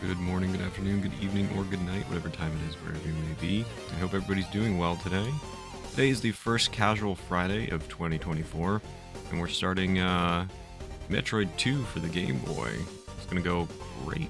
Good morning, good afternoon, good evening, or good night, whatever time it is, wherever you may be. I hope everybody's doing well today. Today is the first casual Friday of 2024, and we're starting Metroid 2 for the Game Boy. It's gonna go great.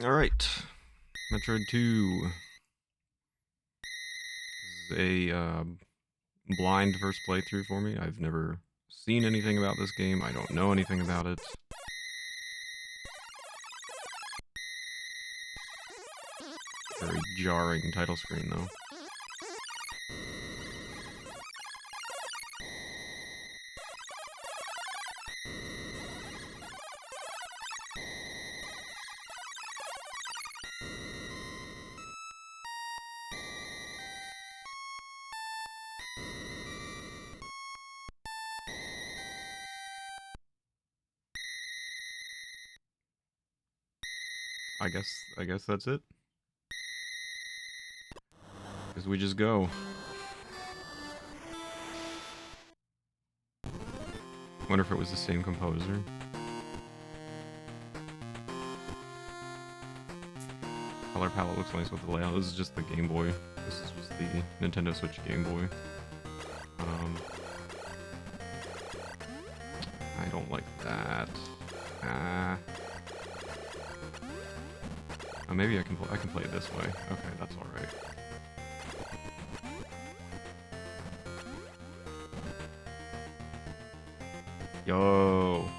Alright, Metroid 2. This is a blind first playthrough for me. I've never seen anything about this game. I don't know anything about it. Very jarring title screen, though. I guess that's it. Because we just go. Wonder if it was the same composer. Color palette looks nice with the layout. This is just the Game Boy. This is just the Nintendo Switch Game Boy. I don't like that. Oh, maybe I can play it this way. Okay, that's all right. Yo.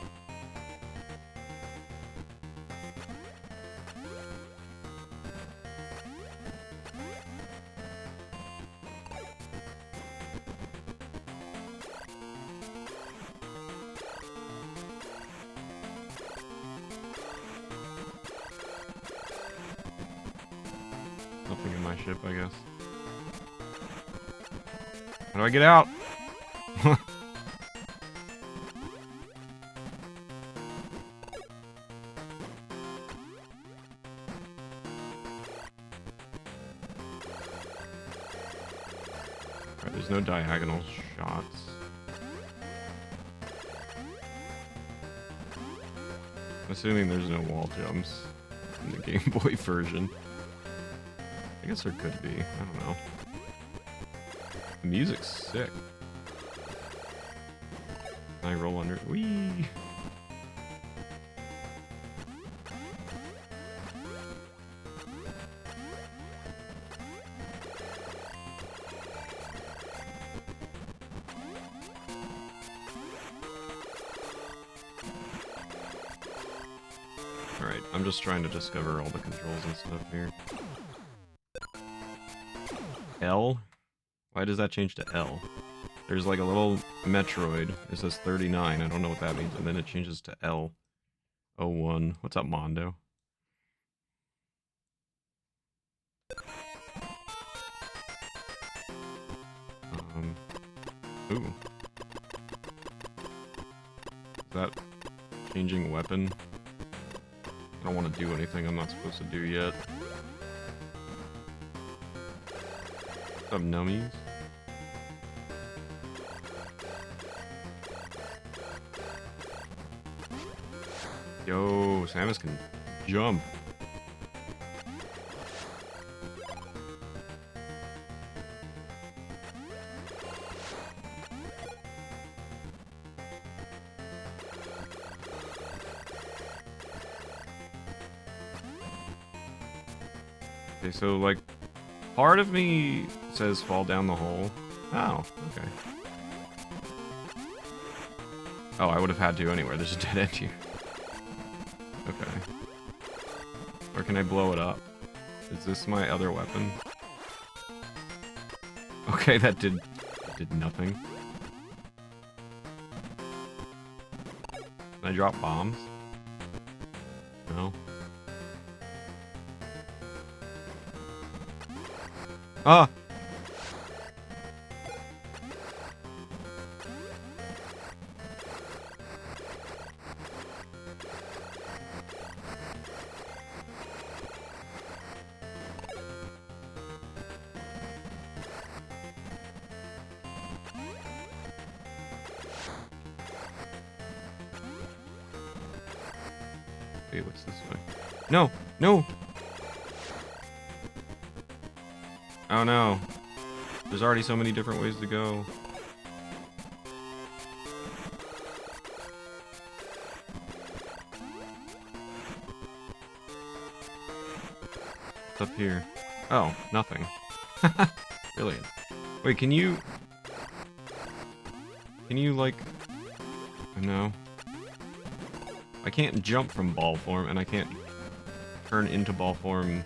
Nothing in my ship, I guess. How do I get out? Alright, there's no diagonal shots. I'm assuming there's no wall jumps in the Game Boy version. I guess there could be. I don't know. The music's sick. Can I roll under? Whee! Alright, I'm just trying to discover all the controls and stuff here. L? Why does that change to L? There's like a little Metroid. It says 39. I don't know what that means. And then it changes to L. 01. What's up, Mondo? Ooh. Is that changing weapon? I don't want to do anything I'm not supposed to do yet. What's up, nummies? Yo, Samus can jump. Okay, so like, part of me says fall down the hole. Oh, okay. Oh, I would have had to anyway. There's a dead end here. Okay. Or can I blow it up? Is this my other weapon? Okay, that did nothing. Can I drop bombs? know. Ah! Wait, what's this way? No! No! Oh no. There's already so many different ways to go. What's up here? Oh, nothing. Brilliant. Wait, can you... Can you, like... No. I can't jump from ball form, and I can't turn into ball form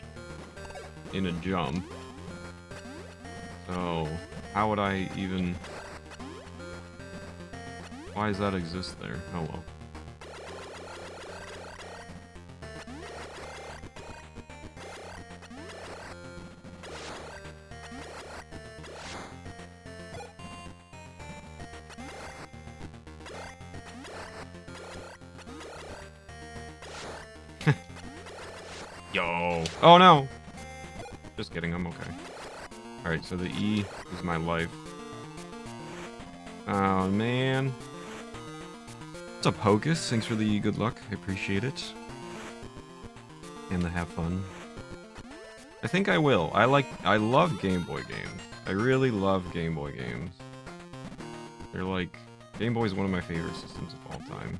in a jump. So, how would I even... Why does that exist there? Oh well. Yo! Oh no! Just kidding, I'm okay. Alright, so the E is my life. Oh man. What's up, Hocus? Thanks for the good luck. I appreciate it. And the have fun. I think I will. I love Game Boy games. I really love Game Boy games. They're like... Game Boy is one of my favorite systems of all time.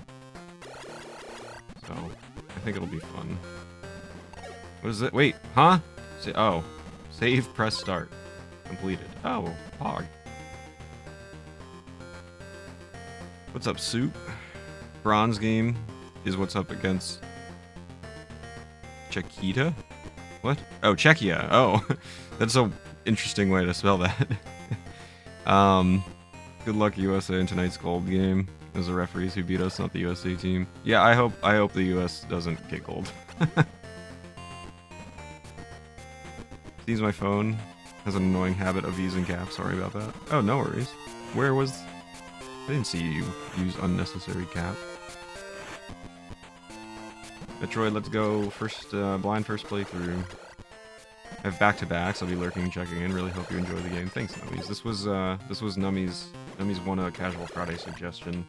So, I think it'll be fun. What is it? Wait, huh? Oh. Save, press start. Completed. Oh, Pog. What's up, Soup? Bronze game is what's up against... Chiquita? What? Oh, Czechia. Oh, that's a interesting way to spell that. Good luck, USA, in tonight's gold game. As the referees who beat us, not the USA team. Yeah, I hope the US doesn't get gold. Seems my phone has an annoying habit of using caps. Sorry about that. Oh, no worries. Where was... I didn't see you use unnecessary cap. Metroid, let's go. First, blind first playthrough. I have back-to-backs. I'll be lurking, checking in. Really hope you enjoy the game. Thanks, Nummies. This was Nummies. Nummies won a Casual Friday suggestion.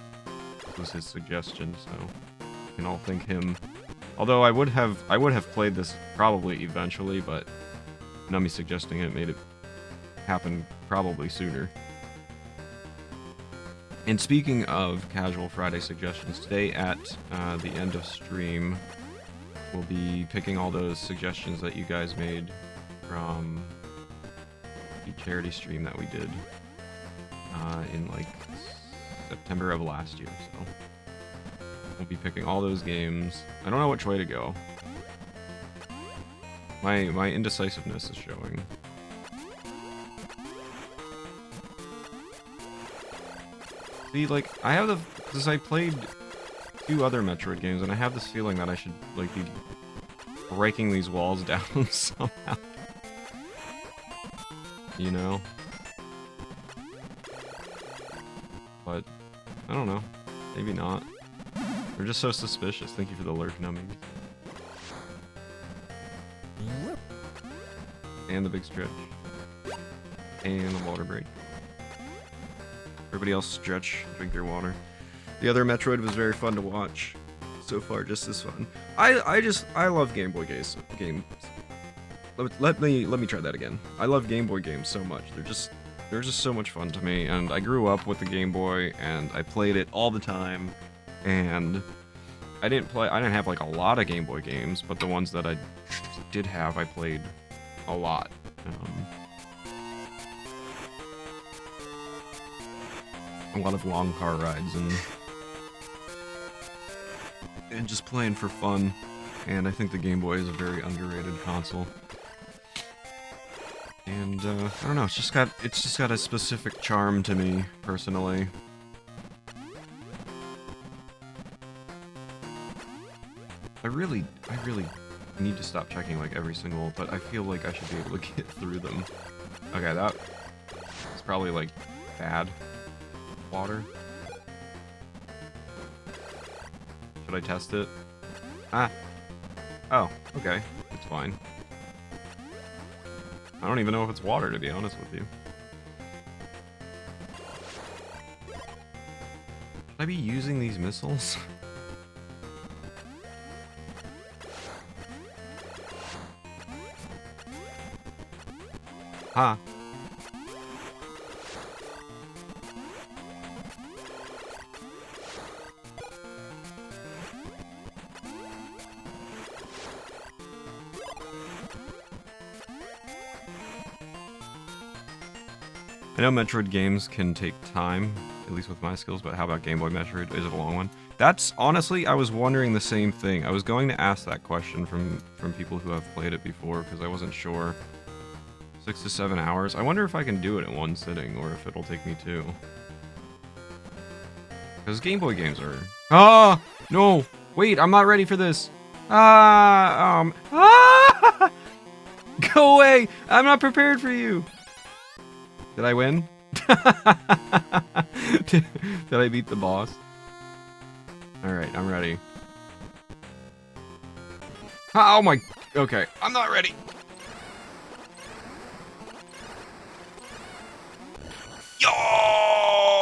This was his suggestion, so you can all thank him. Although I would have played this probably eventually, but Nummy suggesting it made it happen probably sooner. And speaking of Casual Friday suggestions, today at the end of stream, we'll be picking all those suggestions that you guys made from the charity stream that we did in like September of last year. So we'll be picking all those games. I don't know which way to go. My indecisiveness is showing. See, like, I have because I played 2 other Metroid games, and I have this feeling that I should, like, be breaking these walls down somehow. You know? But, I don't know. Maybe not. They're just so suspicious. Thank you for the lurk, Nummy. And the big stretch. And the water break. Everybody else stretch, drink their water. The other Metroid was very fun to watch. So far, just as fun. I love Game Boy games. Let me try that again. I love Game Boy games so much. They're just so much fun to me, and I grew up with the Game Boy, and I played it all the time. And I didn't have like a lot of Game Boy games, but the ones that I did have, I played a lot. A lot of long car rides and just playing for fun. And I think the Game Boy is a very underrated console. And I don't know, it's just got a specific charm to me personally. I really need to stop checking like every single, but I feel like I should be able to get through them. Okay, that is probably like bad water. Should I test it? Ah. Oh, okay. It's fine. I don't even know if it's water, to be honest with you. Should I be using these missiles? Ah. I know Metroid games can take time, at least with my skills, but how about Game Boy Metroid? Is it a long one? That's, honestly, I was wondering the same thing. I was going to ask that question from people who have played it before, because I wasn't sure. 6 to 7 hours? I wonder if I can do it in one sitting, or if it'll take me 2. Because Game Boy games are... Ah! No! Wait, I'm not ready for this! Ah! Go away! I'm not prepared for you! Did I win? Did I beat the boss? Alright, I'm ready. Oh my... Okay, I'm not ready. Yo!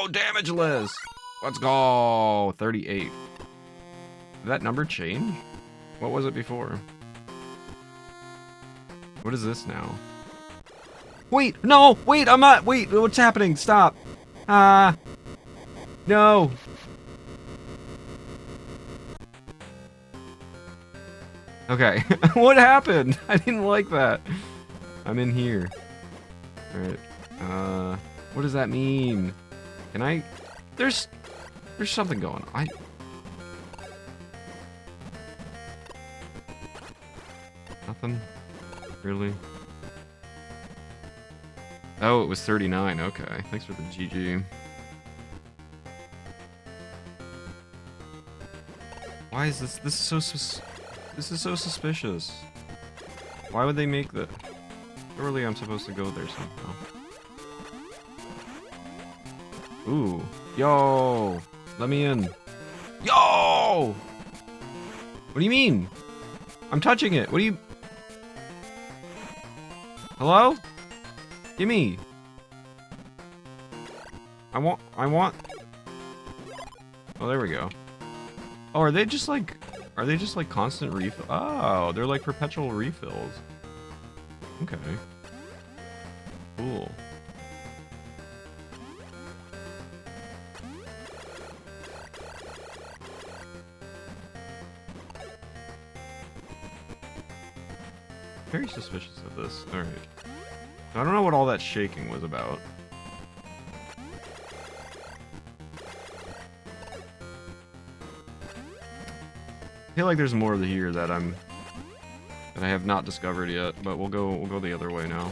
Damageless! Let's go! 38. Did that number change? What was it before? What is this now? Wait! No! Wait! I'm not! Wait! What's happening? Stop! Ah! No! Okay. What happened? I didn't like that. I'm in here. Alright. What does that mean? Can I... There's something going on. Nothing? Really? Oh, it was 39. Okay. Thanks for the GG. Why is this? This is so suspicious. Why would they make that? Surely I'm supposed to go there somehow. Ooh. Yo! Let me in. Yo! What do you mean? I'm touching it. What do you... Hello? Gimme. I want... Oh, there we go. Oh, are they just like constant refill? Oh, they're like perpetual refills. Okay. Cool. Very suspicious of this. Alright. I don't know what all that shaking was about. I feel like there's more of the here that I have not discovered yet, but we'll go the other way now.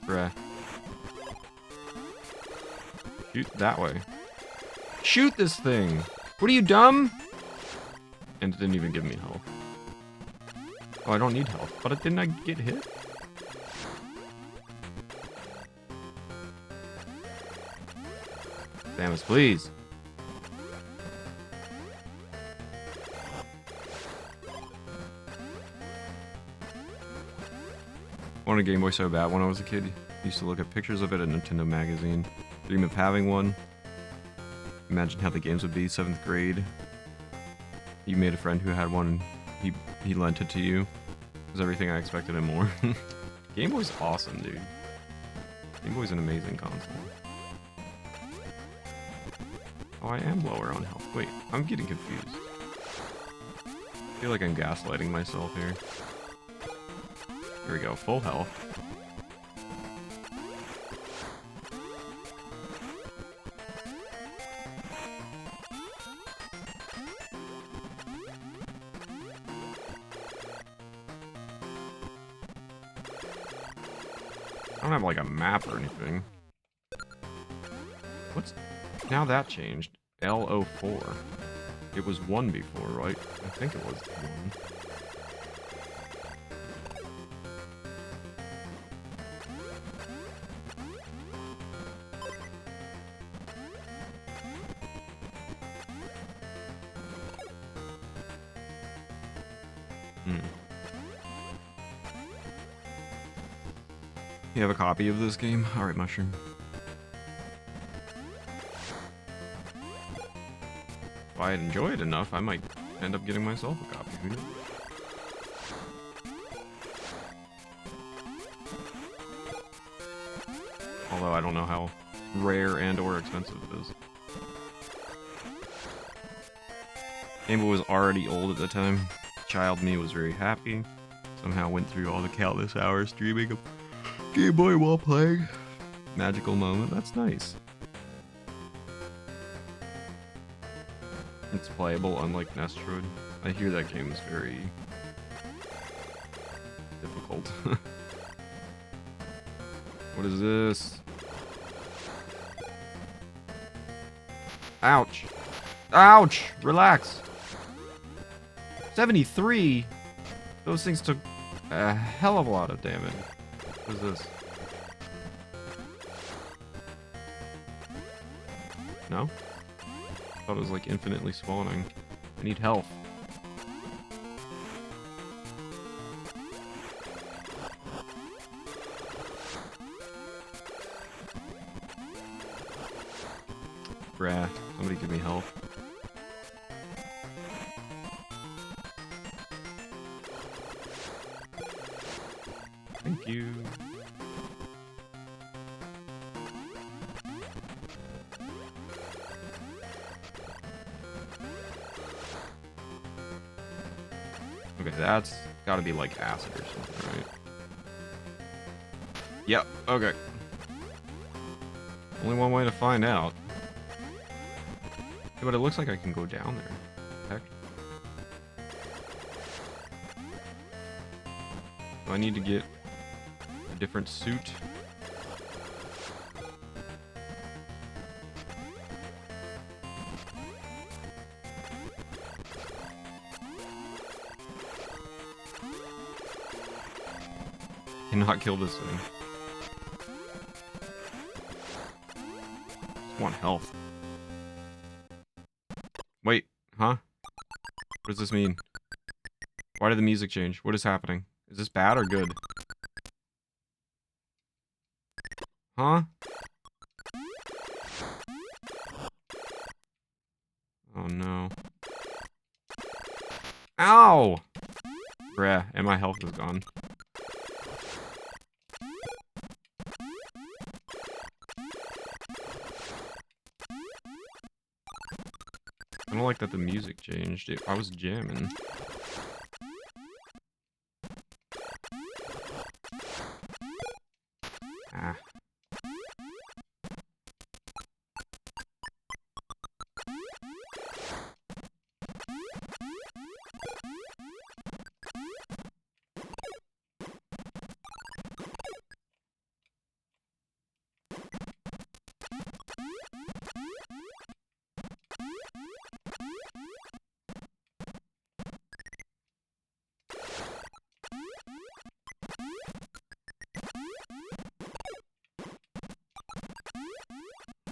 Bruh. Shoot that way. Shoot this thing! What are you, dumb? And it didn't even give me health. Oh, I don't need health. But didn't I get hit? Samus, please. I wanted a Game Boy so bad when I was a kid. Used to look at pictures of it in Nintendo magazine. Dream of having one. Imagine how the games would be. 7th grade. You made a friend who had one and he lent it to you. It was everything I expected and more. Game Boy's awesome, dude. Game Boy's an amazing console. Oh, I am lower on health. Wait, I'm getting confused. I feel like I'm gaslighting myself here. Here we go, full health. I don't have like a map or anything. What's... Now that changed. LO4. It was 1 before, right? I think it was 1. You have a copy of this game? Alright, Mushroom. If I enjoy it enough, I might end up getting myself a copy. Who knows? Although I don't know how rare and or expensive it is. Game Boy was already old at the time. Child me was very happy. Somehow went through all the countless hours streaming of Game Boy while playing. Magical moment. That's nice. It's playable, unlike Metroid. I hear that game is very difficult. What is this? Ouch. Ouch! Relax. 73? Those things took a hell of a lot of damage. What is this? No? I thought it was like infinitely spawning. I need health. Bruh, somebody give me health. Thank you. Okay, that's gotta be like acid or something, right? Yep, okay. Only one way to find out. Yeah, but it looks like I can go down there. Heck. Do I need to get a different suit? Cannot kill this thing. Just want health. Wait, huh? What does this mean? Why did the music change? What is happening? Is this bad or good? Huh? Oh no. Ow! Bruh, and my health is gone. I don't like that the music changed. I was jamming. Ah.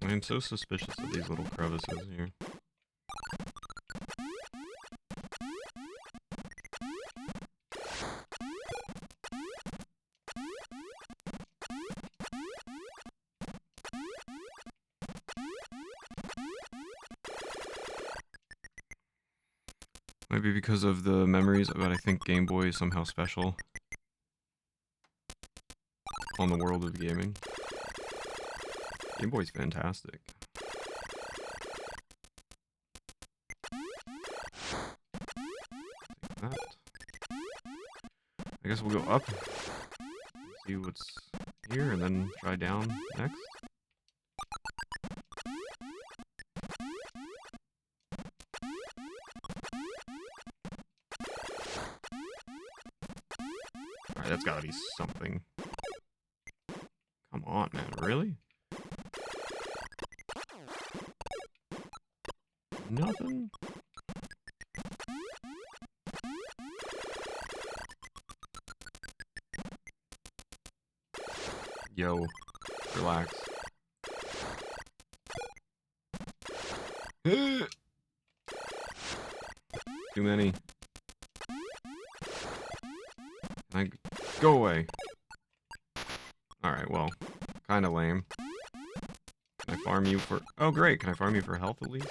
I am so suspicious of these little crevices here. Maybe because of the memories, but I think Game Boy is somehow special on the world of gaming. Game Boy's fantastic. Take that. I guess we'll go up, see what's here, and then try down next. Alright, that's gotta be something. Come on, man, really? Nothing? Yo, relax. Too many. Go away. Alright, well, kinda lame. Can I farm you for... Oh, great. Can I farm you for health at least?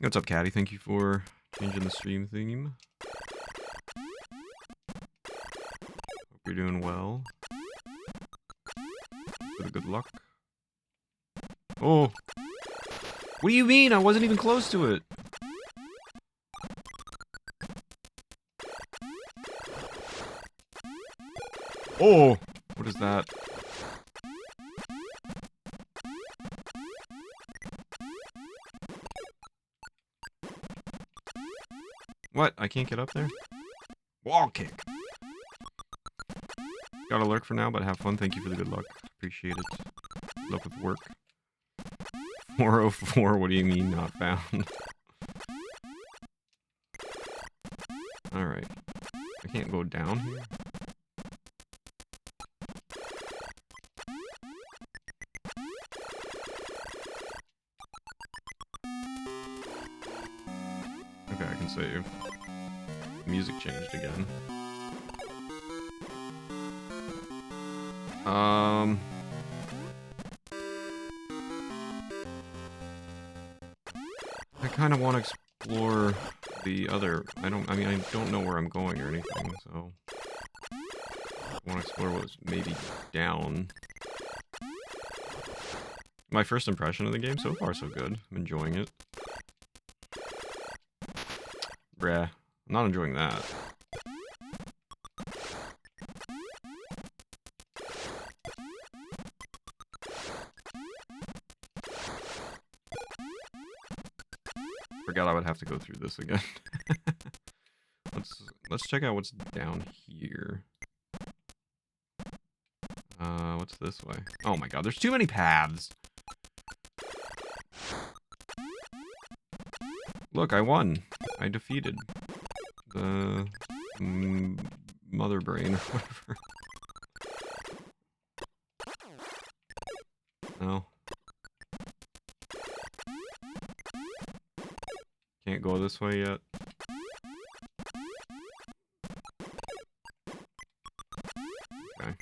What's up, Caddy? Thank you for changing the stream theme. Hope you're doing well. For the good luck. Oh! What do you mean? I wasn't even close to it! Oh! What is that? What? I can't get up there? Wall kick! Gotta lurk for now, but have fun. Thank you for the good luck. Appreciate it. Good luck with work. 404, what do you mean not found? Alright. I can't go down here? Okay, I can save. Music changed again. I kind of want to explore the other... I mean, I don't know where I'm going or anything, so... I want to explore what's maybe down. My first impression of the game, so far so good. I'm enjoying it. Bruh. I'm not enjoying that. Forgot I would have to go through this again. Let's check out what's down here. What's this way? Oh my god, there's too many paths! Look, I won. I defeated the mother brain or whatever. No. Can't go this way yet. Okay.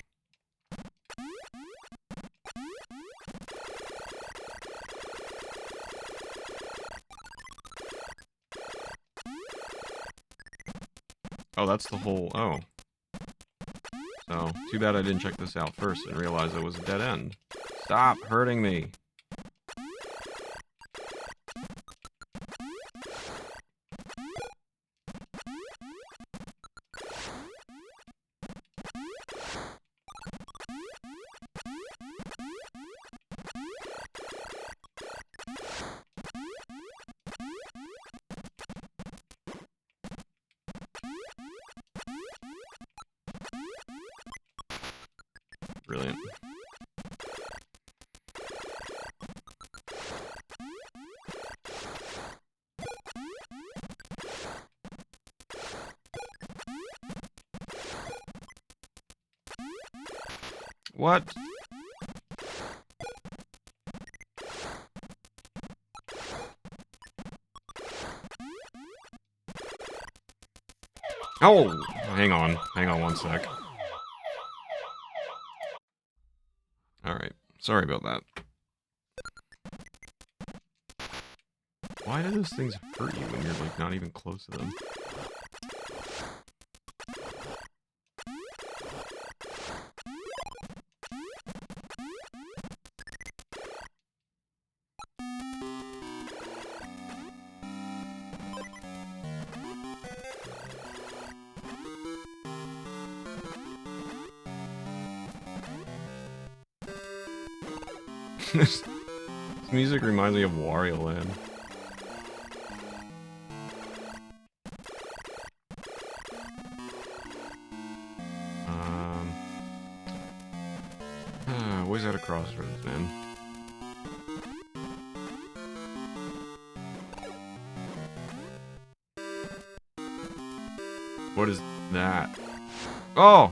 Oh, that's the whole... Oh. So, too bad I didn't check this out first and realize it was a dead end. Stop hurting me! Brilliant. What? Oh! Hang on one sec. Alright, sorry about that. Why do those things hurt you when you're, like, not even close to them? This music reminds me of Wario Land. Always at a crossroads, man. What is that? Oh!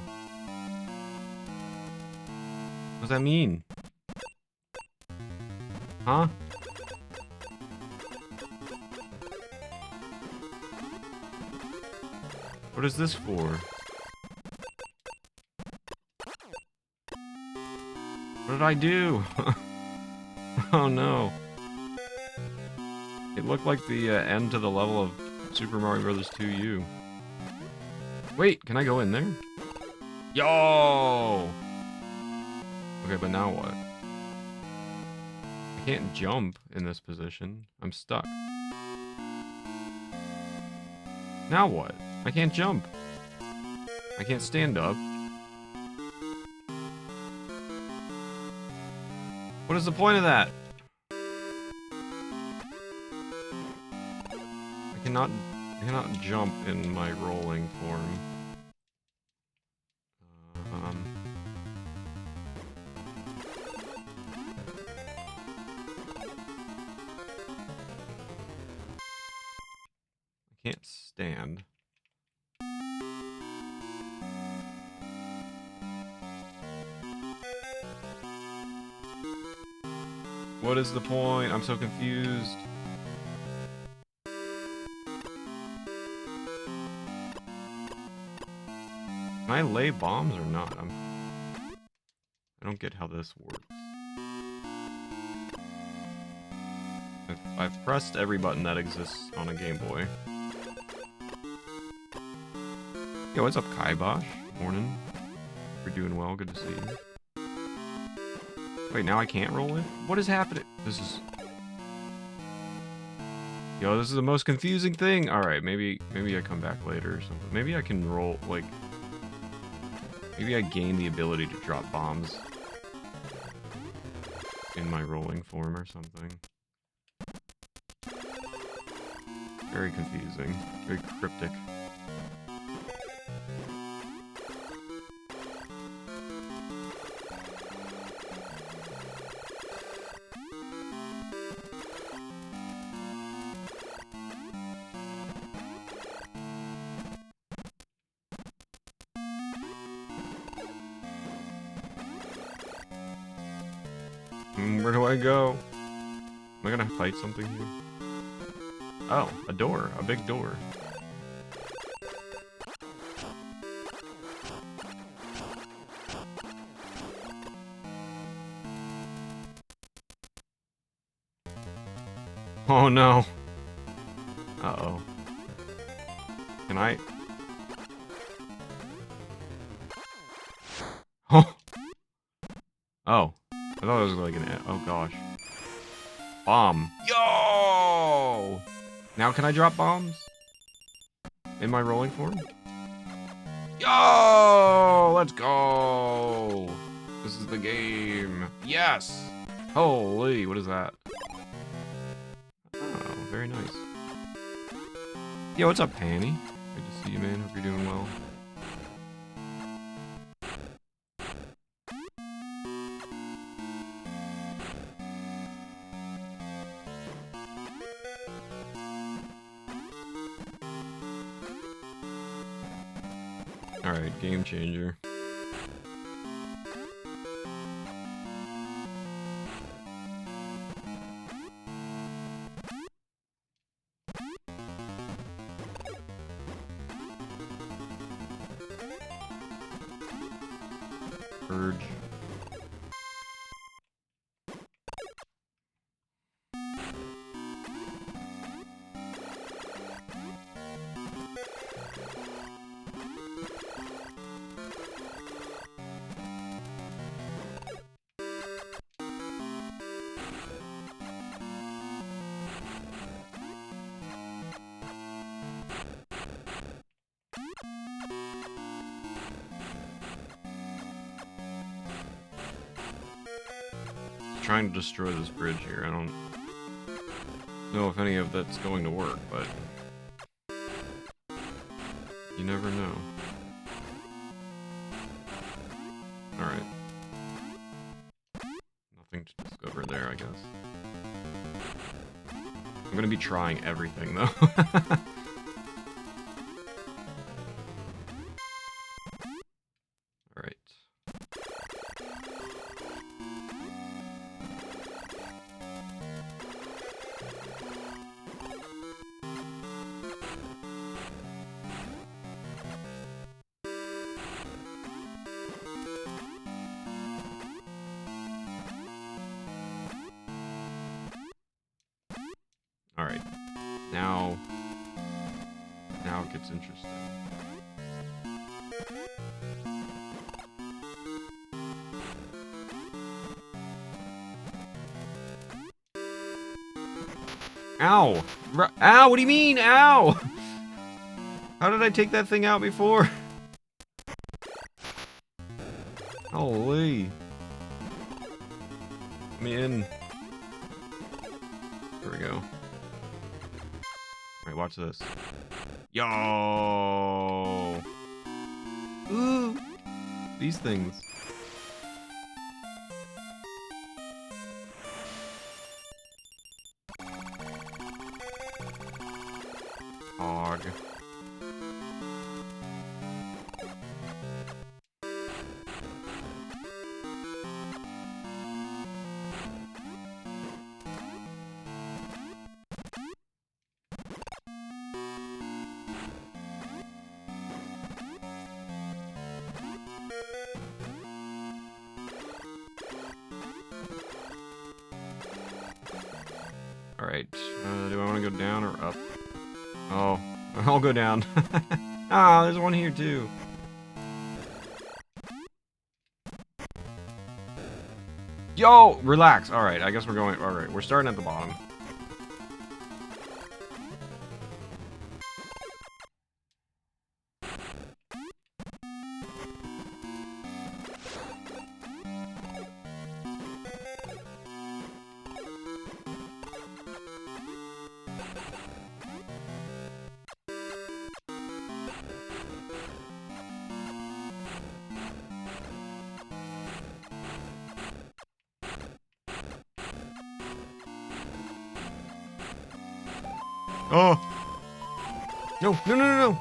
What does that mean? Huh? What is this for? What did I do? Oh no. It looked like the end to the level of Super Mario Bros. 2U. Wait, can I go in there? Yo! Okay, but now what? I can't jump in this position. I'm stuck. Now what? I can't jump. I can't stand up. What is the point of that? I cannot jump in my rolling form. I can't stand. What is the point? I'm so confused. Can I lay bombs or not? I don't get how this works. I've pressed every button that exists on a Game Boy. Yo, what's up, Kibosh? Morning. You're doing well. Good to see you. Wait, now I can't roll it? What is happening? This is... Yo, this is the most confusing thing. Alright, maybe I come back later or something. Maybe I can roll, like... Maybe I gain the ability to drop bombs in my rolling form or something. Very confusing. Very cryptic. Where do I go? Am I gonna fight something here? Oh, a door. A big door. Oh no. Uh-oh. Can I... Oh! Oh. I thought it was like an... Oh gosh. Bomb. Yo! Now can I drop bombs? In my rolling form? Yo! Let's go! This is the game. Yes! Holy, what is that? Oh, very nice. Yo, what's up, Panny? Good to see you, man. Hope you're doing well. Alright, game changer. Urge. Trying to destroy this bridge here. I don't know if any of that's going to work, but you never know. Alright. Nothing to discover there, I guess. I'm gonna be trying everything, though. Alright. Alright. Now it gets interesting. Ow! Ow! What do you mean? Ow! How did I take that thing out before? Holy. Let me in. There we go. Alright, watch this. Yo! Ooh! These things. Hog. Alright, do I want to go down or up? Oh, I'll go down. Ah, there's one here too. Yo, relax. Alright, I guess we're going... Alright, we're starting at the bottom. Oh! No, no, no, no, no!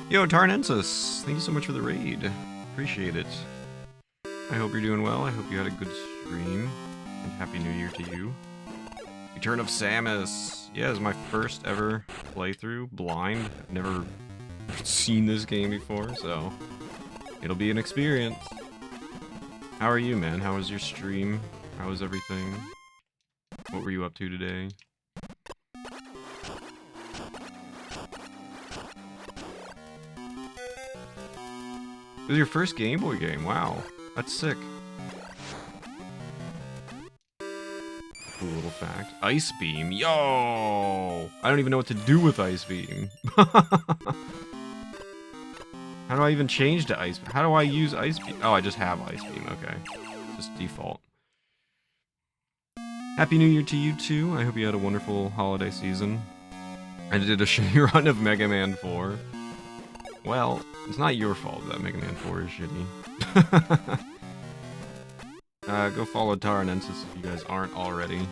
Yo, Tarnensis, thank you so much for the raid. Appreciate it. I hope you're doing well. I hope you had a good stream. And Happy New Year to you. Return of Samus. Yeah, it's my first ever playthrough. Blind. I've never seen this game before, so it'll be an experience. How are you, man? How was your stream? How was everything? What were you up to today? It was your first Game Boy game. Wow. That's sick. Cool little fact. Ice Beam. Yo! I don't even know what to do with Ice Beam. How do I even change to Ice Beam? How do I use Ice Beam? Oh, I just have Ice Beam. Okay. Just default. Happy New Year to you too. I hope you had a wonderful holiday season. I did a shitty run of Mega Man 4. Well, it's not your fault that Mega Man 4 is shitty. Go follow Taranensis if you guys aren't already.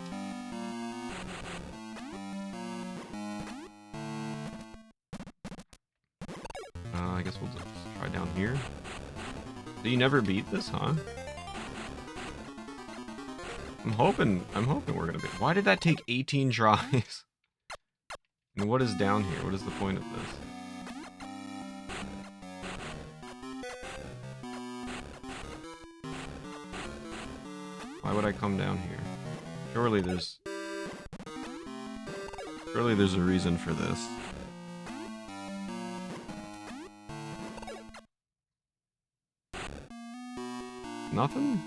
I guess we'll just try down here. So you never beat this, huh? I'm hoping we're gonna beat. Why did that take 18 tries? And what is down here? What is the point of this? Why would I come down here? Surely there's a reason for this. Nothing?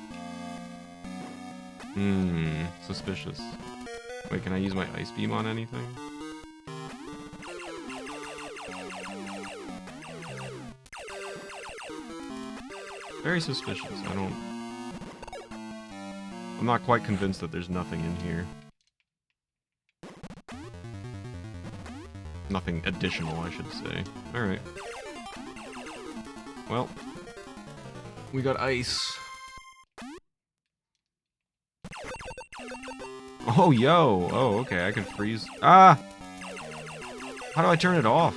Suspicious. Wait, can I use my Ice Beam on anything? Very suspicious. I'm not quite convinced that there's nothing in here. Nothing additional, I should say. Alright. Well, we got ice. Oh, yo. Oh, okay. I can freeze. Ah! How do I turn it off?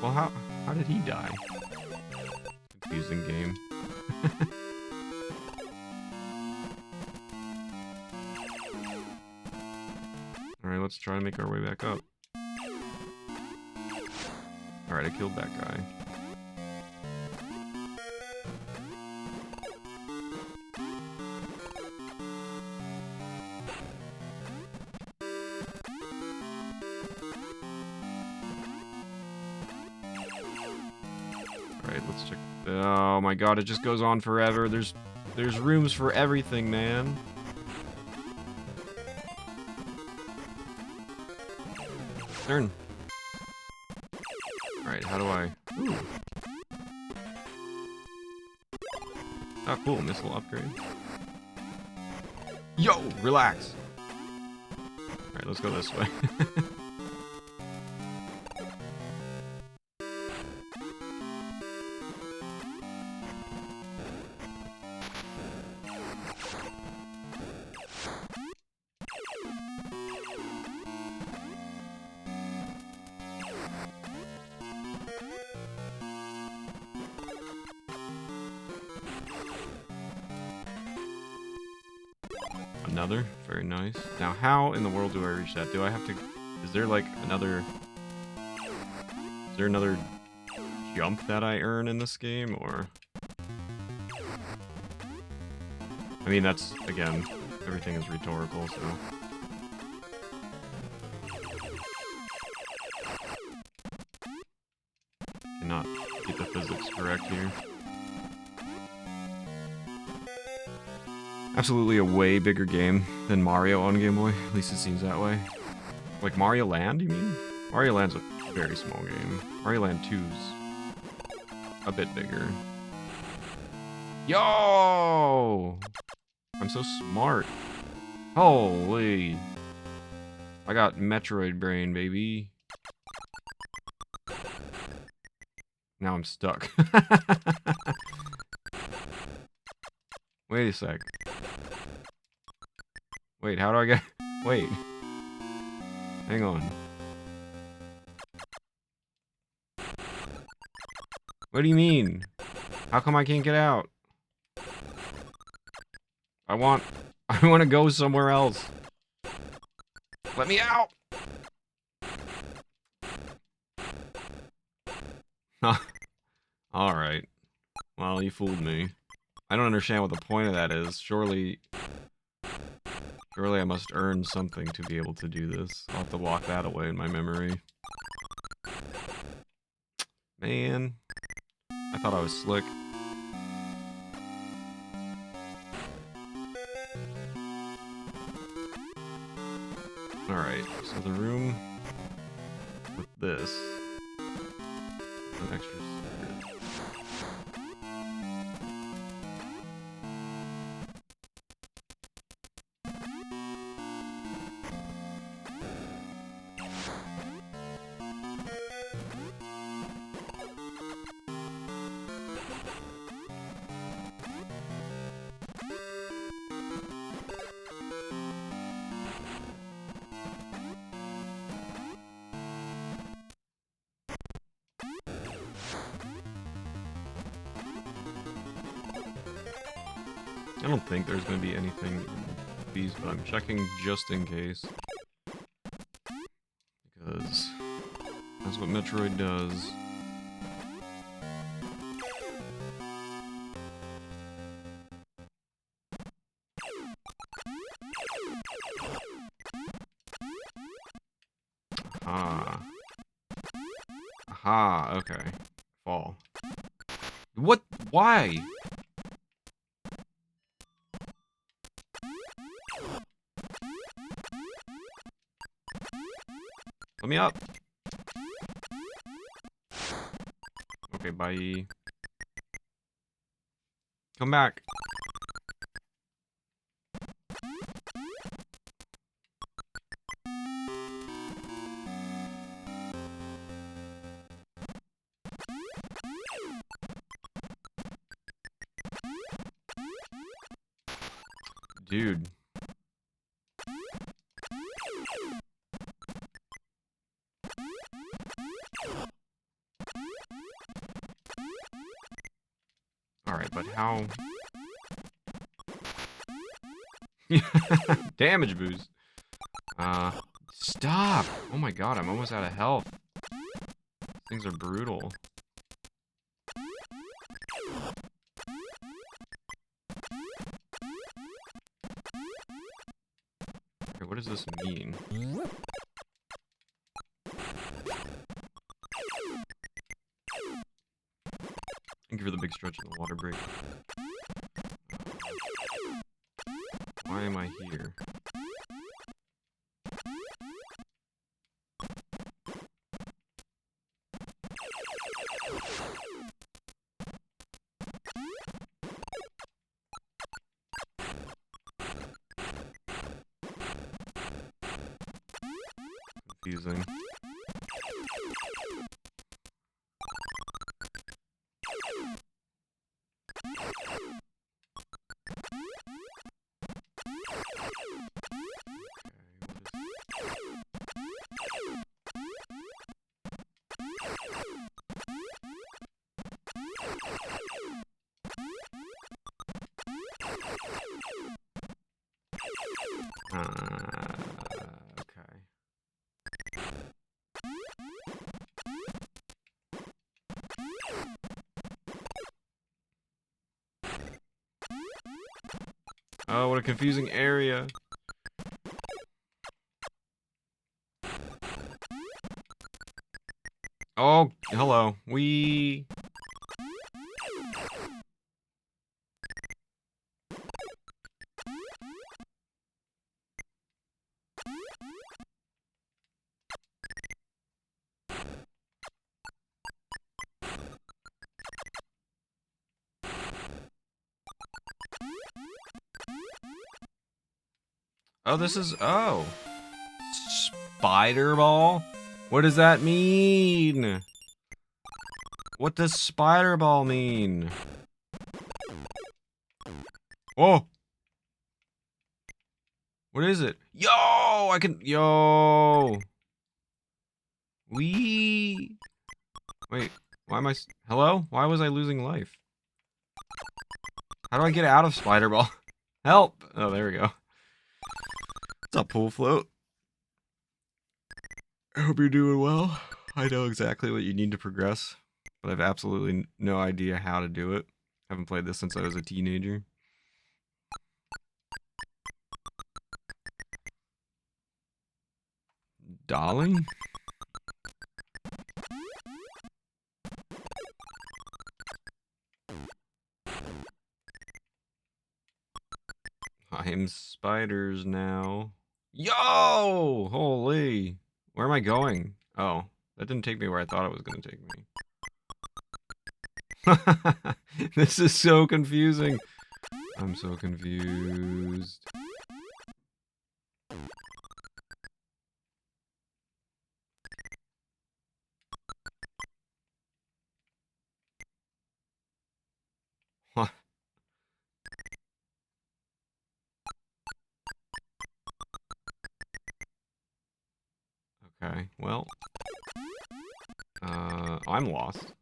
Well, how did he die? Confusing game. Alright, let's try to make our way back up. Alright, I killed that guy. Alright, let's check. Oh my god, it just goes on forever. There's rooms for everything, man. Turn. Alright, how do I... Ooh. Oh, cool, missile upgrade. Yo, relax. Alright, let's go this way. Another? Very nice. Now, how in the world do I reach that? Do I have to... Is there, like, another... Is there another jump that I earn in this game, or... I mean, that's, again, everything is rhetorical, so... Cannot get the physics correct here. Absolutely a way bigger game than Mario on Game Boy. At least it seems that way. Like Mario Land, you mean? Mario Land's a very small game. Mario Land 2's a bit bigger. Yo! I'm so smart. Holy. I got Metroid brain, baby. Now I'm stuck. Wait a sec. Wait, how do I get... Wait. Hang on. What do you mean? How come I can't get out? I want to go somewhere else. Let me out! Alright. Well, you fooled me. I don't understand what the point of that is. Surely I must earn something to be able to do this. I'll have to lock that away in my memory. Man. I thought I was slick. Alright, so the room with this. An extra secret. I don't think there's going to be anything in these, but I'm checking just in case. Because that's what Metroid does. Ah. Aha, okay. Fall. What? Why? Let me up. Okay, bye. Come back. Dude. Alright, but how... Damage boost. Stop! Oh my god, I'm almost out of health. Things are brutal. Okay, what does this mean? Thank you for the big stretch of the water break. Why am I here? Confusing. Okay. Oh, what a confusing area. Oh, hello. Oh, this is... Oh. Spider ball? What does that mean? What does spider ball mean? Oh! What is it? Yo! I can... Yo! Wee! Wait, why am I... Hello? Why was I losing life? How do I get out of spider ball? Help! Oh, there we go. What's up, pool float? I hope you're doing well. I know exactly what you need to progress, but I have absolutely no idea how to do it. I haven't played this since I was a teenager. Dolly? I'm spiders now. Yo! Holy! Where am I going? Oh, that didn't take me where I thought it was going to take me. This is so confusing. I'm so confused. What? Okay, well. I'm lost.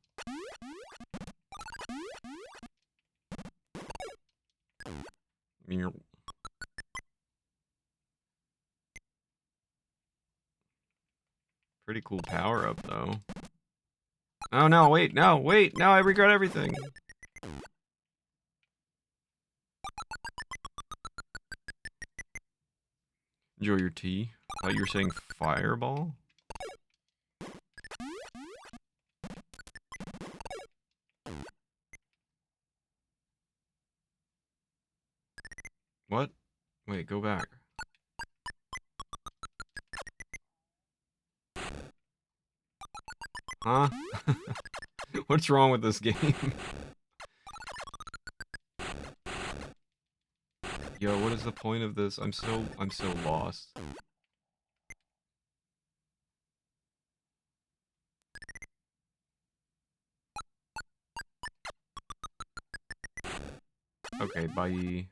Pretty cool power up, though. Oh, no, wait, no, wait, now I regret everything. Enjoy your tea. I thought you were saying fireball? What? Wait, go back. Huh? What's wrong with this game? Yo, what is the point of this? I'm so lost. Okay, bye.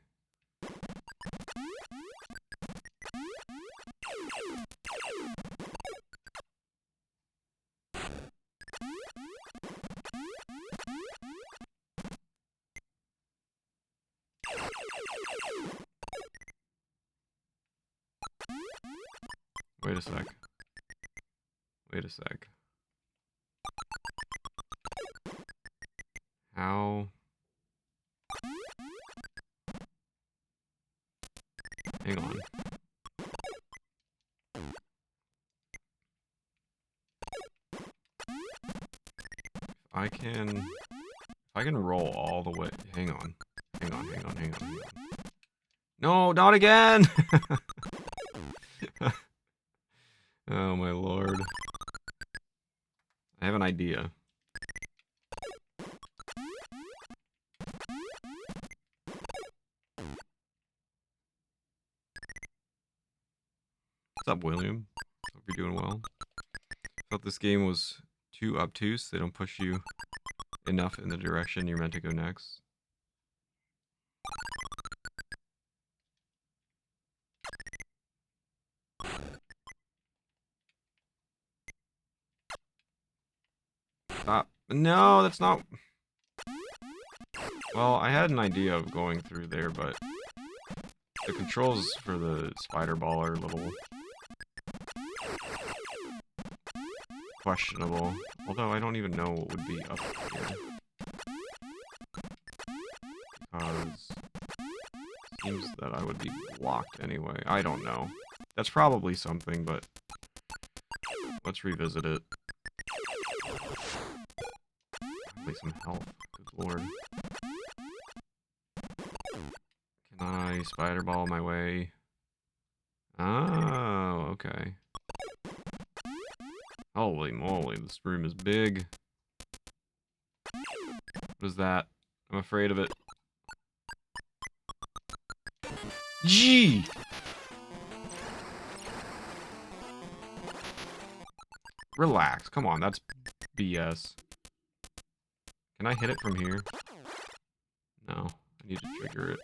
Wait a sec. Wait a sec. How? Hang on. If I can roll all the way. Hang on. Hang on, hang on, hang on, hang on. No, not again! Oh my lord. I have an idea. What's up, William? Hope you're doing well. Thought this game was too obtuse. They don't push you enough in the direction you're meant to go next. Stop. No, that's not... Well, I had an idea of going through there, but the controls for the spider ball are a little questionable. Although I don't even know what would be up here. Because it seems that I would be blocked anyway. I don't know. That's probably something, but let's revisit it. Probably some health. Good lord. Can I spider ball my way? Oh, okay. Holy moly, this room is big. What is that? I'm afraid of it. Gee! Relax, come on, that's BS. Can I hit it from here? No, I need to trigger it.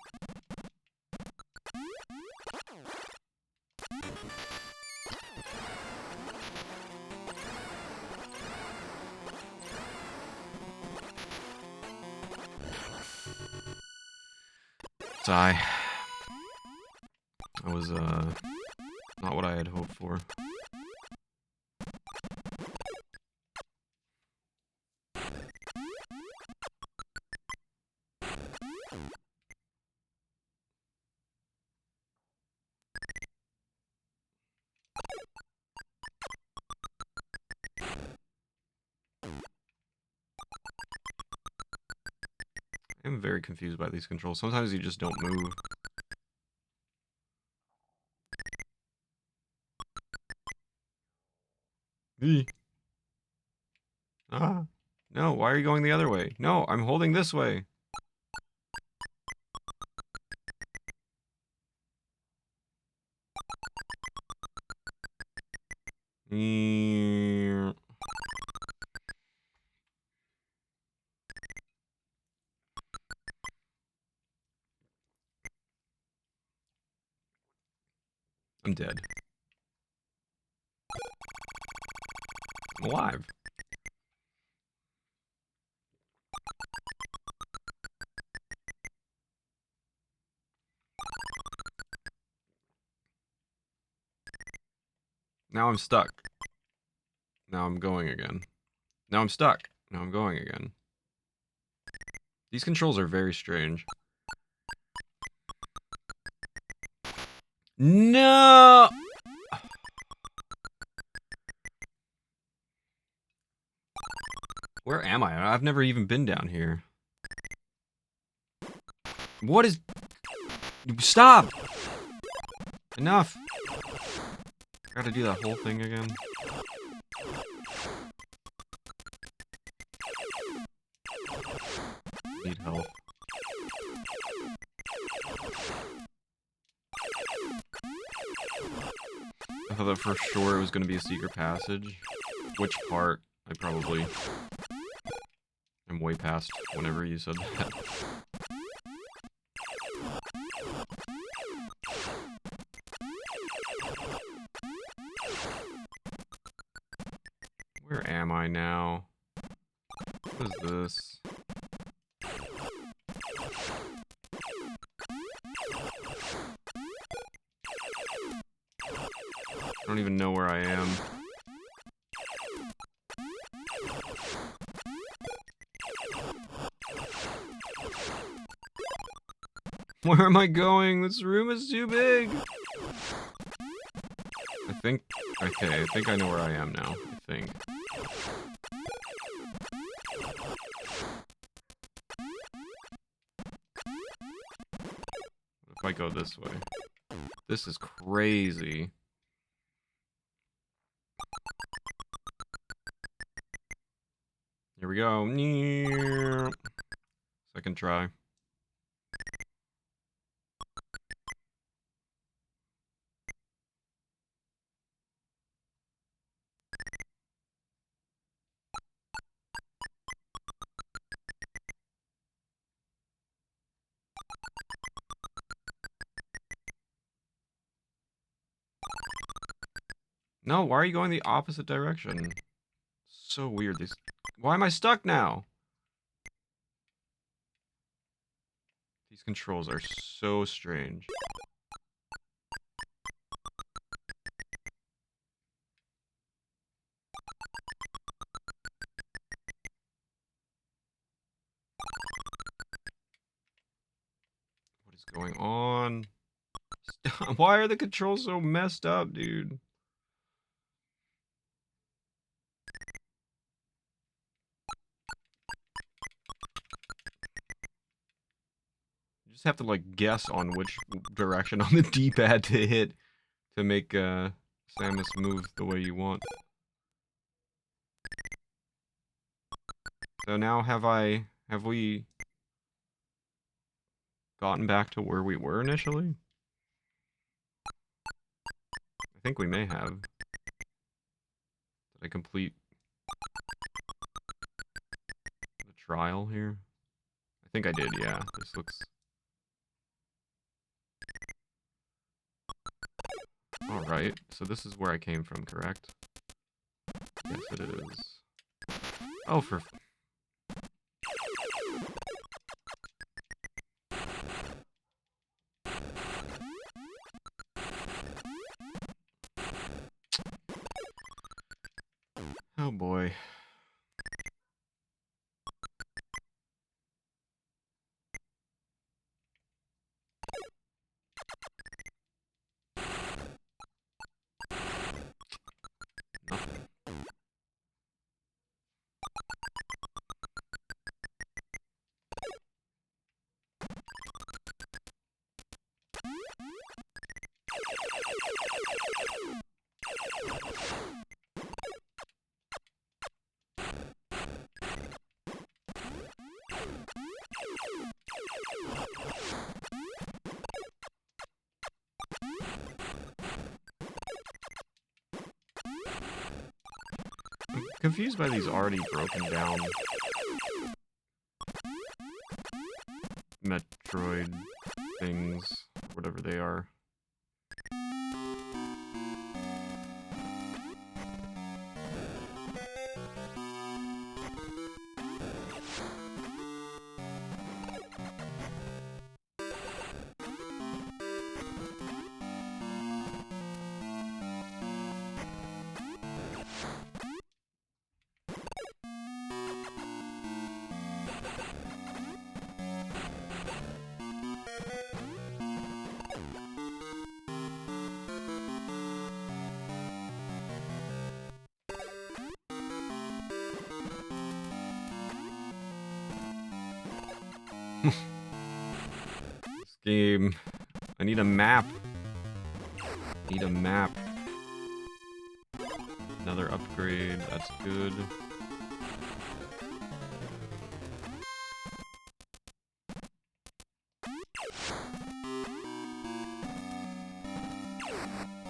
Sigh. That was, not what I had hoped for. I'm very confused by these controls. Sometimes you just don't move. Ah. No, why are you going the other way? No, I'm holding this way. I'm dead. I'm alive. Now I'm stuck. Now I'm going again. Now I'm stuck. Now I'm going again. These controls are very strange. No! Where am I? I've never even been down here. What is... Stop! Enough! I gotta do that whole thing again. Need help. I thought that for sure it was gonna be a secret passage. Which part? I probably am way past whenever you said that. Where am I now? What is this? don't even know where I am. Where am I going? This room is too big. Okay, I think I know where I am now. I think. What if I go this way? This is crazy. Here we go. Second try. No, why are you going the opposite direction? So weird. Why am I stuck now? These controls are so strange. What is going on? Why are the controls so messed up, dude? You just have to, like, guess on which direction on the D-pad to hit to make Samus move the way you want. So now have we gotten back to where we were initially? I think we may have. Did I complete the trial here? I think I did, yeah. This looks... Alright, so this is where I came from, correct? Yes, it is. Oh, for... Oh boy. Nothing. I'm confused by these already broken down Metroid things, whatever they are. This game... I need a map. Need a map. Another upgrade, that's good.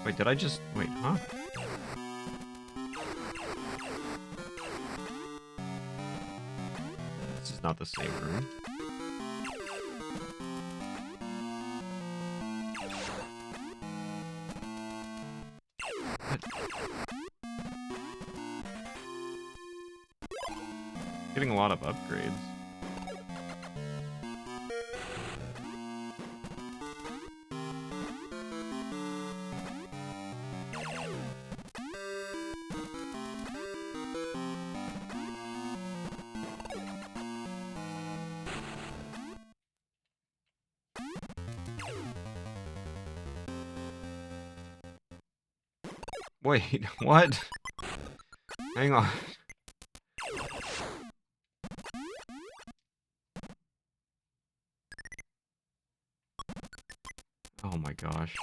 Wait, did I just... Wait, huh? This is not the same room. Getting a lot of upgrades. Wait, what? Hang on. Oh my gosh.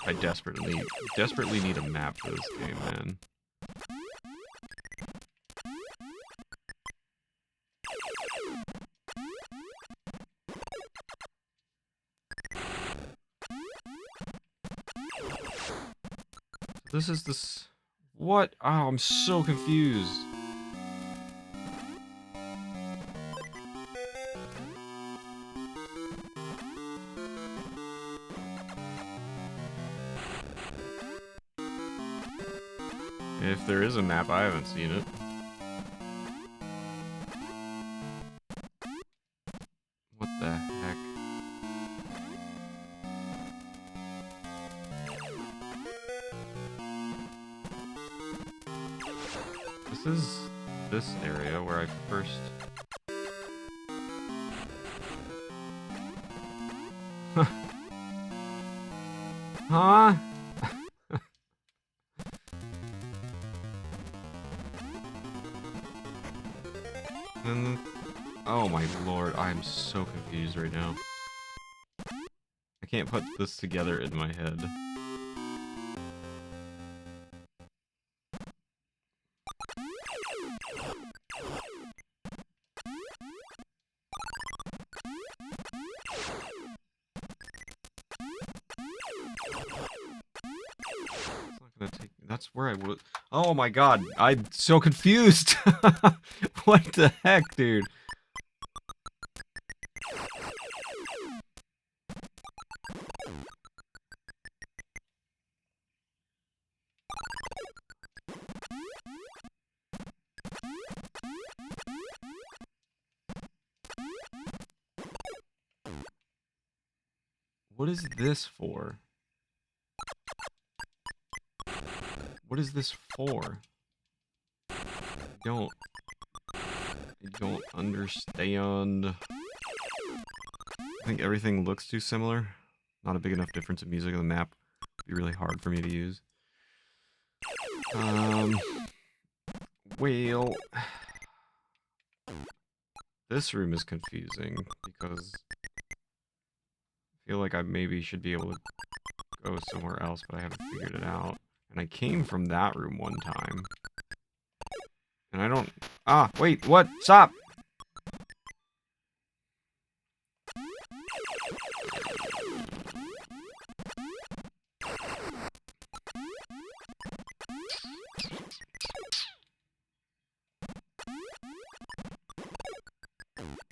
I desperately need a map for this game, man. This is this... What? Oh, I'm so confused. If there is a map, I haven't seen it. What the heck? This is this area where I first... Huh? And... Oh my lord, I am so confused right now. I can't put this together in my head. That's where I would. Oh my god, I'm so confused. What the heck, dude? What is this for? What is this for? I don't understand. I think everything looks too similar. Not a big enough difference in music on the map. It'd be really hard for me to use. Well, this room is confusing because I feel like I maybe should be able to go somewhere else, but I haven't figured it out. And I came from that room one time. And I don't... Ah, wait, what? Stop!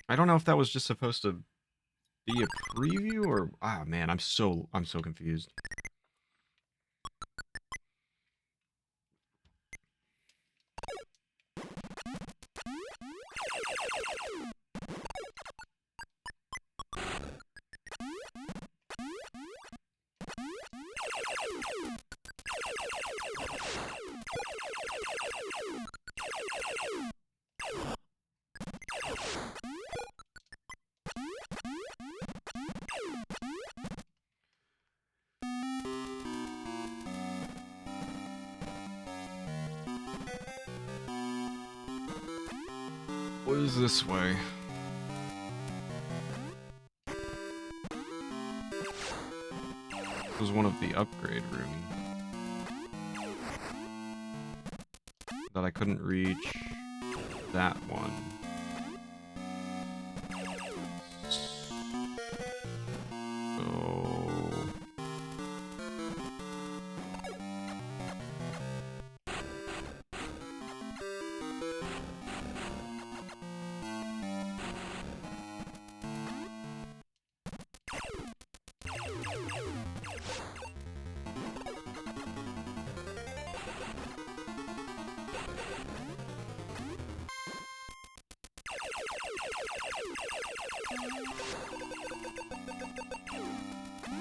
I don't know if that was just supposed to be a preview or... Ah, man, I'm so confused. What is this way? This was one of the upgrade rooms. That I couldn't reach that one.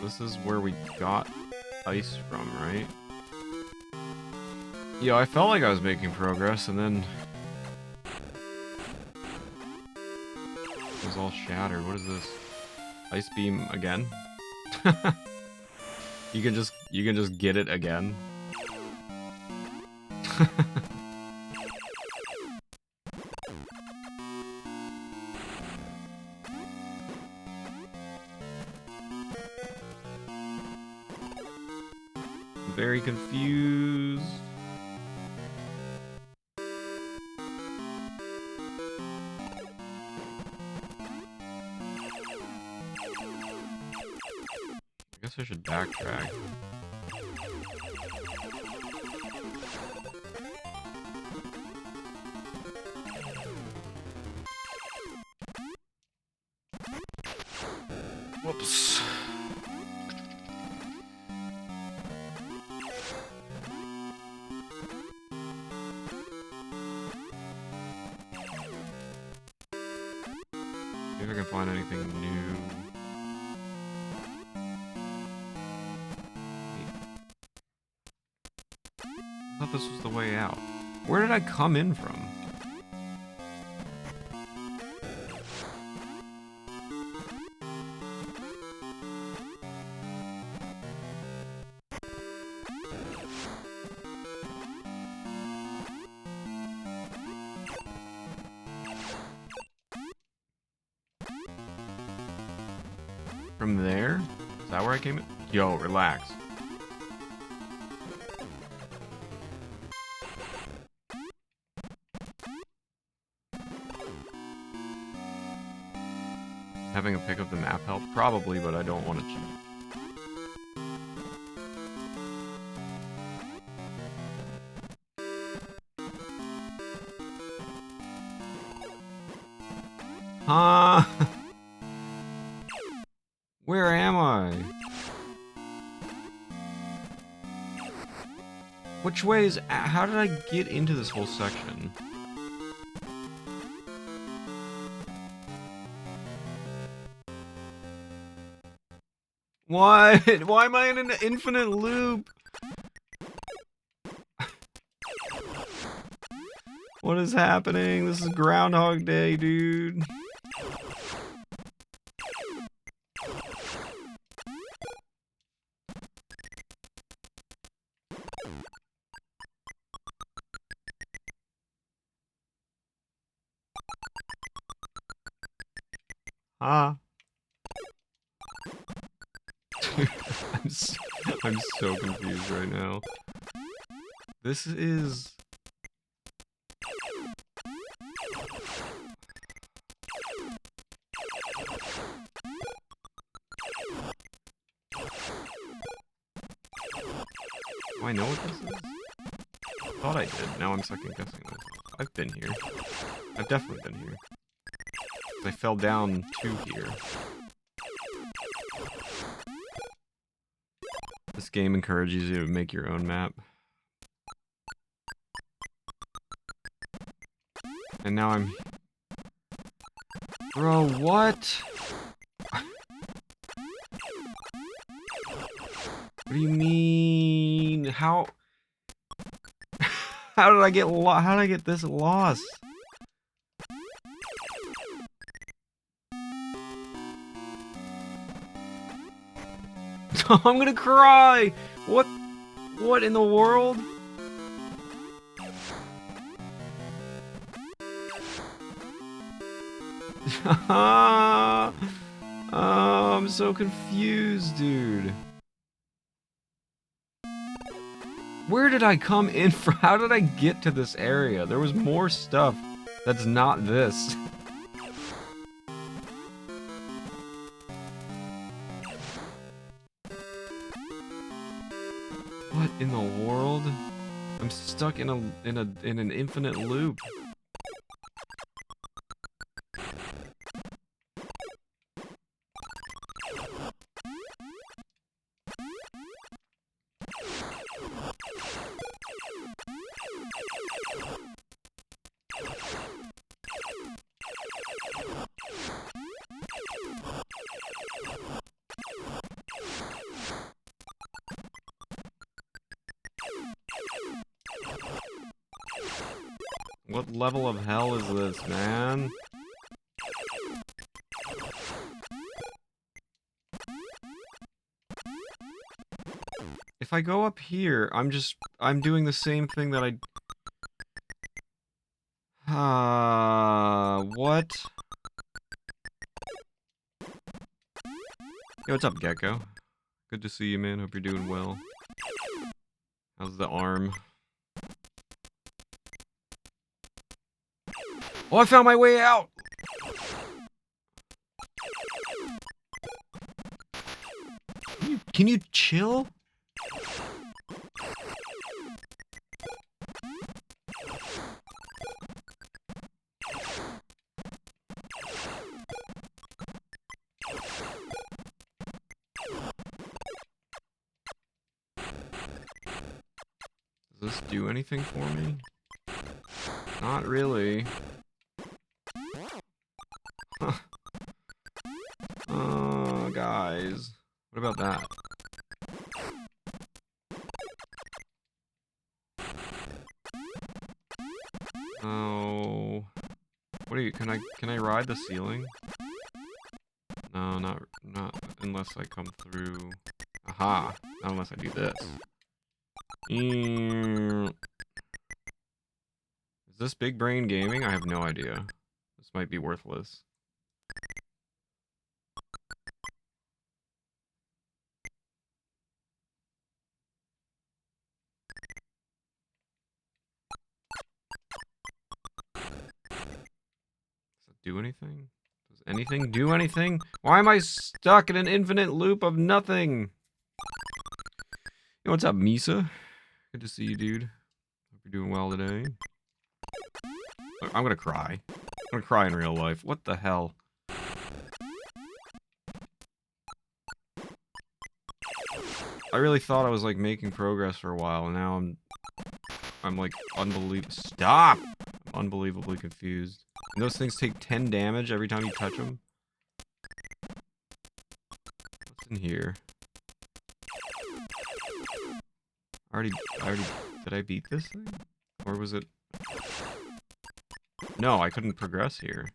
This is where we got ice from, right? Yeah, I felt like I was making progress, and then it was all shattered. What is this? Ice beam again? You can just get it again. Very confused. I guess I should backtrack. Whoops. See if I can find anything new. I thought this was the way out. Where did I come in from? From there? Is that where I came in? Yo, relax. Having a pick of the map help? Probably, but I don't want to cheat. Huh? Where am I? Which way is... How did I get into this whole section? What? Why am I in an infinite loop? What is happening? This is Groundhog Day, dude. Ah. I'm so confused right now. This is... Do I know what this is? I thought I did. Now I'm second guessing myself. I've been here. I've definitely been here. I fell down to here. This game encourages you to make your own map. And now I'm... Bro, what? What do you mean? How... How did I get how did I get this lost? I'm gonna cry! What in the world? Oh, I'm so confused, dude. Where did I come in from? How did I get to this area? There was more stuff that's not this. What in the world? I'm stuck in an infinite loop. What level of hell is this, man? If I go up here, I'm doing the same thing that what? Yo, what's up, Gecko? Good to see you, man. Hope you're doing well. How's the arm? Oh, I found my way out! Can you chill? Does this do anything for me? Not really. Oh, guys. What about that? Oh. What are you, can I ride the ceiling? No, not unless I come through. Aha! Not unless I do this. Is this big brain gaming? I have no idea. This might be worthless. Does it do anything? Does anything do anything? Why am I stuck in an infinite loop of nothing? Yo, what's up, Misa? Good to see you, dude. Hope you're doing well today. I'm gonna cry. I'm gonna cry in real life. What the hell? I really thought I was like making progress for a while, and now I'm like unbelievable. Stop! I'm unbelievably confused. And those things take 10 damage every time you touch them. What's in here? Did I beat this thing? Or was it? No, I couldn't progress here.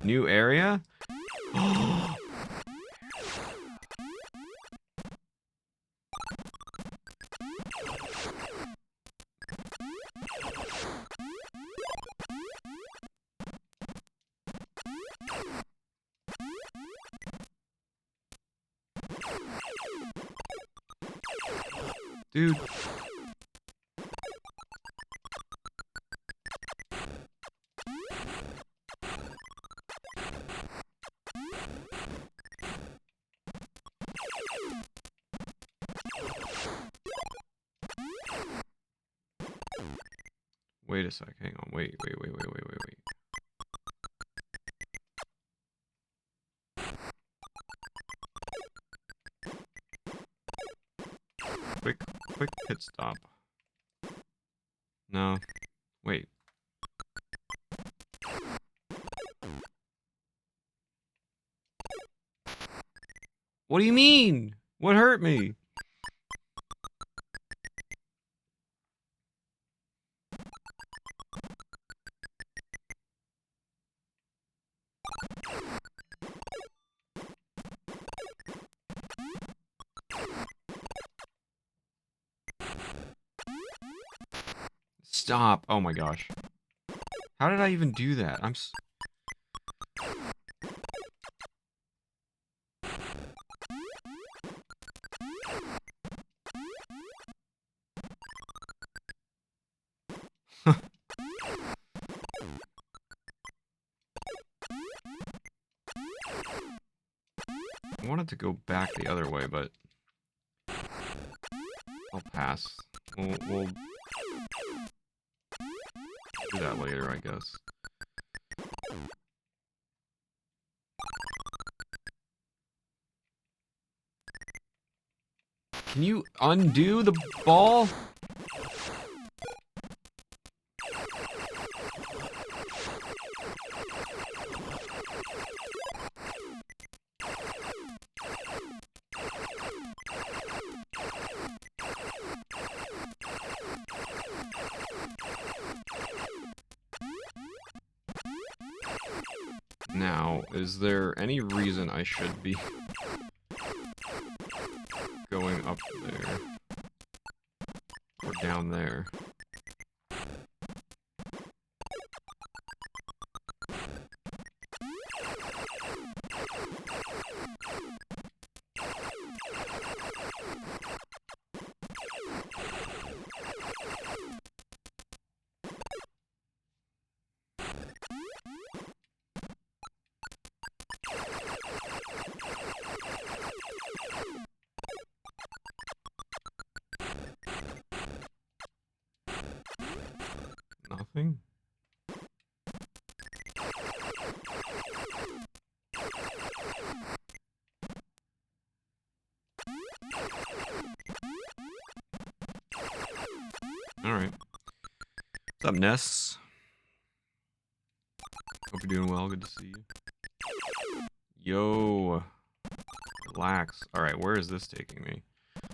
New area? Dude. Wait a sec, hang on, wait. Quick pit stop. No. Wait. What do you mean? What hurt me? Stop. Oh my gosh. How did I even do that? I wanted to go back the other way, but I'll pass. We'll do that later, I guess. Can you undo the ball? Now, is there any reason I should be going up there? Or down there? Nothing? Alright. What's up, Ness? Hope you're doing well. Good to see you. Yo. Relax. Alright, where is this taking me?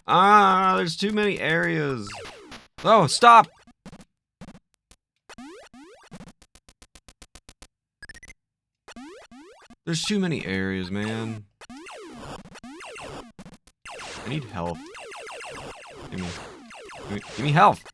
Ah, there's too many areas. Oh, stop! There's too many areas, man. I need health. Give me health!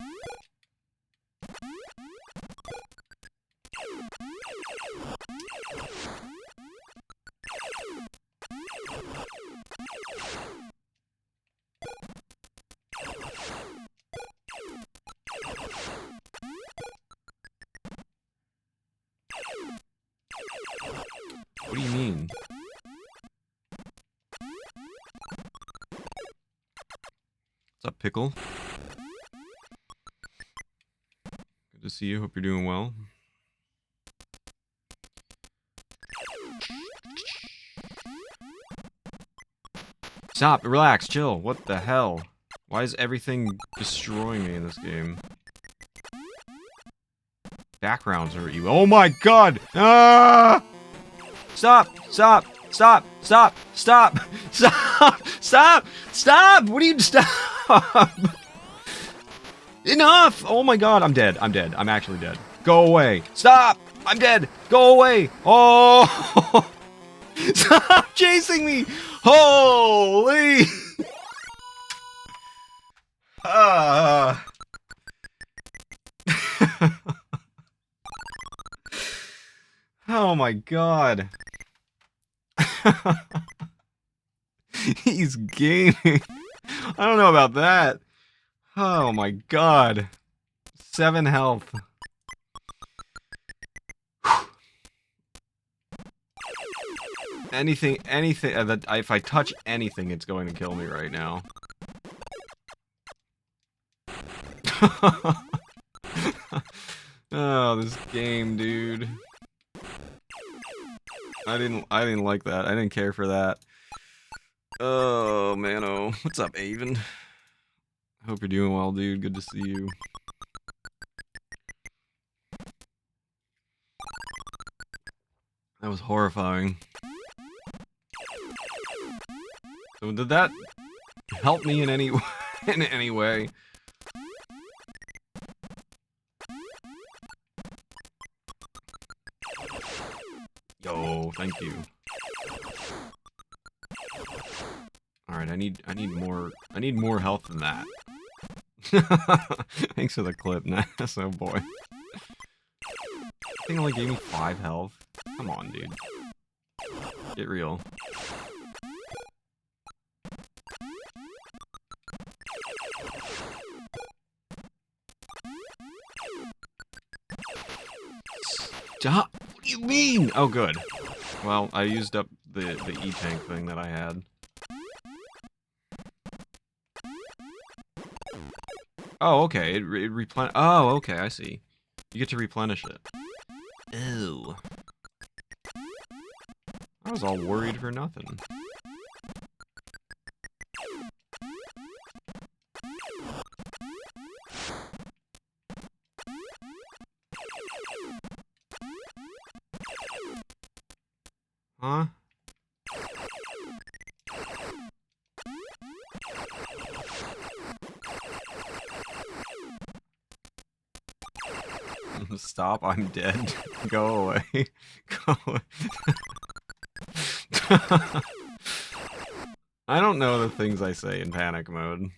What do you mean? What's up, Pickle? Good to see you. Hope you're doing well. Stop! Relax! Chill! What the hell? Why is everything destroying me in this game? Backgrounds are you. Oh my god! Ah! Stop! Stop! Stop! Stop! Stop! Stop! Stop! Stop! What do you stop? Enough! Oh my god, I'm dead. I'm dead. I'm actually dead. Go away. Stop! I'm dead. Go away. Oh! Stop chasing me! Holy! Oh my god. He's gaming. I don't know about that. Oh my god. 7 health. Anything, if I touch anything, it's going to kill me right now. Oh, this game, dude. I didn't like that. I didn't care for that. Oh, man, oh. What's up, Avon? Hope you're doing well, dude. Good to see you. That was horrifying. So did that help me in any in any way? Yo, thank you. All right, I need more health than that. Thanks for the clip, Ness. Oh boy. I think it only gave me 5 health. Come on, dude. Get real. Stop! What do you mean? Oh, good. Well, I used up the E-tank thing that I had. Oh, okay. It replenish. Oh, okay. I see. You get to replenish it. Ew. I was all worried for nothing. Huh? Stop, I'm dead. Go away. I don't know the things I say in panic mode.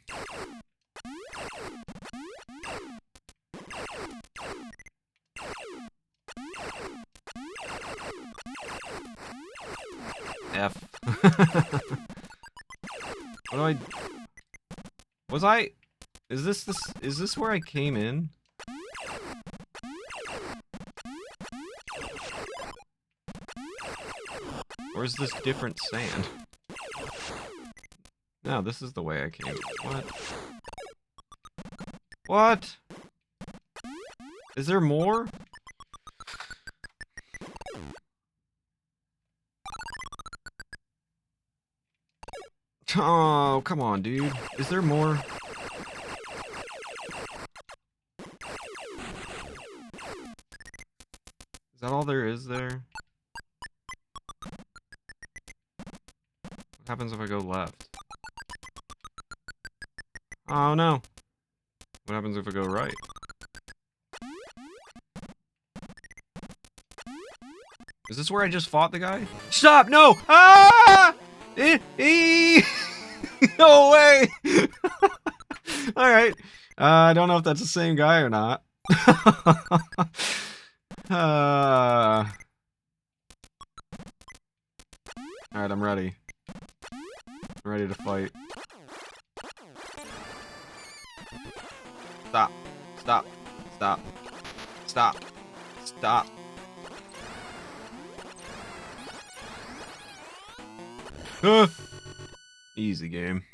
F. What do I... Was I... Is this where I came in? Or is this different sand? No, this is the way I came. What? What? Is there more? Oh, come on, dude. Is there more? Is that all there is there? What happens if I go left? Oh no. What happens if I go right? Is this where I just fought the guy? Stop! No! Ah! No way! Alright. I don't know if that's the same guy or not. Alright, I'm ready. I'm ready to fight. Stop. Stop. Stop. Stop. Stop. Easy game.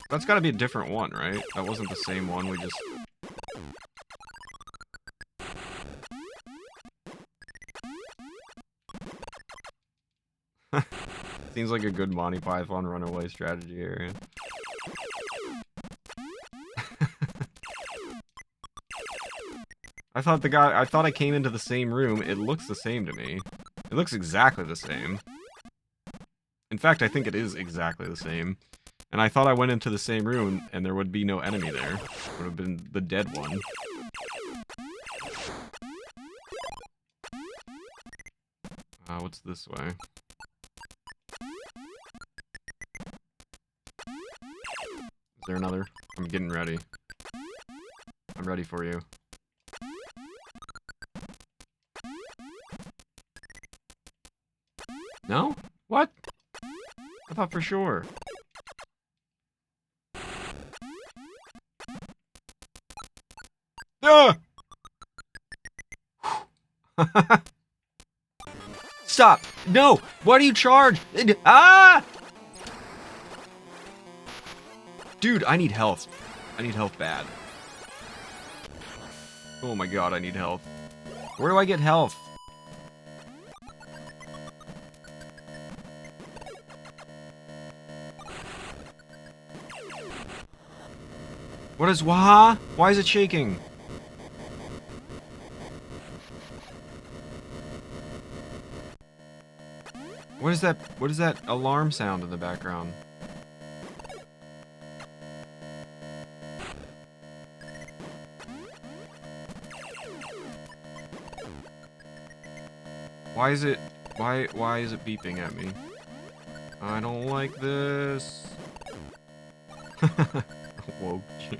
That's gotta be a different one, right? That wasn't the same one, we just... Seems like a good Monty Python runaway strategy area. I thought I came into the same room. It looks the same to me. It looks exactly the same. In fact, I think it is exactly the same. And I thought I went into the same room and there would be no enemy there. It would have been the dead one. What's this way? Is there another? I'm getting ready. I'm ready for you. No? What? I thought for sure. Ah! Stop! No! Why do you charge? Ah! Dude, I need health. I need health bad. Oh my god, I need health. Where do I get health? What is wah? Why is it shaking? What is that? What is that alarm sound in the background? Why is it beeping at me? I don't like this. Woke you.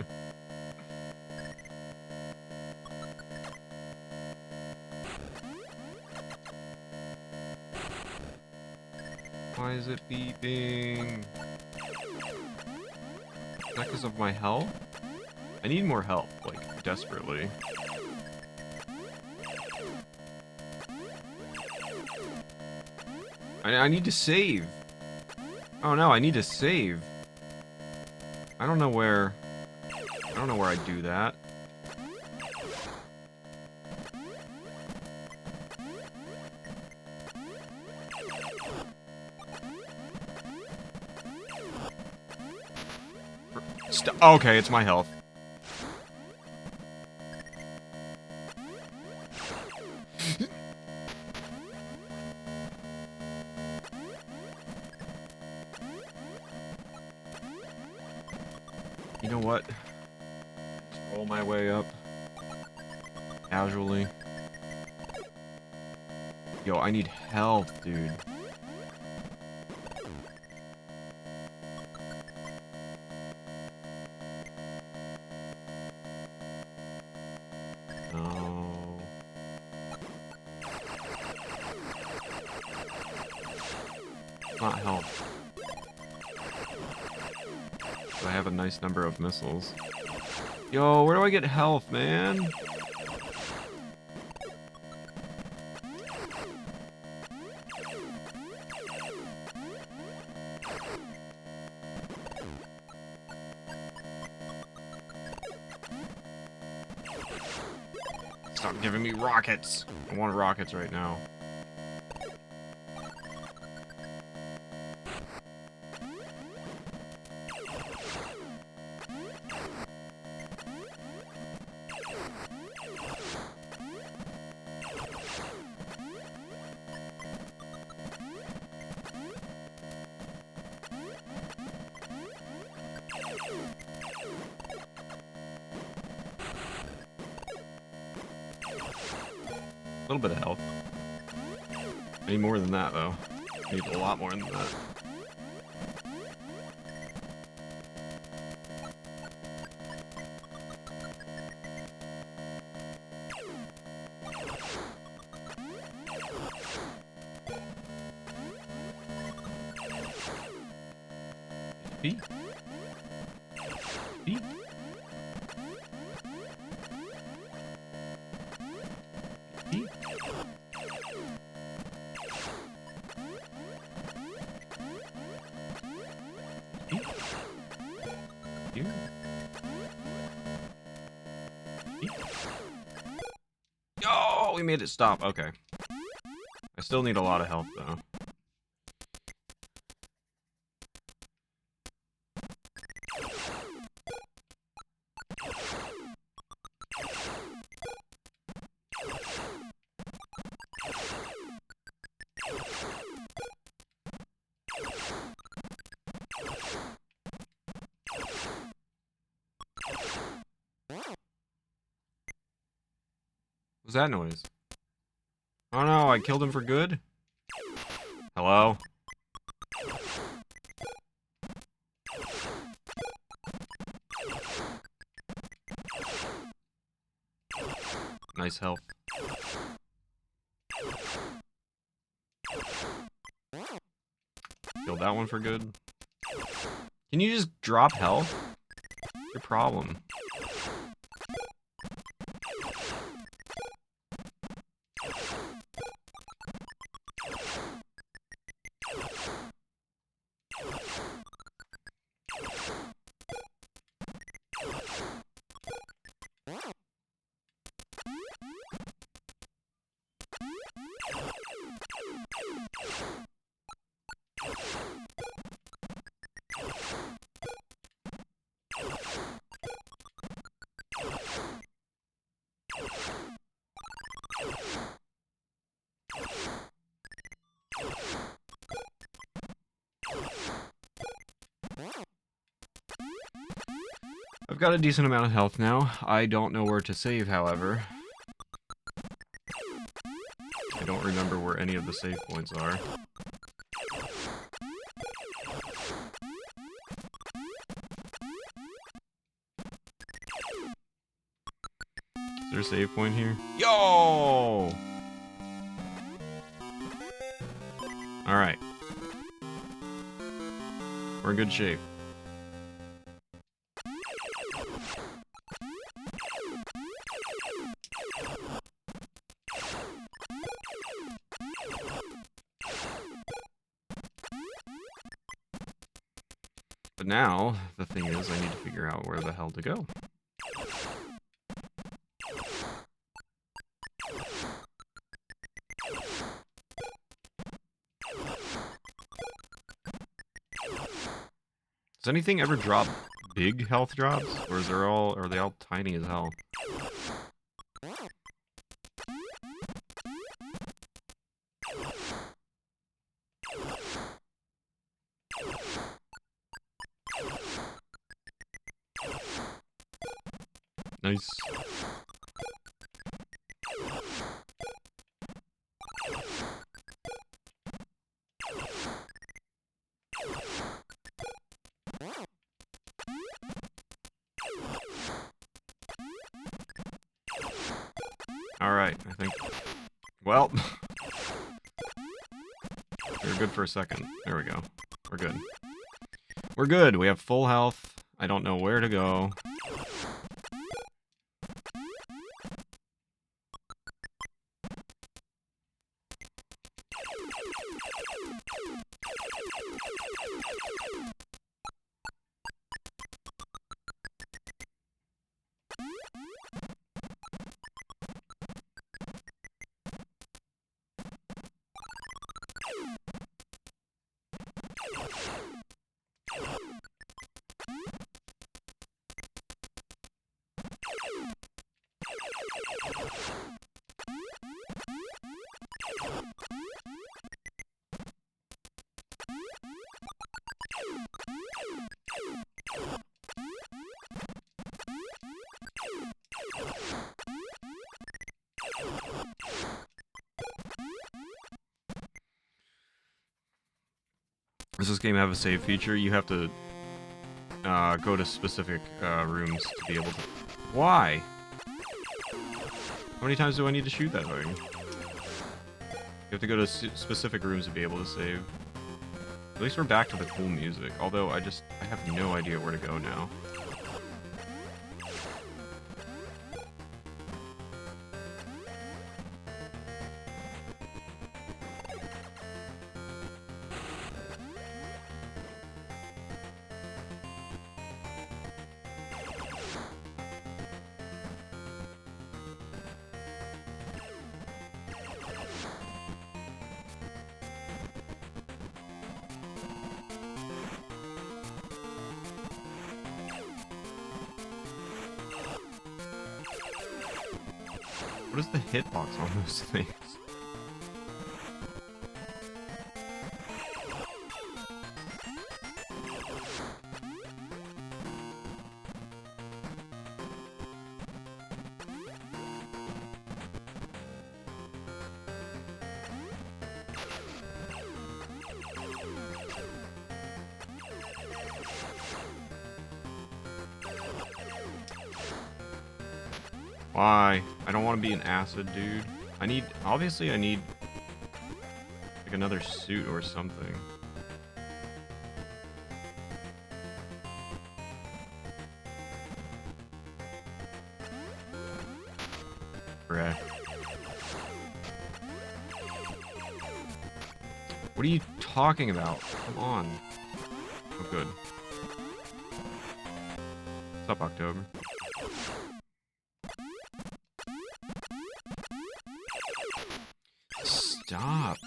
Why is it beeping? Is that because of my health? I need more health, like, desperately. I need to save. Oh no, I need to save. I don't know where I do that. Okay, it's my health. You know what? Just roll my way up. Casually. Yo, I need health, dude. No. Not health. But I have a nice number of missiles. Yo, where do I get health, man? Stop giving me rockets! I want rockets right now. A little bit of health. I need more than that, though. I need a lot more than that. Beat. Beat. Beat. Here. Oh, we made it stop. Okay. I still need a lot of health, though. What's that noise? Oh no, I killed him for good? Hello? Nice health. Killed that one for good. Can you just drop health? What's your problem? I've got a decent amount of health now. I don't know where to save, however. I don't remember where any of the save points are. Is there a save point here? Yo! Alright. We're in good shape. But now, the thing is, I need to figure out where the hell to go. Does anything ever drop big health drops? Or are they all tiny as hell? Nice. Alright, I think... Well... we were good for a second. There we go. We're good. We're good! We have full health. I don't know where to go. Does this game have a save feature? You have to go to specific rooms to be able to... Why? How many times do I need to shoot that thing? You have to go to specific rooms to be able to save. At least we're back to the cool music, although I have no idea where to go now. What is the hitbox on those things? Why? I don't want to be an acid dude. Obviously I need like another suit or something. Bruh. What are you talking about? Come on. Oh, good. What's up, October? Stop.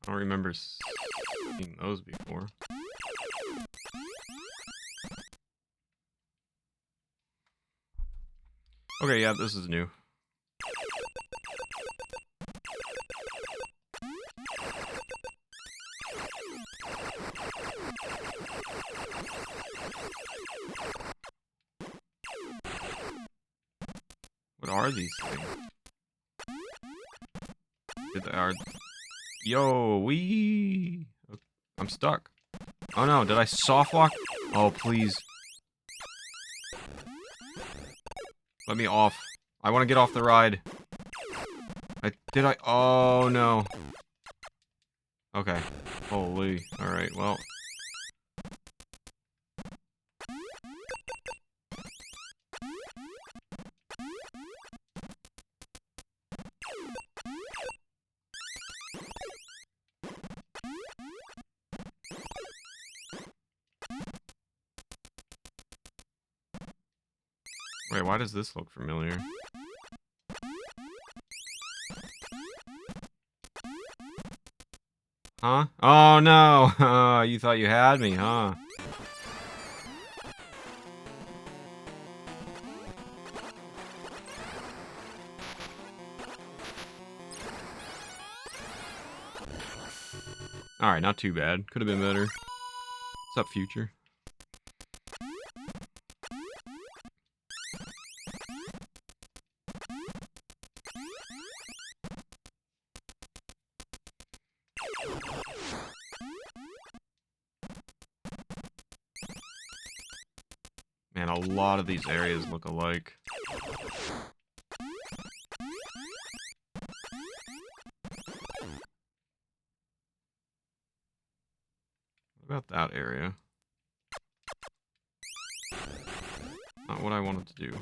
I don't remember seeing those before. Okay, yeah, this is new. What are these things? Yo, wee! I'm stuck. Oh no, did I soft walk? Oh, please. Let me off. I want to get off the ride. Oh no. Okay. Holy. Alright, well. Wait, why does this look familiar? Huh? Oh no! You thought you had me, huh? Alright, not too bad. Could have been better. What's up, future? Man, a lot of these areas look alike. What about that area? Not what I wanted to do.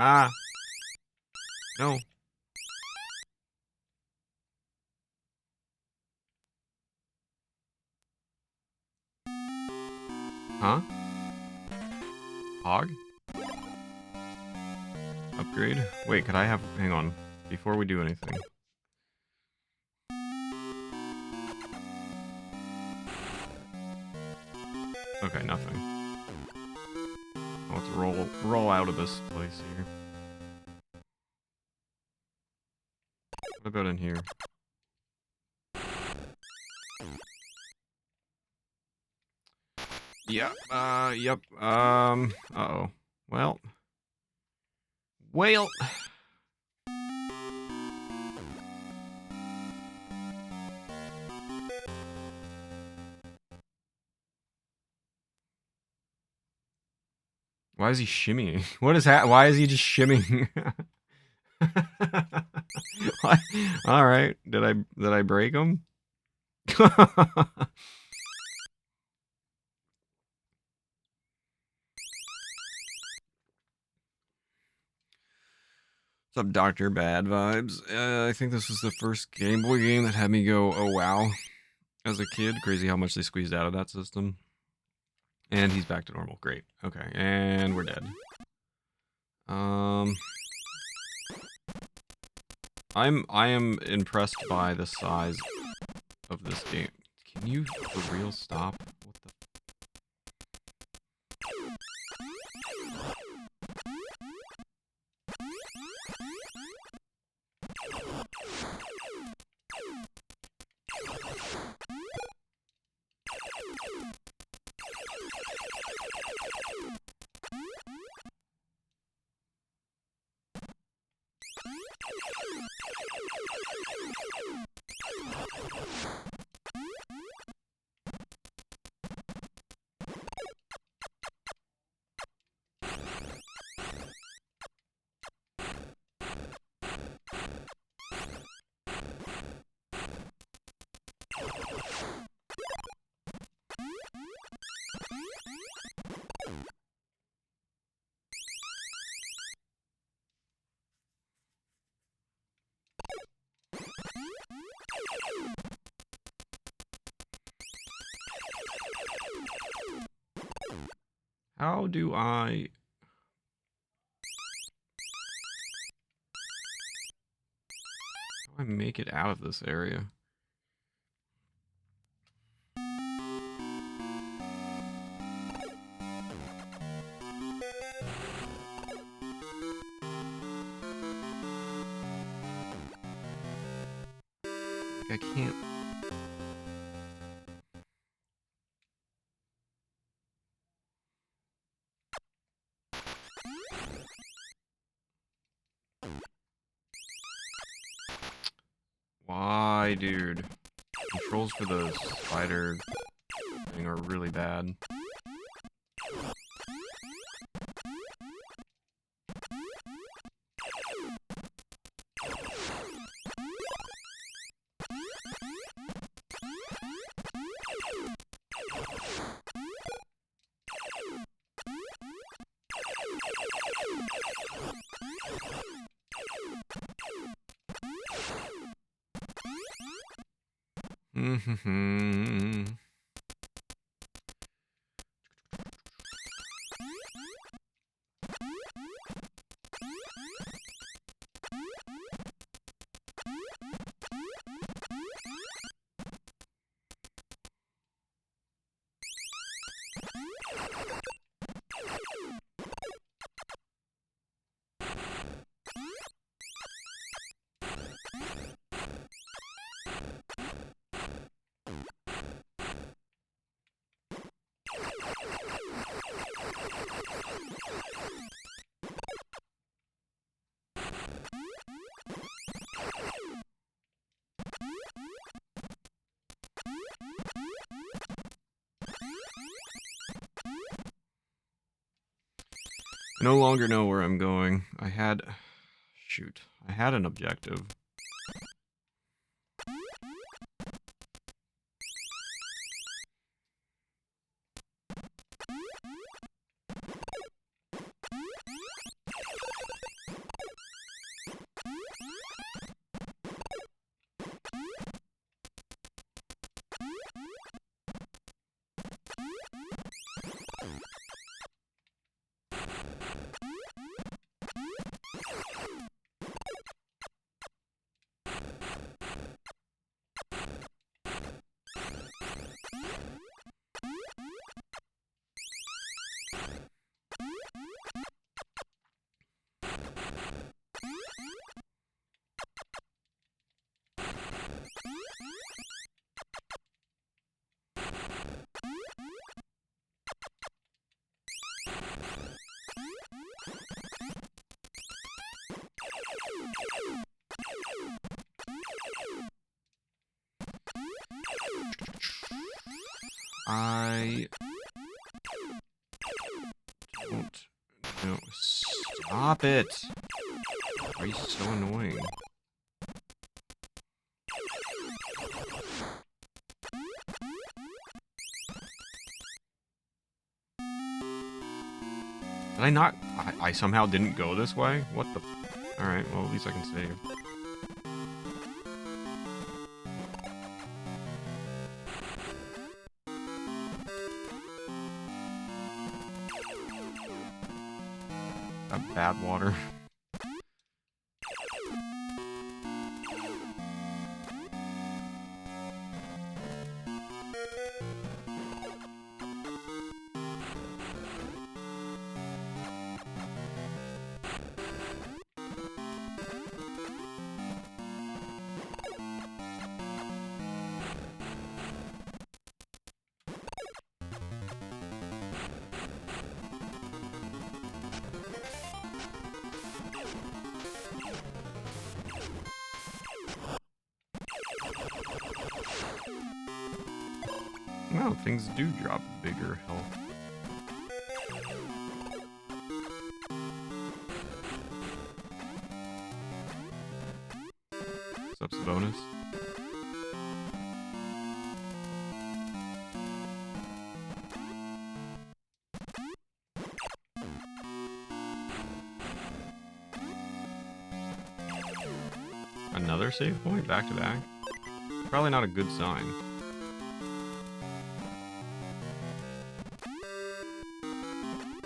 Ah! No. Huh? Hog? Upgrade? Wait, could I have... Hang on. Before we do anything. Okay, nothing. Let's roll out of this place here. What about in here? Yep, yep, uh-oh. Well. Why is he shimmying? What is that? Why is he just shimmying? All right. Did I break him? What's up, Dr. Bad Vibes? I think this was the first Game Boy game that had me go, oh wow, as a kid. Crazy how much they squeezed out of that system. And he's back to normal. Great. Okay, and we're dead. I am impressed by the size of this game. Can you for real stop? What the? How do I make it out of this area? I can't. Why, dude? Controls for the spider thing are really bad. I no longer know where I'm going. Shoot. I had an objective. I don't know. Stop it! Why are you so annoying? Did I not? I somehow didn't go this way? What the? Alright, well, at least I can save. Bad water. Wow, things do drop bigger health. What's the bonus? Another save point back to back? Probably not a good sign.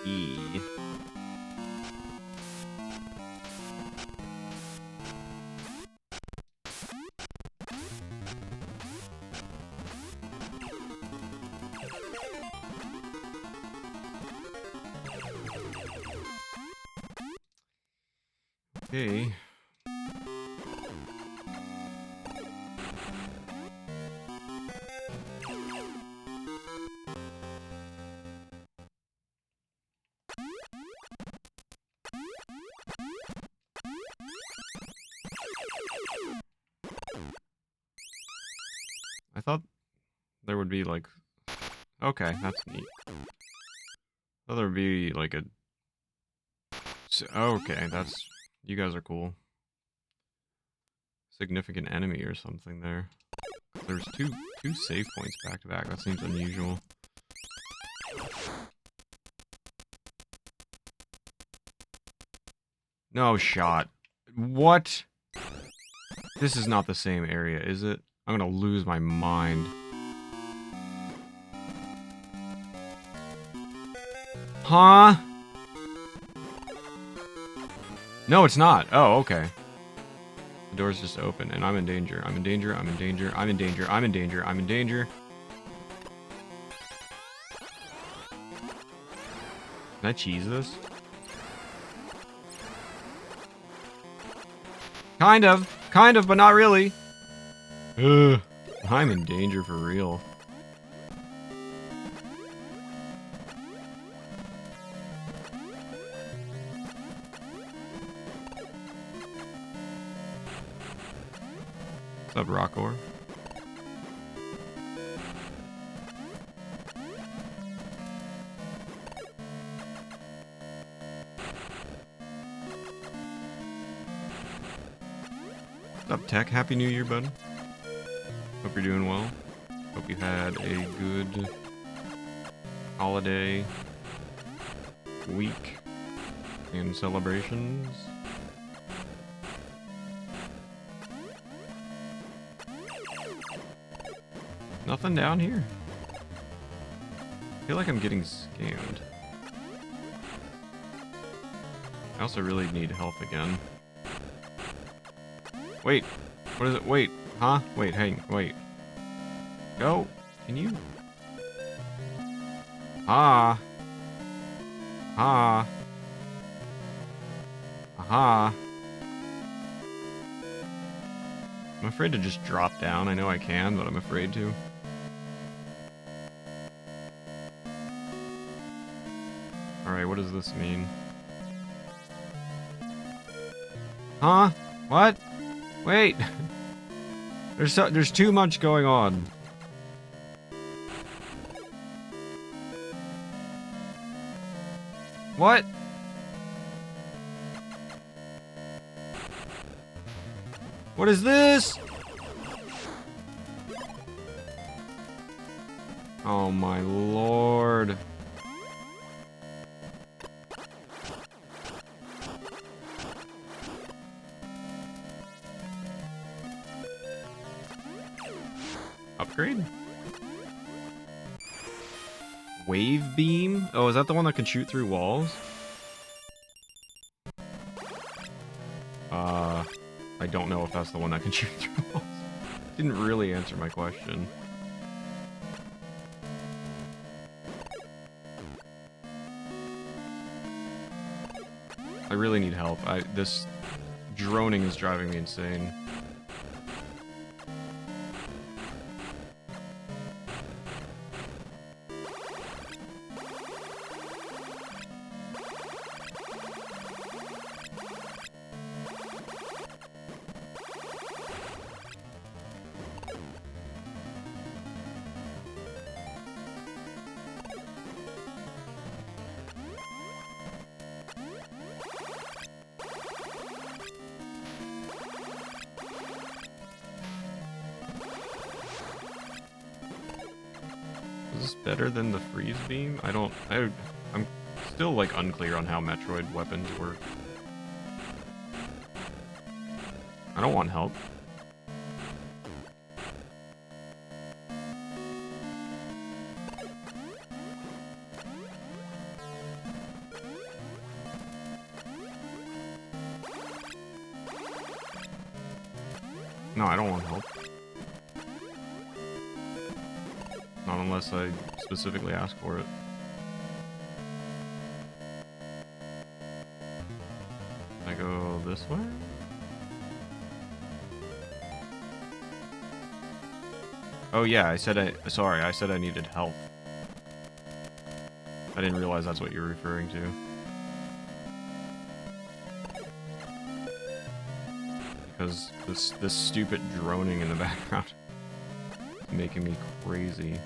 E. Okay. I thought there would be like... Okay, that's neat. I thought there would be like a... Okay, that's... You guys are cool. Significant enemy or something there. There's two save points back to back. That seems unusual. No shot. What? This is not the same area, is it? I'm gonna lose my mind. Huh? No, it's not. Oh, okay. The door's just open, and I'm in danger. I'm in danger. I'm in danger. I'm in danger. I'm in danger. I'm in danger. Can I cheese this? Kind of, but not really. Ugh. I'm in danger for real. What's up, Rockor? What's up, Tech? Happy New Year, bud. Hope you're doing well. Hope you had a good holiday week and celebrations. Nothing down here. I feel like I'm getting scammed. I also really need health again. Wait, what is it? Wait, huh? Wait, hang, wait. Go. Can you? Ah. Ah. Aha. I'm afraid to just drop down. I know I can, but I'm afraid to. Alright, what does this mean? Huh? What? Wait! There's too much going on. What? What is this? Oh my lord. Upgrade? Wave beam? Oh, is that the one that can shoot through walls? I don't know if that's the one that can shoot through walls. Didn't really answer my question. I really need help. This droning is driving me insane. Is this better than the freeze beam? I'm still like unclear on how Metroid weapons work. I don't want help. No, I don't want help. Not unless I specifically ask for it. Can I go this way? Oh yeah, I said I needed help. I didn't realize that's what you're referring to. Because this stupid droning in the background is making me crazy.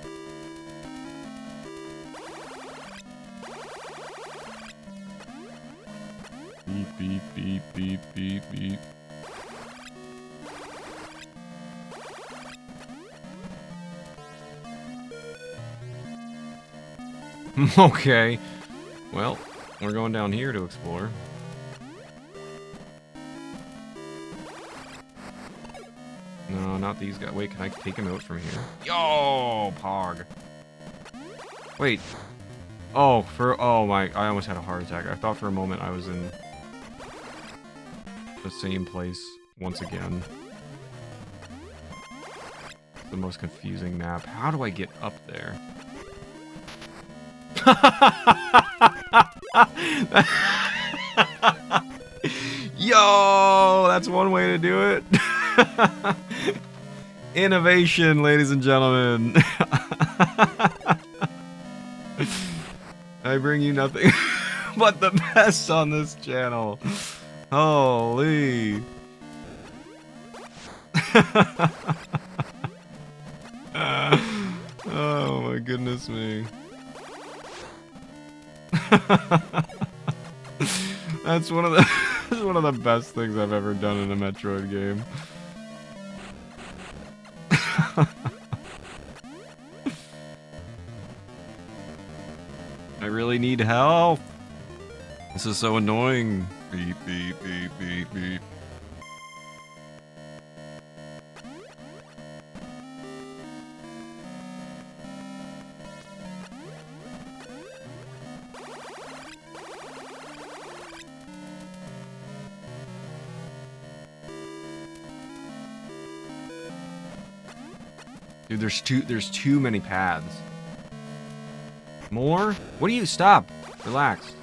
Beep, beep, beep, beep, beep, beep. Okay. Well, we're going down here to explore. No, not these guys. Wait, can I take him out from here? Yo, Pog. Wait. Oh, my, I almost had a heart attack. I thought for a moment I was in the same place once again. The most confusing map. How do I get up there? Yo, that's one way to do it. Innovation, ladies and gentlemen. I bring you nothing but the best on this channel. Holy. Oh my goodness me. That's one of the best things I've ever done in a Metroid game. I really need help. This is so annoying. Beep, beep, beep, beep, beep. Dude, there's too many paths. More? What do you stop? Relax.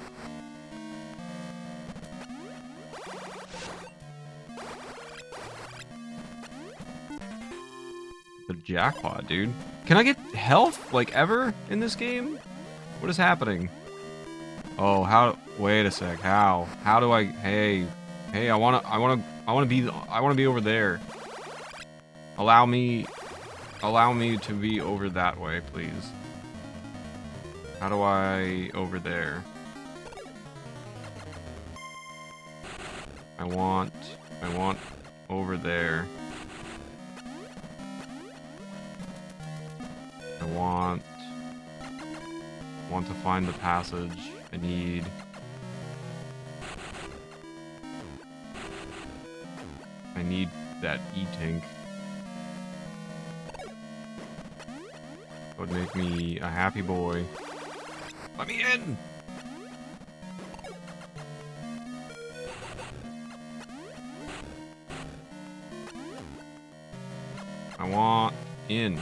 The jackpot, dude. Can I get health, like, ever in this game? What is happening? Oh, how? Wait a sec. How? How do I? Hey, I wanna be over there. Allow me to be over that way, please. How do I over there? I want over there. I want to find the passage. I need that E-tank. That would make me a happy boy. Let me in! I want in.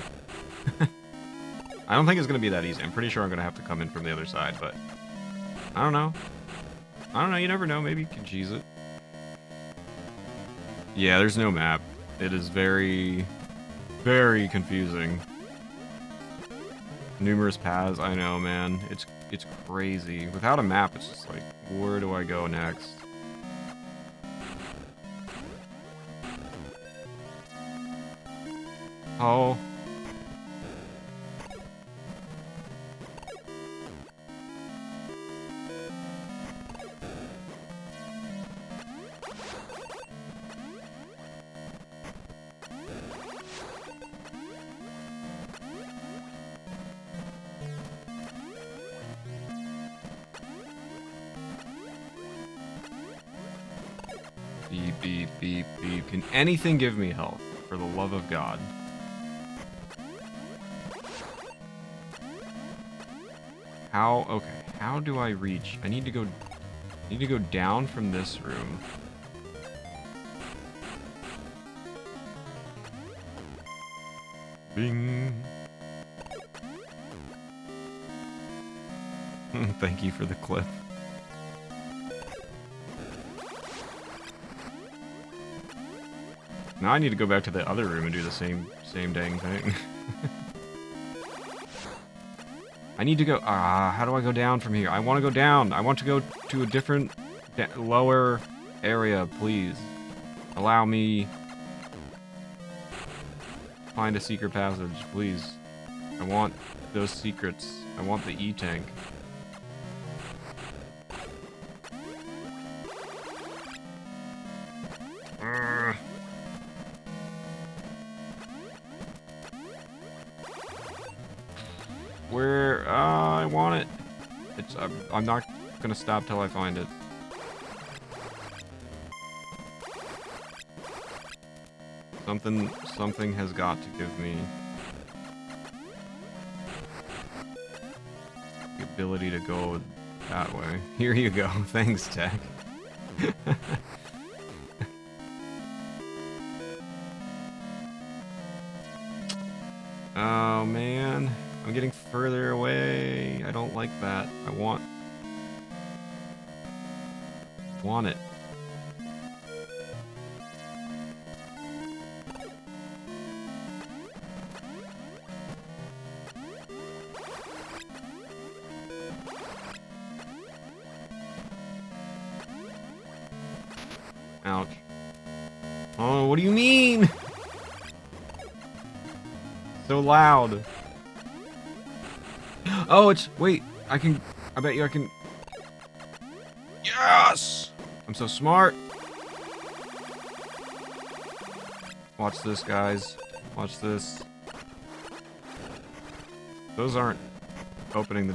I don't think it's gonna be that easy. I'm pretty sure I'm gonna have to come in from the other side, but I don't know. You never know. Maybe you can cheese it. Yeah, there's no map. It is very, very confusing. Numerous paths. I know, man. It's crazy. Without a map, it's just like, where do I go next? Oh. Beep, beep, beep, beep. Can anything give me health? For the love of God. How? Okay. How do I reach? I need to go down from this room. Bing. Thank you for the clip. Now I need to go back to the other room and do the same dang thing. I need to go... how do I go down from here? I want to go down. I want to go to a different, lower area, please. Allow me... Find a secret passage, please. I want those secrets. I want the E-tank. Where? I want it. I'm not gonna stop till I find it. Something has got to give me the ability to go that way. Here you go. Thanks, Tech. Oh, man. I'm getting further away. I don't like that. I want it. Ouch. Oh, what do you mean? So loud. Oh, it's... Wait. I bet you I can... Yes! I'm so smart. Watch this, guys. Watch this. Those aren't opening the...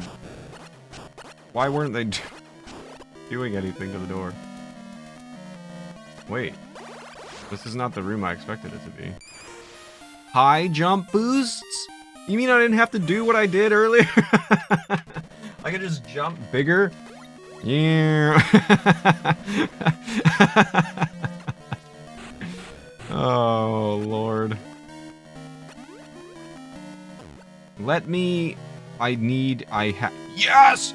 Why weren't they doing anything to the door? Wait. This is not the room I expected it to be. High jump boosts? You mean I didn't have to do what I did earlier? I could just jump bigger? Yeah. Oh, Lord. Yes!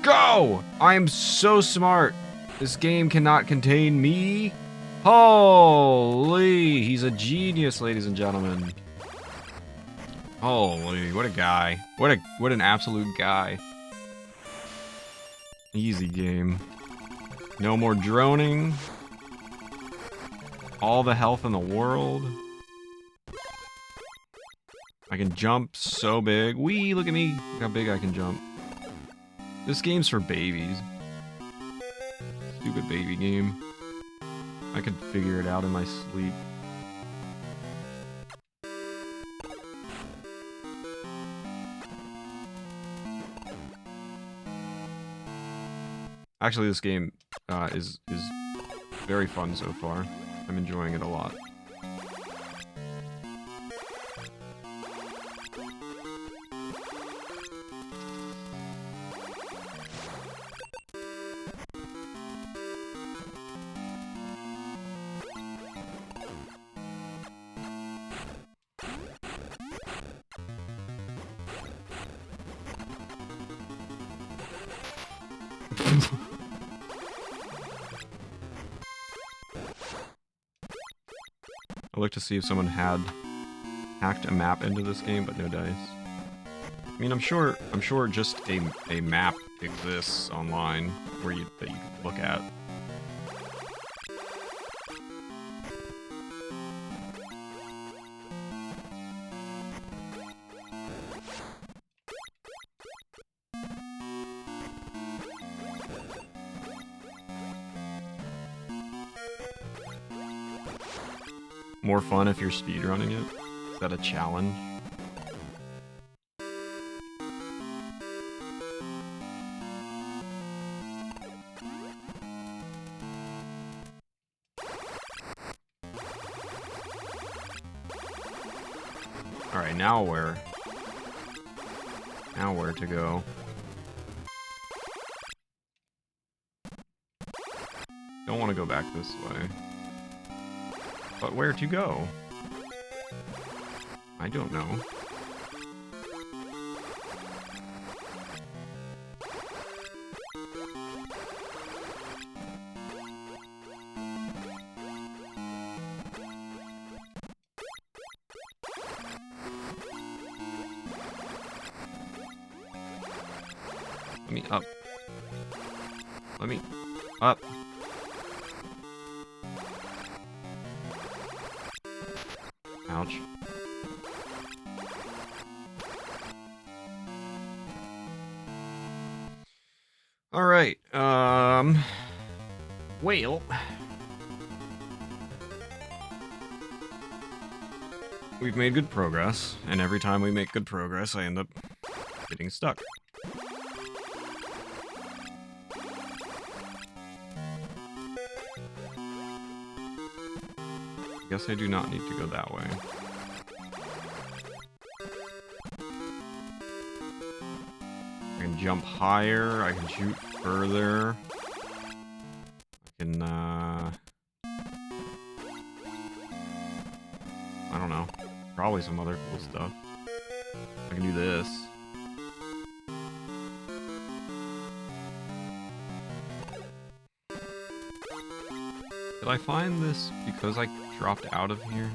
Go! I'm so smart. This game cannot contain me. Holy, he's a genius, ladies and gentlemen. Holy, what a guy. What an absolute guy. Easy game. No more droning. All the health in the world. I can jump so big. Whee, look at me. Look how big I can jump. This game's for babies. Stupid baby game. I could figure it out in my sleep. Actually, this game is very fun so far. I'm enjoying it a lot. I looked to see if someone had hacked a map into this game, but no dice. I mean, I'm sure just a map exists online where that you can look at. More fun if you're speedrunning it? Is that a challenge? Alright, now where? Now where to go? Don't want to go back this way. But where to go? I don't know. Let me up. Let me up. Ouch. All right. Well, we've made good progress, and every time we make good progress, I end up getting stuck. I guess I do not need to go that way. I can jump higher, I can shoot further. I can, I don't know. Probably some other cool stuff. I can do this. Did I find this because I dropped out of here?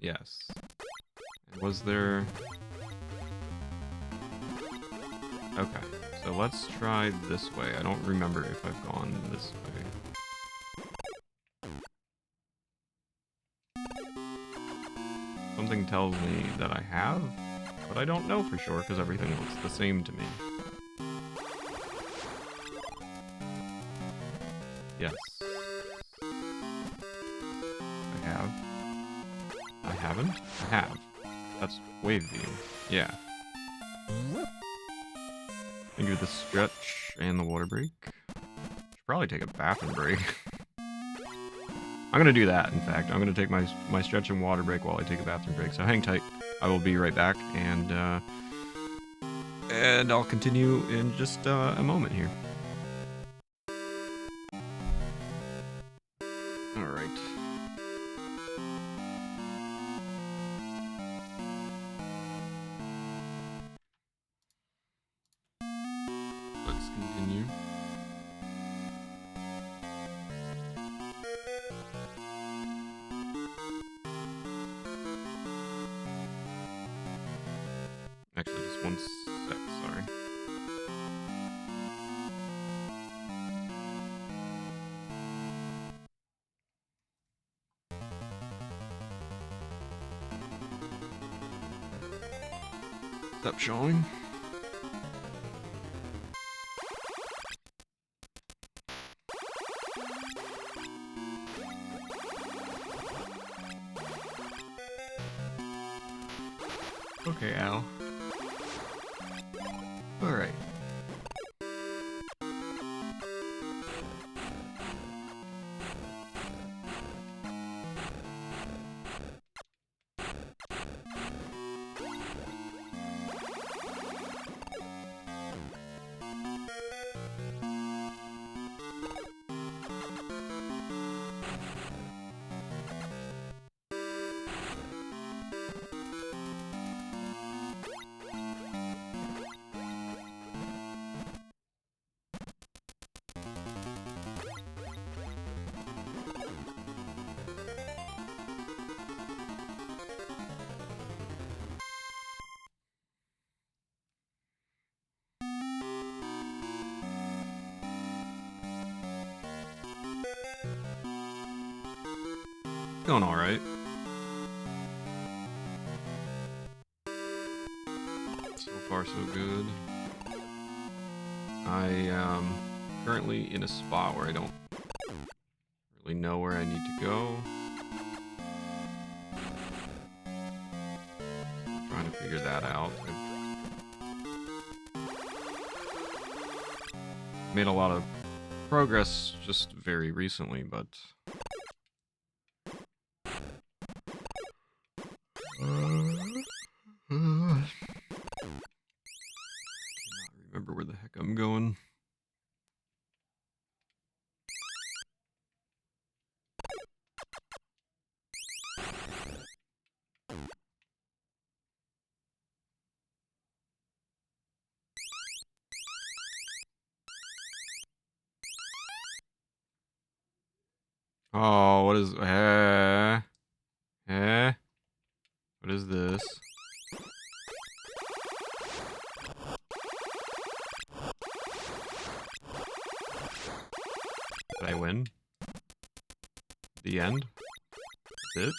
Yes. Was there... Okay, so let's try this way. I don't remember if I've gone this way. Something tells me that I have, but I don't know for sure because everything looks the same to me. Yes. I have. I haven't? I have. That's wave beam. Yeah. Thank you for the stretch and the water break. Should probably take a bathroom break. I'm gonna do that, in fact. I'm gonna take my stretch and water break while I take a bathroom break. So hang tight. I will be right back, and I'll continue in just a moment here. Alright. Let's continue. Actually, just one sec, sorry. Stop showing. Okay, Al. Alright. Going alright. So far, so good. I am currently in a spot where I don't really know where I need to go. I'm trying to figure that out. I've made a lot of progress just very recently, but cannot remember where the heck I'm going. Oh, what is what is this? Did I win? The end? That's it?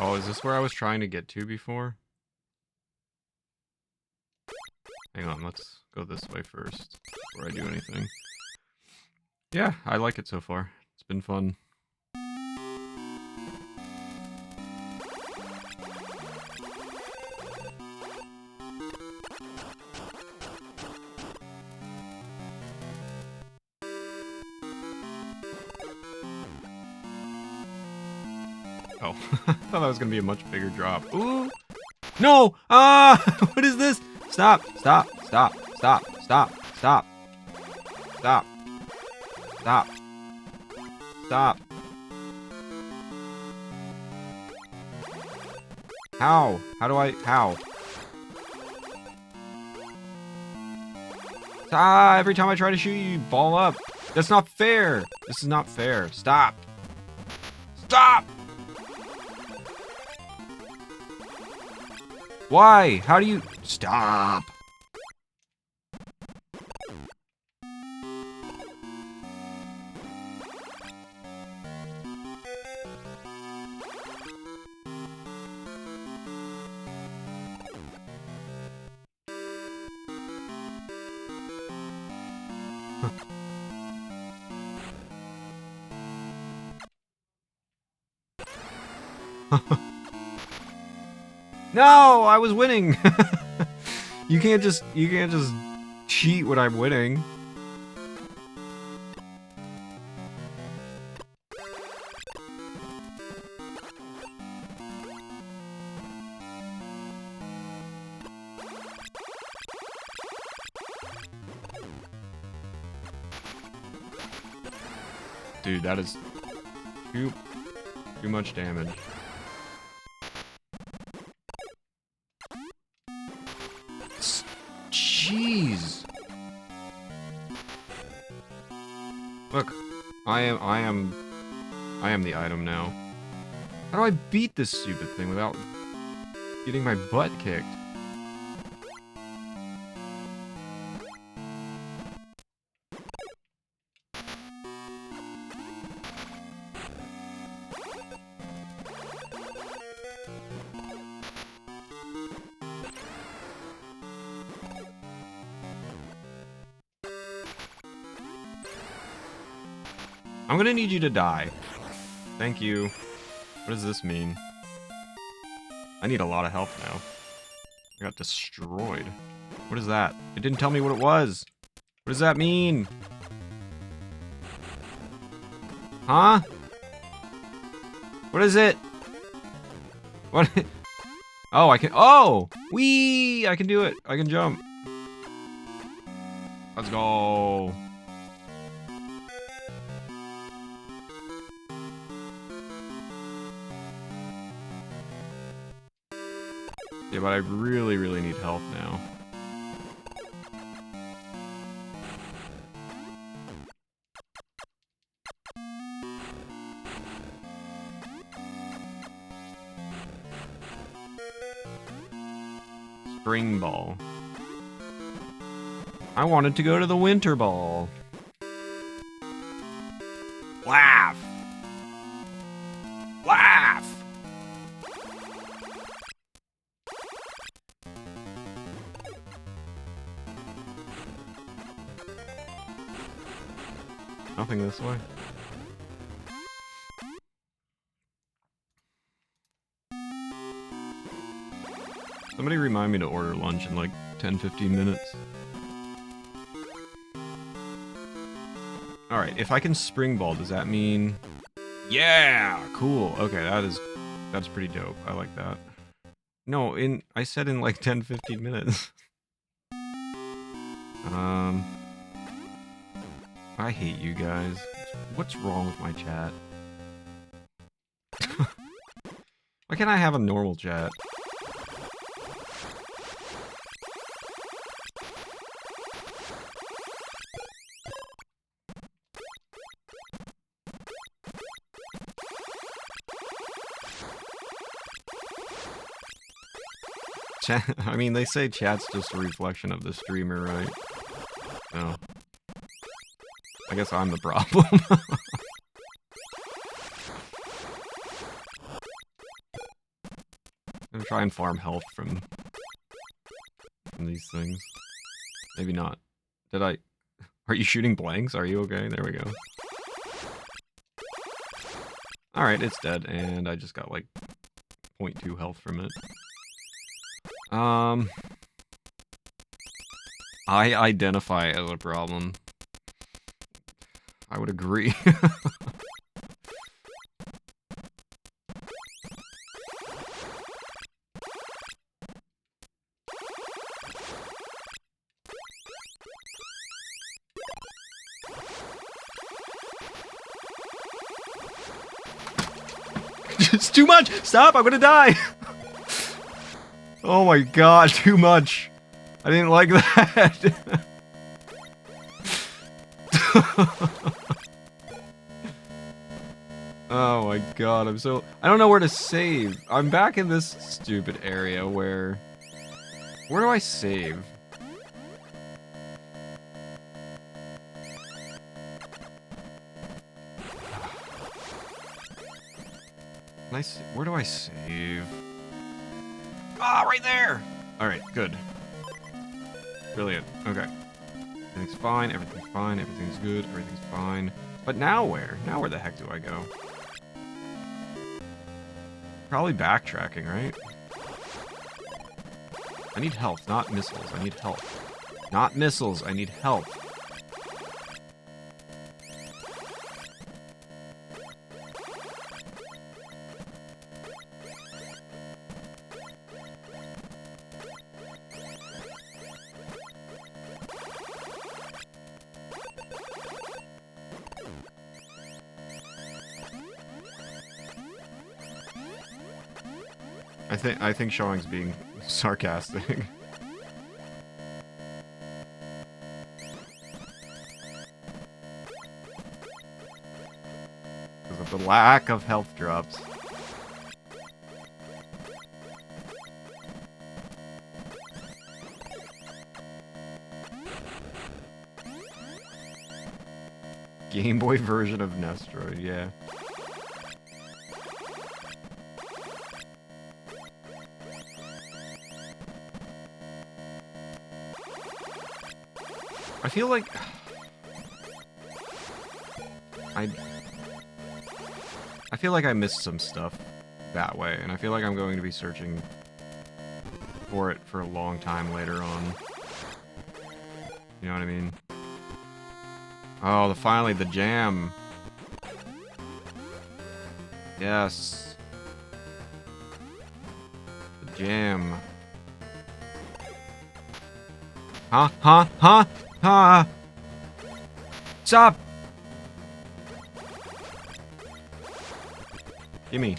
Oh, is this where I was trying to get to before? Hang on, let's go this way first before I do anything. Yeah, I like it so far. It's been fun. Oh, I thought that was gonna be a much bigger drop. Ooh! No! Ah! What is this? Stop! Stop! Stop! Stop! Stop! Stop! Stop! Stop! Stop! How? How do I? How? Ah! Every time I try to shoot you, you ball up. That's not fair. This is not fair. Stop! Stop! Why? How do you... Stop! No, I was winning. You can't just cheat when I'm winning. Dude, that is too much damage. Jeez. Look, I am the item now. How do I beat this stupid thing without getting my butt kicked? I'm gonna need you to die. Thank you. What does this mean? I need a lot of health now. I got destroyed. What is that? It didn't tell me what it was. What does that mean? Huh? What is it? What? Oh, I can. Oh! Whee! I can do it. I can jump. Let's go. Yeah, but I really, really need health now. Spring ball. I wanted to go to the winter ball. Laugh! Laugh! Nothing this way. Somebody remind me to order lunch in like 10-15 minutes. Alright, if I can spring ball, does that mean... Yeah! Cool. Okay, that's pretty dope. I like that. No, I said in like 10-15 minutes. I hate you guys. What's wrong with my chat? Why can't I have a normal chat? I mean, they say chat's just a reflection of the streamer, right? No. I guess I'm the problem. I'm gonna try and farm health from these things. Maybe not. Did I... Are you shooting blanks? Are you okay? There we go. Alright, it's dead, and I just got like 0.2 health from it. I identify as a problem. I would agree. It's too much! Stop! I'm gonna die! Oh my god, too much. I didn't like that. Oh my god, I don't know where to save. I'm back in this stupid area where do I save? Where do I save? Ah, right there! Alright, good. Brilliant. Okay. Everything's fine, everything's fine, everything's good, everything's fine. But now where? Now where the heck do I go? Probably backtracking, right? I need health, not missiles. I need health. Not missiles, I need health. I think Showing's being sarcastic. Because of the lack of health drops. Game Boy version of Metroid, yeah. I feel like I feel like I missed some stuff that way, and I feel like I'm going to be searching for it for a long time later on. You know what I mean? Oh, finally the jam. Yes. The jam. Huh? Huh? Huh? Huh? Stop! Gimme.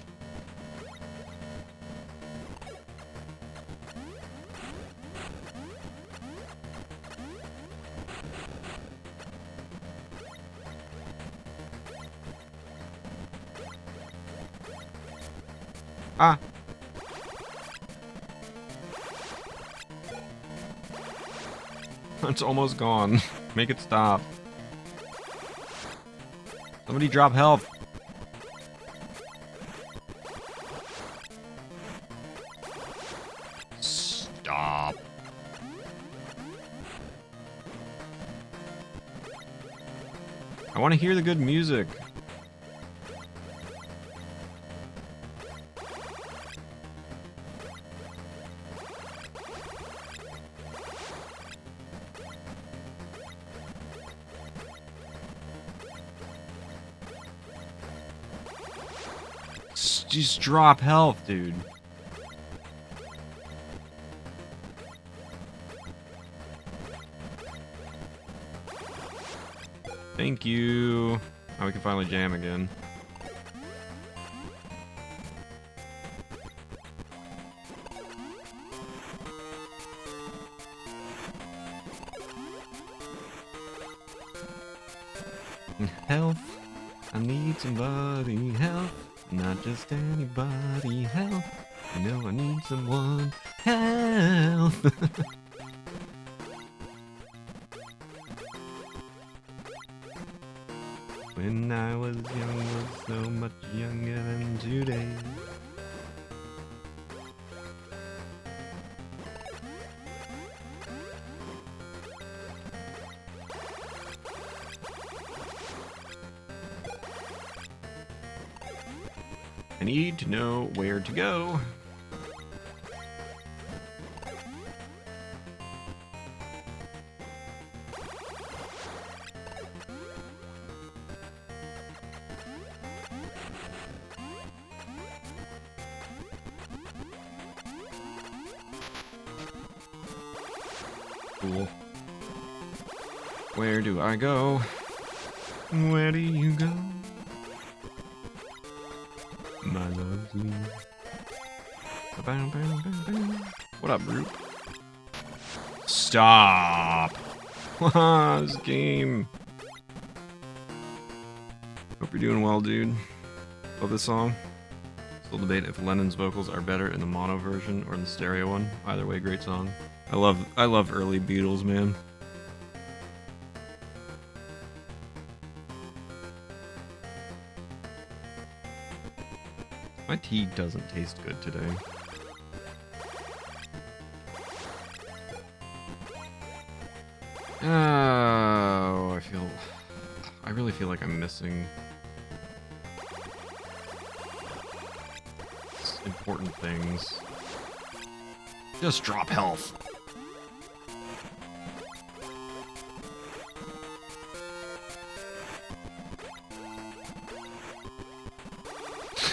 Ah! It's almost gone. Make it stop. Somebody drop health. Stop. I want to hear the good music. Just drop health, dude. Thank you. Now we can finally jam again. Health. I need somebody help. Not just anybody help. You know I need someone help. When I was young, was so much younger than today. I need to know where to go. Cool. Where do I go? Where do you go? My lovely. What up, Brute? Stop! This game. Hope you're doing well, dude. Love this song. Still debate if Lennon's vocals are better in the mono version or in the stereo one. Either way, great song. I love early Beatles, man. My tea doesn't taste good today. Oh, I really feel like I'm missing important things. Just drop health.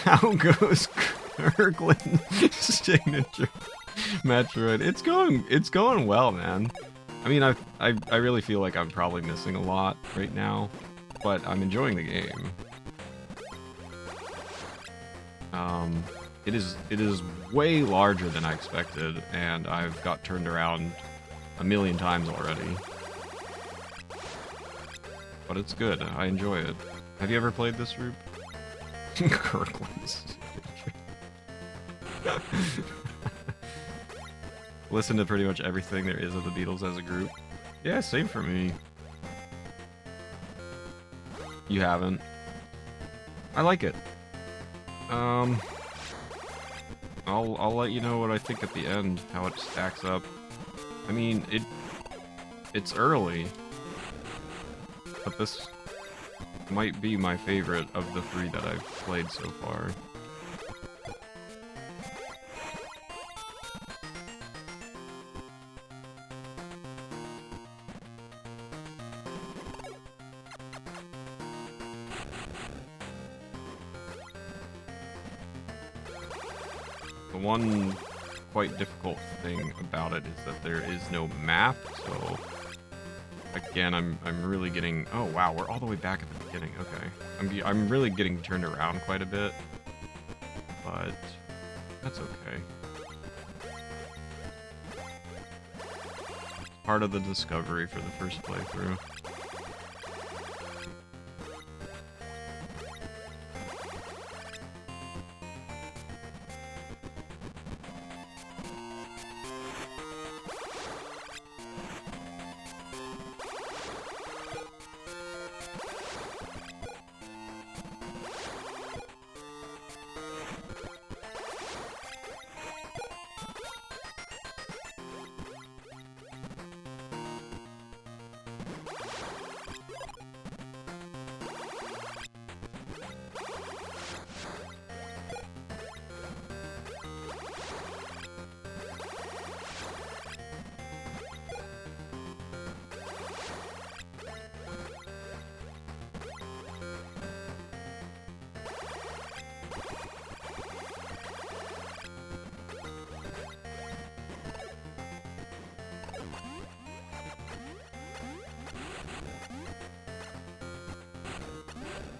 How goes Kirkland's signature Metroid? It's going well, man. I mean, I really feel like I'm probably missing a lot right now, but I'm enjoying the game. It is way larger than I expected, and I've got turned around a million times already. But it's good. I enjoy it. Have you ever played this, Rube? Kirkland's. Listen to pretty much everything there is of the Beatles as a group. Yeah, same for me. You haven't? I like it. I'll let you know what I think at the end, how it stacks up. I mean, it's early, but this might be my favorite of the 3 that I've played so far. The one quite difficult thing about it is that there is no map, so again, I'm really getting... Oh wow, we're all the way back at the beginning. Okay, I'm really getting turned around quite a bit, but that's okay. It's part of the discovery for the first playthrough.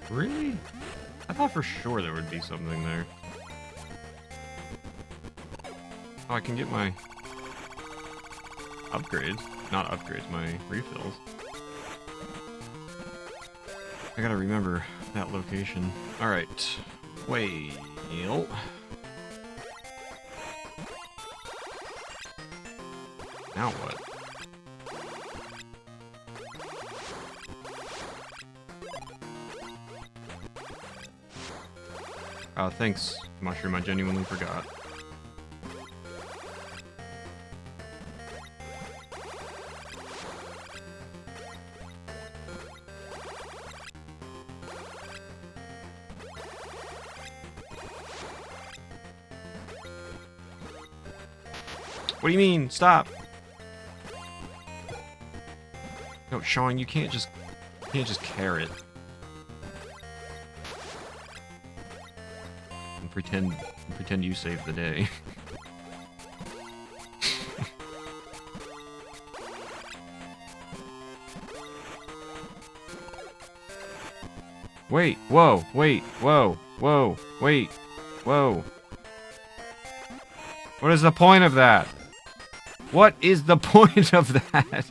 Really? I thought for sure there would be something there. Oh, I can get my upgrades. Not upgrades, my refills. I gotta remember that location. Alright. Whale. Now what? Thanks, Mushroom. I genuinely forgot. What do you mean? Stop! No, Sean, you can't just carrot. Pretend you saved the day. Wait, whoa, wait, whoa, whoa, wait, whoa. What is the point of that? What is the point of that?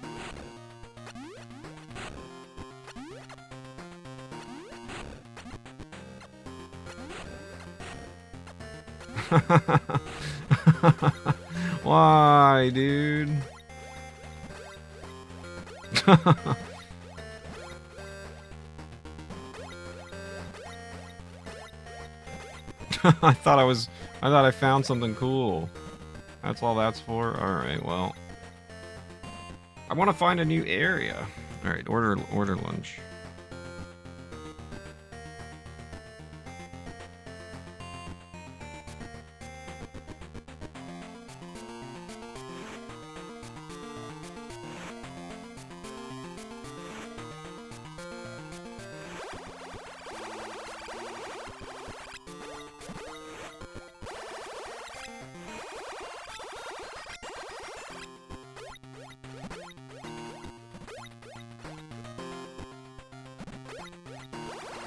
Why, dude? I thought I found something cool. That's all that's for? Alright, well. I want to find a new area. All right, order lunch.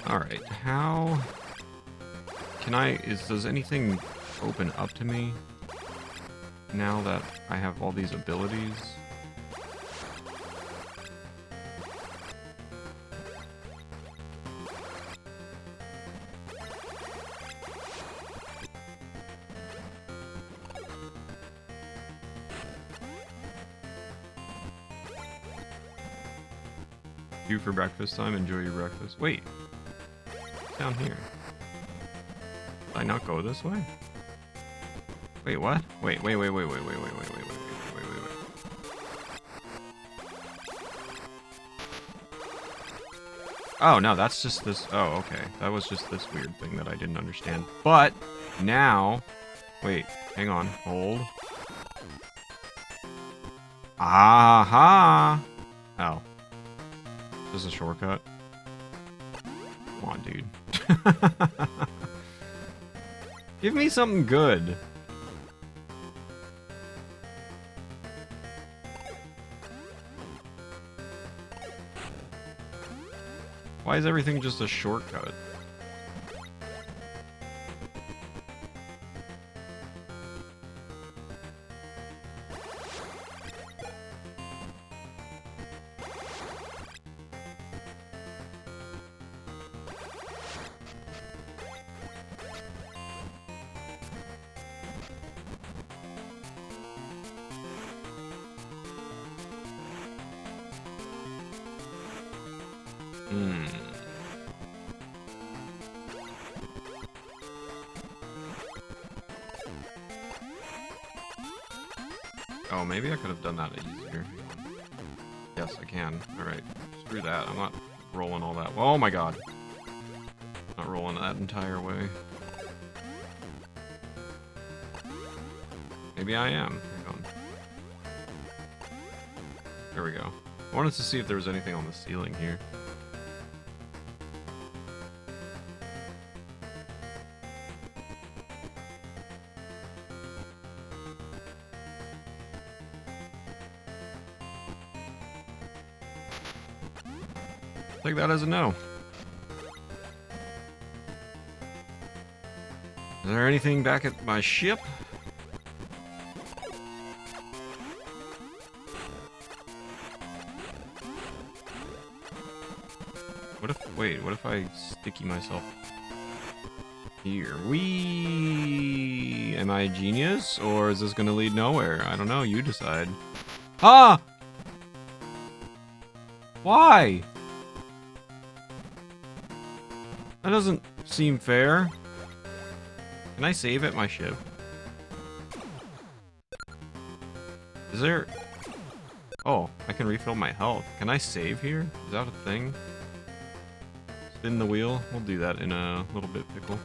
Alright, how can does anything open up to me now that I have all these abilities? You for breakfast time, enjoy your breakfast. Wait. Down here. Did I not go this way? Wait, what? Wait. Oh, no, that's just this. Oh, okay. That was just this weird thing that I didn't understand. But now, wait, hang on, hold. Aha! Oh. This is a shortcut. Come on, dude. Give me something good. Why is everything just a shortcut? Oh, maybe I could have done that easier. Yes, I can. Alright. Screw that. I'm not rolling all that. Oh my god. Not rolling that entire way. Maybe I am. Hang on. There we go. I wanted to see if there was anything on the ceiling here. Take that as a no. Is there anything back at my ship? What if I sticky myself here? Am I a genius? Or is this gonna lead nowhere? I don't know, you decide. Ah! Why? That doesn't seem fair. Can I save at my ship? Is there... Oh, I can refill my health. Can I save here? Is that a thing? Spin the wheel? We'll do that in a little bit, Pickle.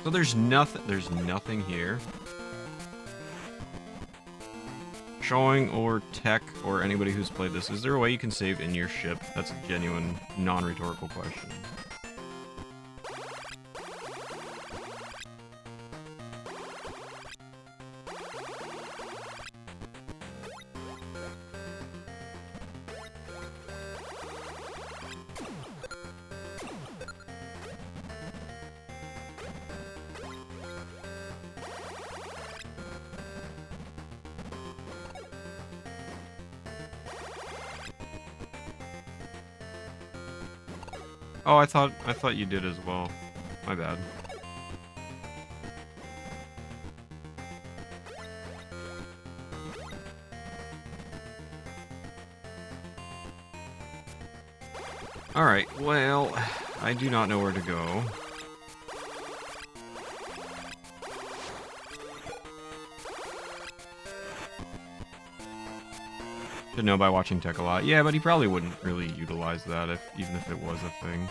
So there's nothing here. Showing or tech or anybody who's played this, is there a way you can save in your ship? That's a genuine, non-rhetorical question. Oh, I thought you did as well. My bad. Alright, well, I do not know where to go. Should know by watching Tech a lot. Yeah, but he probably wouldn't really utilize that even if it was a thing.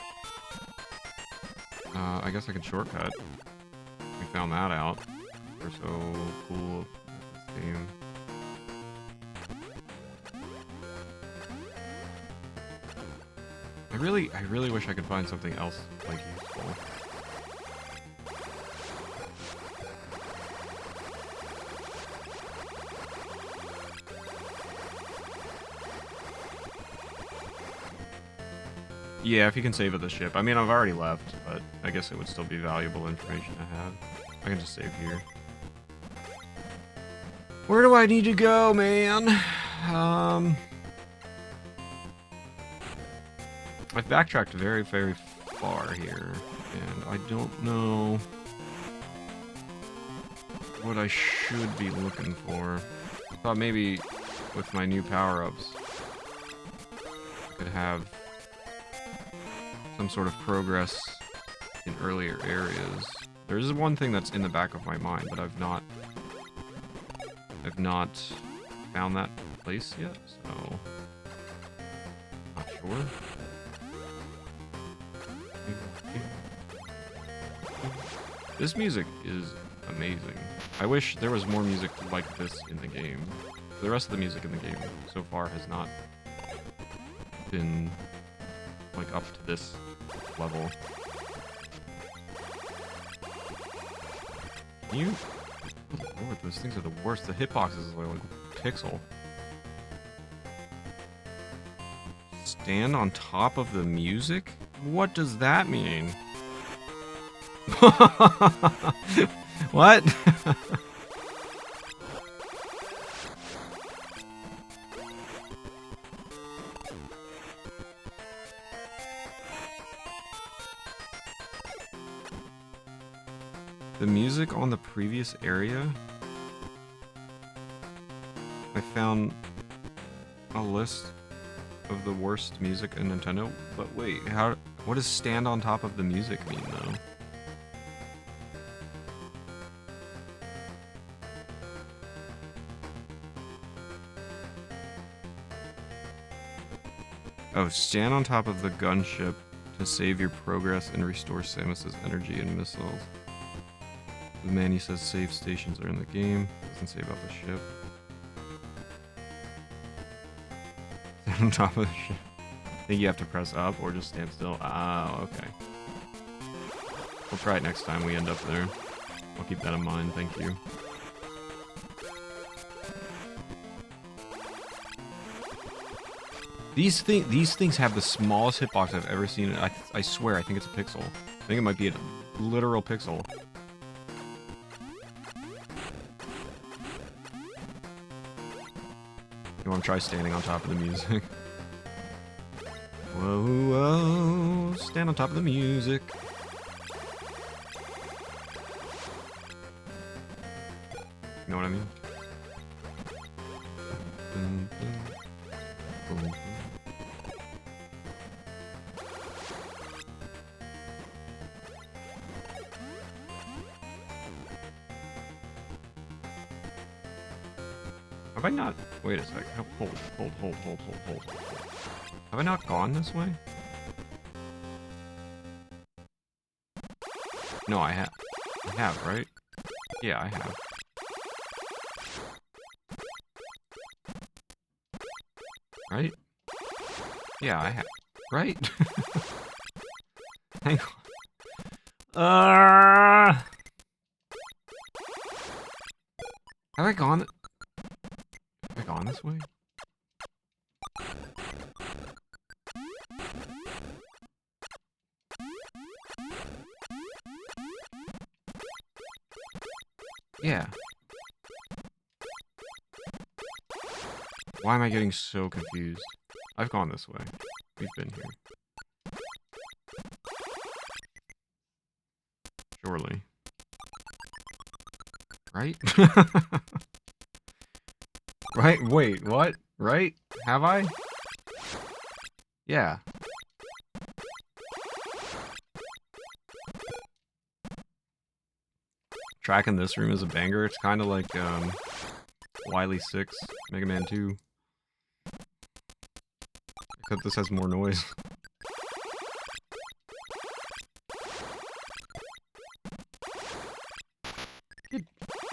I guess I could shortcut. We found that out. We're so cool at this game. I really wish I could find something else, like, useful. Yeah, if you can save at the ship. I mean, I've already left, but I guess it would still be valuable information to have. I can just save here. Where do I need to go, man? I've backtracked very, very far here, and I don't know what I should be looking for. I thought maybe with my new power-ups, I could have some sort of progress in earlier areas. There is one thing that's in the back of my mind, but I've not found that place yet, so not sure. This music is amazing. I wish there was more music like this in the game. The rest of the music in the game so far has not been like up to this level. You? Oh Lord, those things are the worst. The hitboxes are like pixel. Stand on top of the music? What does that mean? What? The music on the previous area? I found a list of the worst music in Nintendo, but wait, what does stand on top of the music mean, though? Oh, stand on top of the gunship to save your progress and restore Samus's energy and missiles. The menu says save stations are in the game. Doesn't say about the ship. Stand on top of the ship. I think you have to press up or just stand still. Ah, okay. We'll try it next time we end up there. I'll keep that in mind, thank you. These things have the smallest hitbox I've ever seen. I swear, I think it's a pixel. I think it might be a literal pixel. You want to try standing on top of the music? Whoa, whoa, stand on top of the music. You know what I mean? Have I not? Wait a sec. Hold. Have I not gone this way? No, I have. I have, right? Yeah, I have. Right? Yeah, I have. Right? Hang on. Have I gone? Have I gone this way? Yeah. Why am I getting so confused? I've gone this way. We've been here. Surely. Right? Right? Wait, what? Right? Have I? Yeah. Track in this room is a banger. It's kind of like Wily 6, Mega Man 2. Except this has more noise.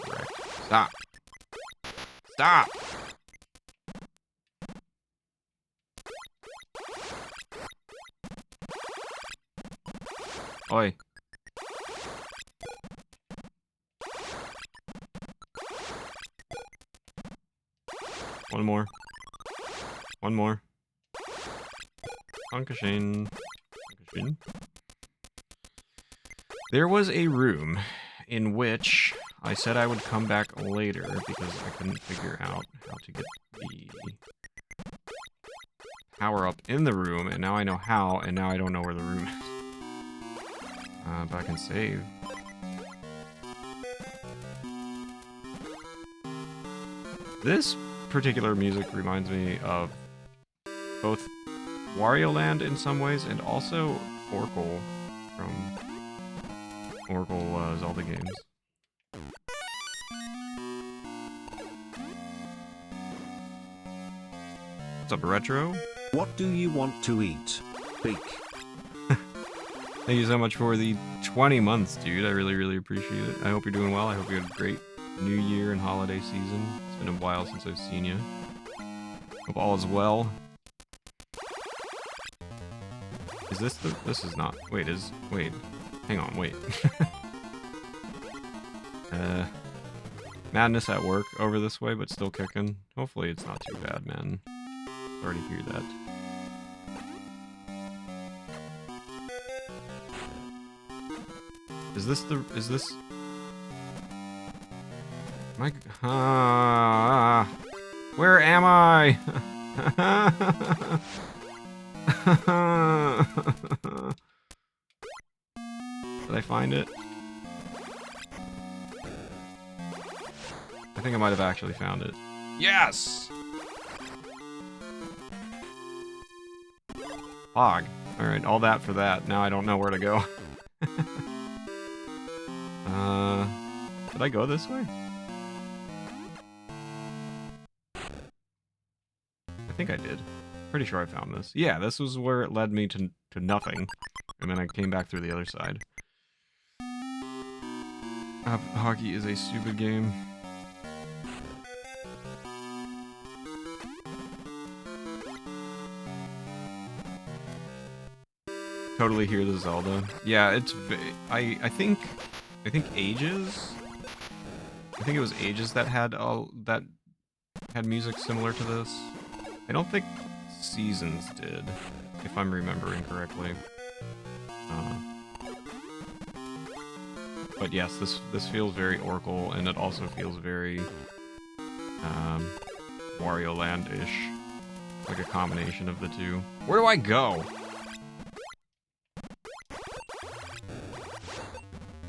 Correct. Stop. Stop! Oi. One more. One more. Dankeschön. Dankeschön. There was a room in which I said I would come back later because I couldn't figure out how to get the power up in the room, and now I know how, and now I don't know where the room is. But I can save. This particular music reminds me of both Wario Land in some ways, and also Oracle from Oracle Zelda games. What's up, Retro? What do you want to eat? Beak. Thank you so much for the 20 months, dude. I really, really appreciate it. I hope you're doing well. I hope you had a great New Year and holiday season. It's been a while since I've seen you. Hope all is well. Is this the... This is not... Wait, Wait. Hang on, wait. Madness at work over this way, but still kicking. Hopefully it's not too bad, man. Sorry to hear that. Is this the... Is this... My... where am I? Did I find it? I think I might have actually found it. Yes! Fog. Alright, all that for that. Now I don't know where to go. Did I go this way? I think I did. Pretty sure I found this. Yeah, this was where it led me to nothing. And then I came back through the other side. Hockey is a stupid game. Totally hear the Zelda. Yeah, it's... I think Ages... I think it was Ages that had music similar to this. I don't think Seasons did, if I'm remembering correctly. But yes, this feels very Oracle, and it also feels very Wario Land-ish. Like a combination of the two. Where do I go?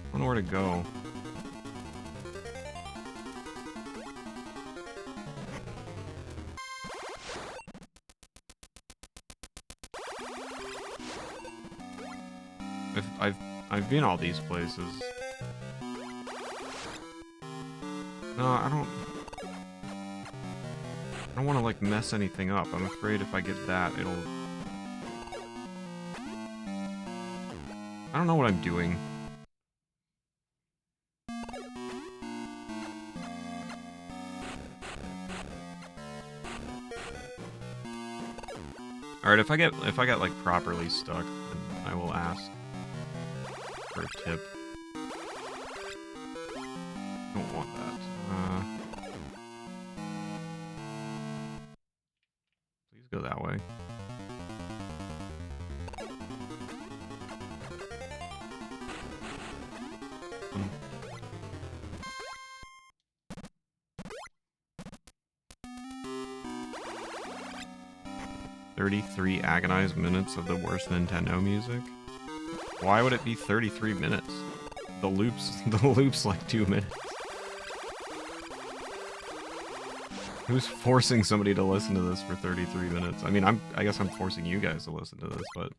I don't know where to go. I've been all these places. No, I don't want to like mess anything up. I'm afraid if I get that, it'll... I don't know what I'm doing. Alright, if I get like properly stuck, then I will ask for a tip. Don't want that. Please go that way. Hmm. 33 agonized minutes of the worst Nintendo music? Why would it be 33 minutes? the loop's like 2 minutes. Who's forcing somebody to listen to this for 33 minutes? I mean, I guess I'm forcing you guys to listen to this, but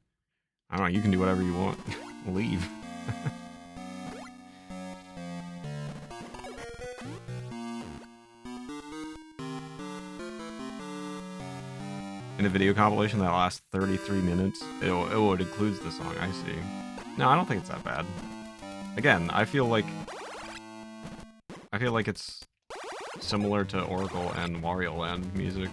I don't know, you can do whatever you want. Leave. In a video compilation that lasts 33 minutes, it would include the song, I see. No, I don't think it's that bad. Again, I feel like it's similar to Oracle and Wario Land music.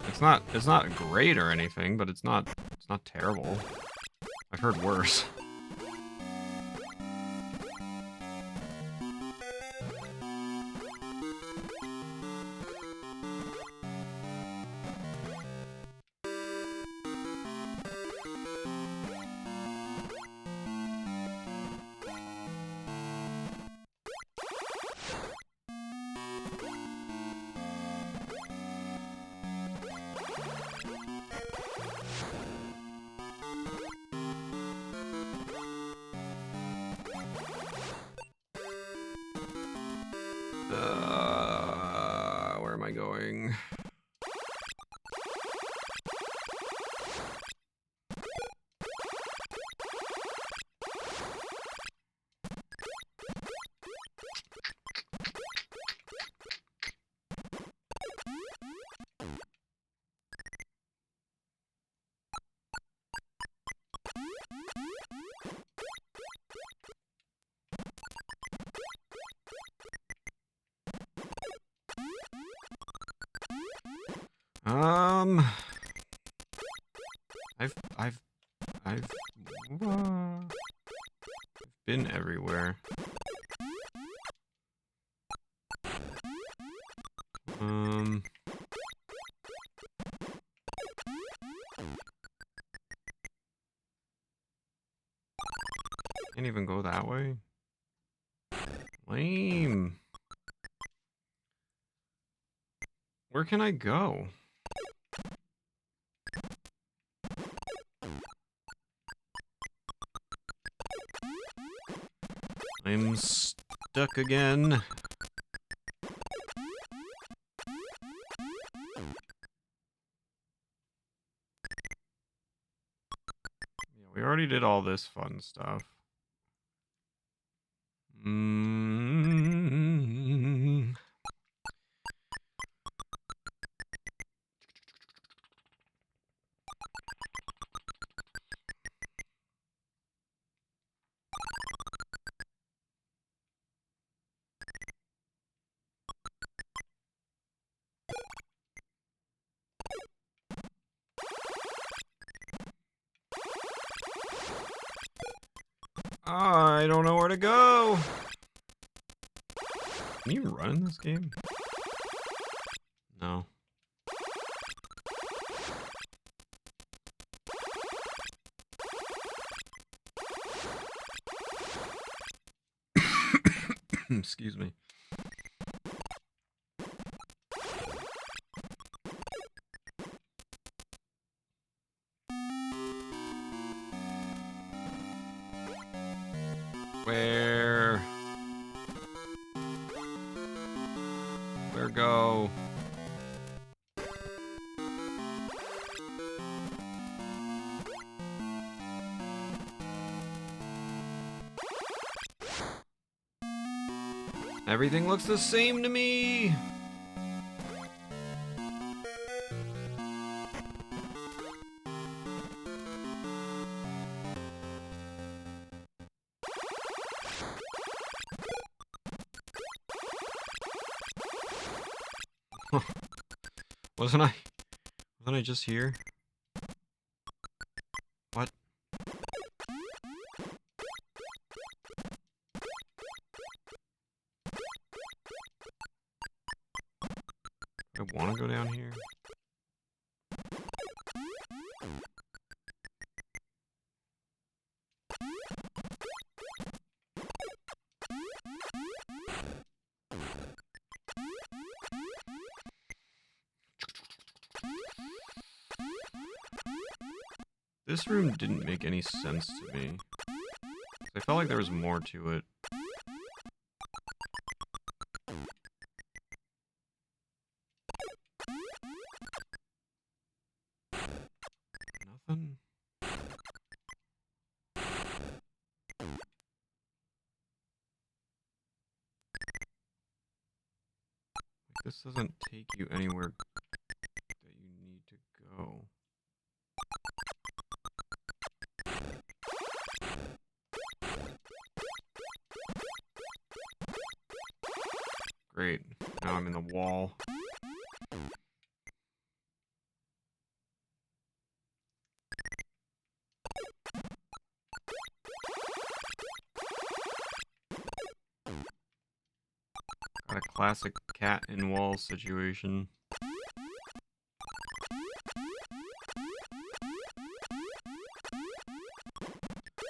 It's not great or anything, but it's not terrible. I've heard worse. Where am I going? I've been everywhere. Can't even go that way. Lame. Where can I go? I'm stuck again. Yeah, we already did all this fun stuff. I don't know where to go. Can you run in this game? No. Excuse me. Where go? Everything looks the same to me. Wasn't I just here? What? I want to go down here. This room didn't make any sense to me. I felt like there was more to it. Nothing? Like, this doesn't take you anywhere that you need to go. Great. Now I'm in the wall. Got a classic cat in wall situation.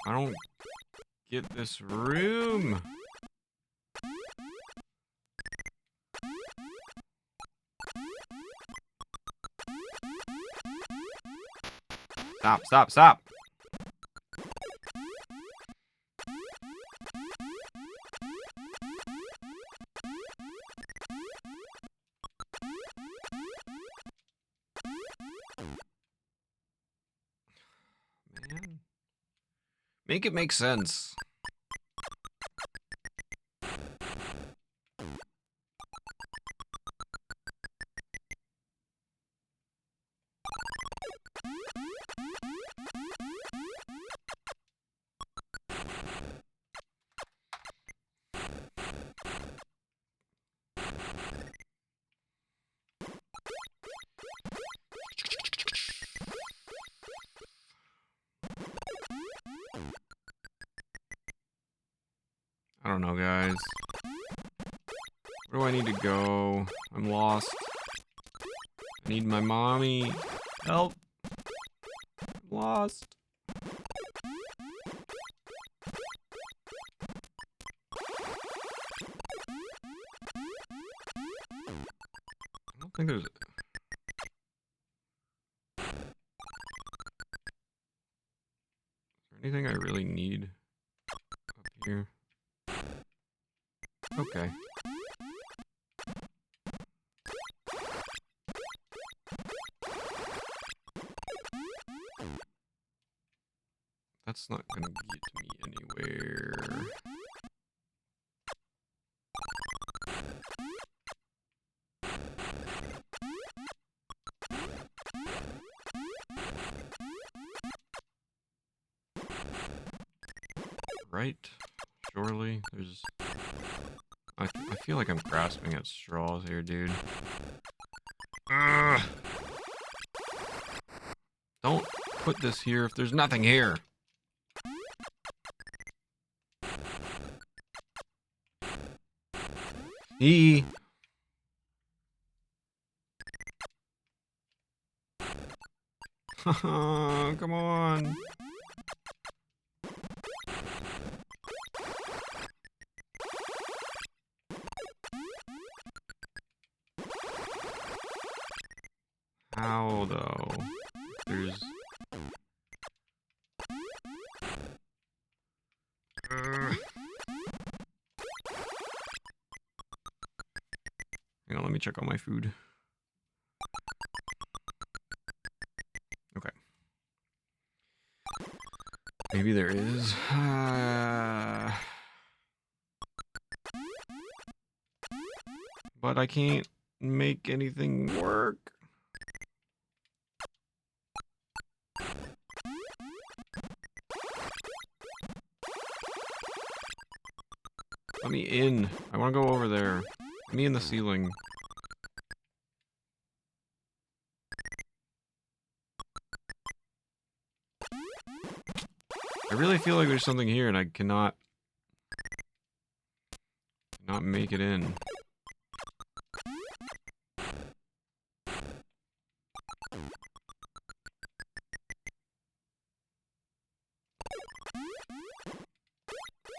I don't get this room. Stop, stop, stop. Man. Make it make sense. I don't know, guys. Where do I need to go? I'm lost. I need my mommy. Help. I'm lost. I don't think there's... Is there anything I really need up here? Okay. That's not gonna get me anywhere. Right? Surely? There's... I feel like I'm grasping at straws here, dude. Ugh. Don't put this here if there's nothing here. E. Come on. How though? There's... Hang on, let me check on my food. Okay. Maybe there is. But I can't make anything work. Let me in. I want to go over there. Let me in the ceiling. I really feel like there's something here and I cannot make it in.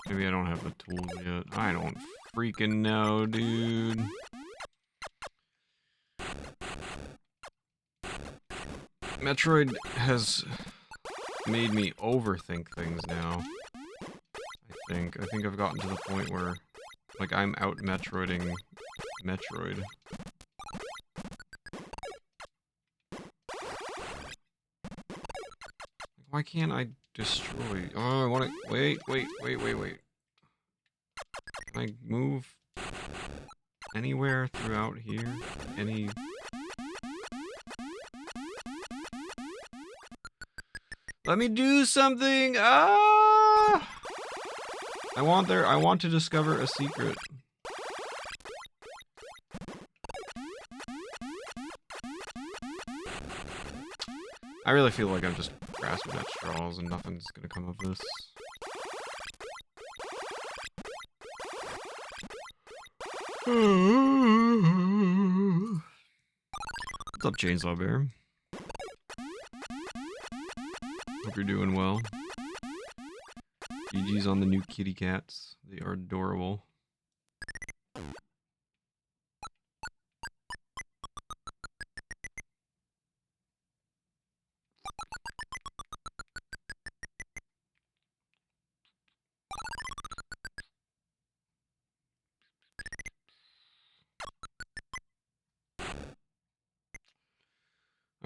Maybe I don't have the tools yet. I don't freaking know, dude. Metroid has made me overthink things now. I think I've gotten to the point where, like, I'm out Metroiding Metroid. Why can't I destroy? Oh, I want to... Wait. Can I move anywhere throughout here? Any... Let me do something! Ah! I want to discover a secret. I really feel like I'm just grasping at straws and nothing's gonna come of this. What's up, Chainsaw Bear? Hope you're doing well. GG's on the new kitty cats. They are adorable.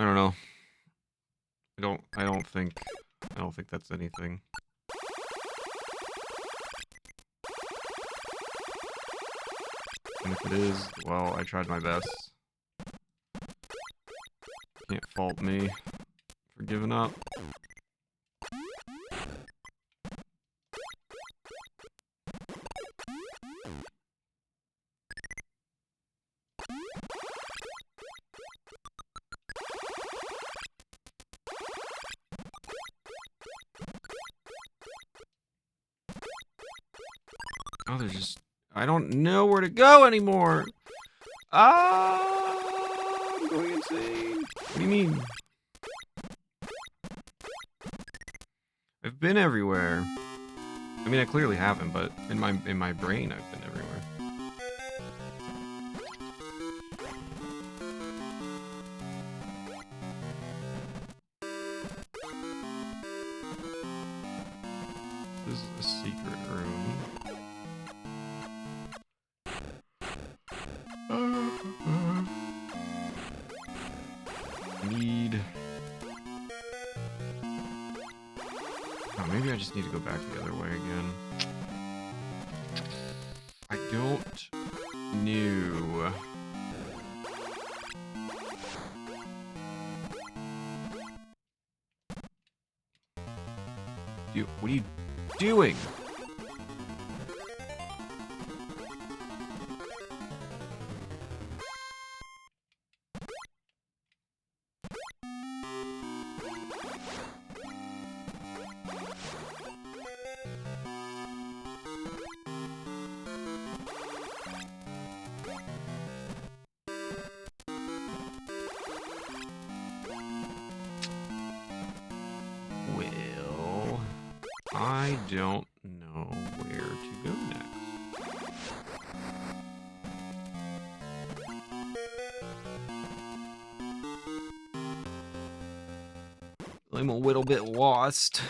I don't know. I don't think that's anything. And if it is, well, I tried my best. Can't fault me for giving up. Oh, there's just... I don't know where to go anymore! Ah! I'm going insane! What do you mean? I've been everywhere. I mean, I clearly haven't, but in my brain, I've been everywhere. This is a secret room. Need... Oh, maybe I just need to go back the other way again. I don't know. Dude, what are you doing? Well, I don't know where to go next. I'm a little bit lost.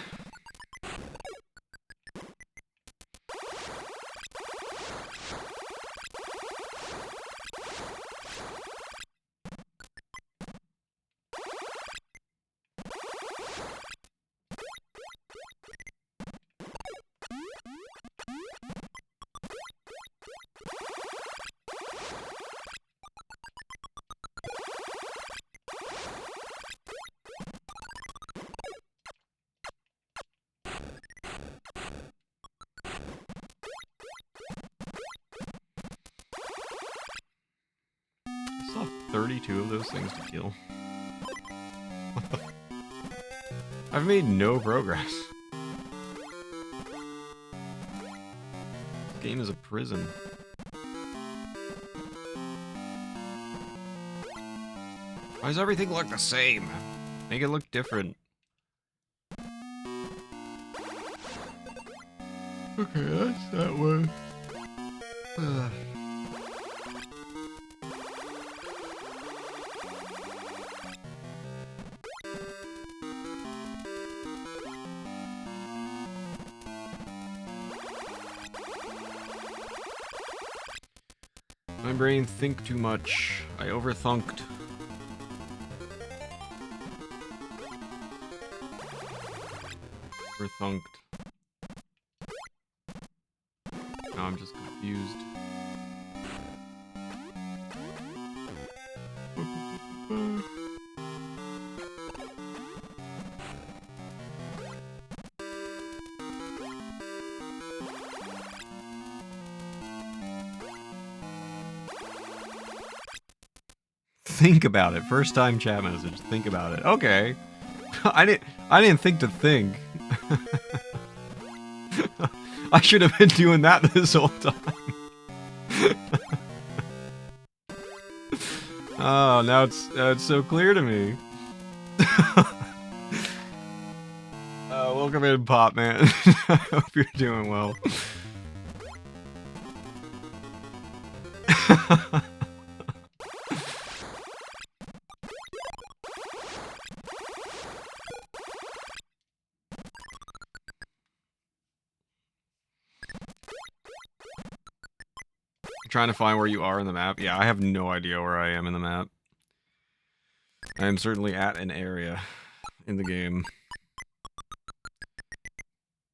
I still have 32 of those things to kill. I've made no progress. This game is a prison. Why does everything look the same? Make it look different. Okay, that's that one. My brain think too much. I overthunked. Overthunked. Now I'm just confused. Think about it. First time chat message. Think about it. Okay. I didn't think to think. I should have been doing that this whole time. Oh, now it's so clear to me. Welcome in, Pop Man. I hope you're doing well. Trying to find where you are in the map. Yeah, I have no idea where I am in the map. I am certainly at an area in the game.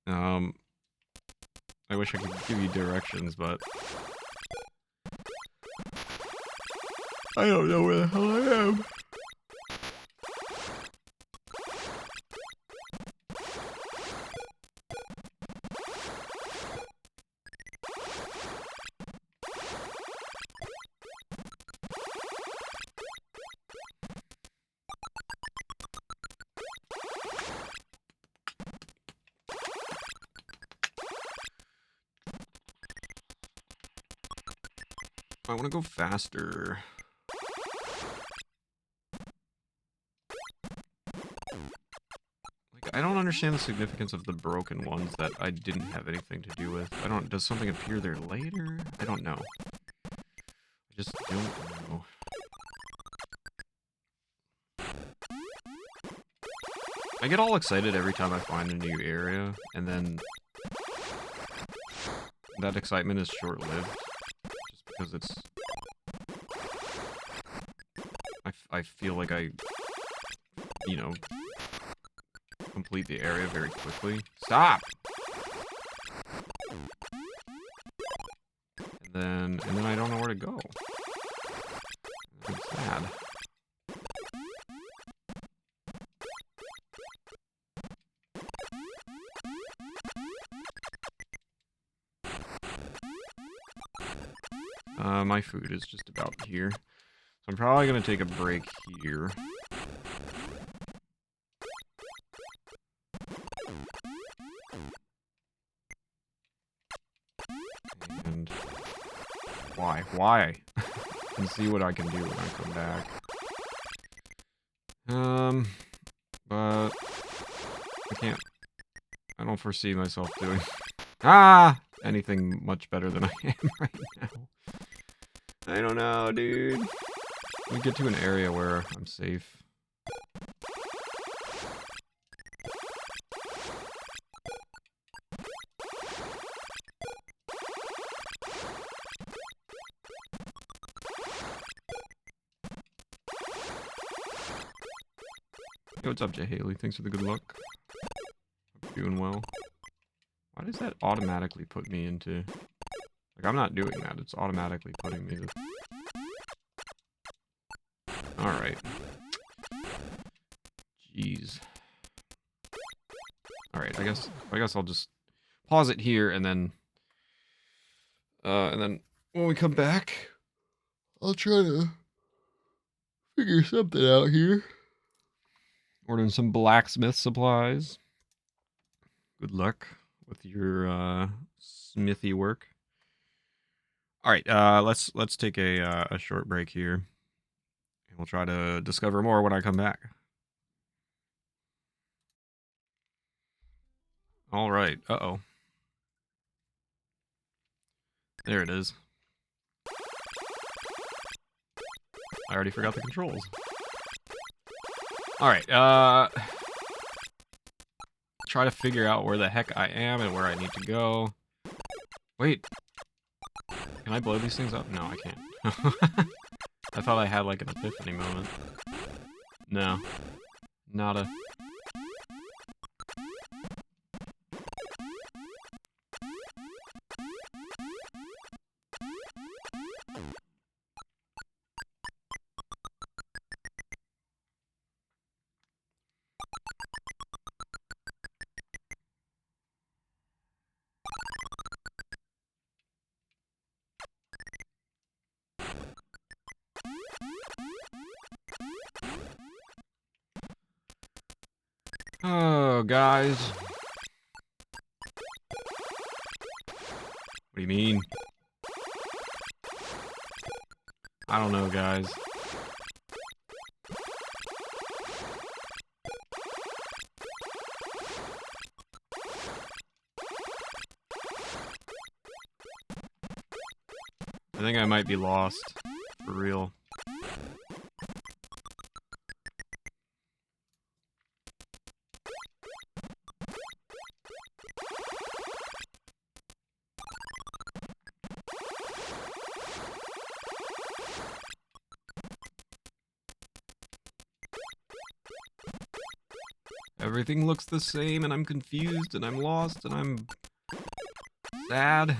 I wish I could give you directions, but I don't know where the hell I am. I want to go faster. Like, I don't understand the significance of the broken ones that I didn't have anything to do with. Does something appear there later? I don't know. I just don't know. I get all excited every time I find a new area, and then that excitement is short-lived. Because it's... I feel like I, you know, complete the area very quickly. Stop! And then I don't know where to go. I'm sad. My food is just about here. So I'm probably gonna take a break here. And why? And see what I can do when I come back. But I don't foresee myself doing anything much better than I am right now. I don't know, dude. We get to an area where I'm safe. Hey, what's up, Jay Haley? Thanks for the good luck. Hope you're doing well. Why does that automatically put me into... Like, I'm not doing that. It's automatically putting me to... Alright. Jeez. Alright, I guess I'll just pause it here, and then when we come back, I'll try to figure something out here. Ordering some blacksmith supplies. Good luck with your smithy work. All right, let's take a short break here, and we'll try to discover more when I come back. All right. Uh-oh. There it is. I already forgot the controls. All right. Try to figure out where the heck I am and where I need to go. Wait. Can I blow these things up? No, I can't. I thought I had like an epiphany moment. No. Nada. Oh, guys. What do you mean? I don't know, guys. I think I might be lost. For real. Everything looks the same, and I'm confused, and I'm lost, and I'm sad.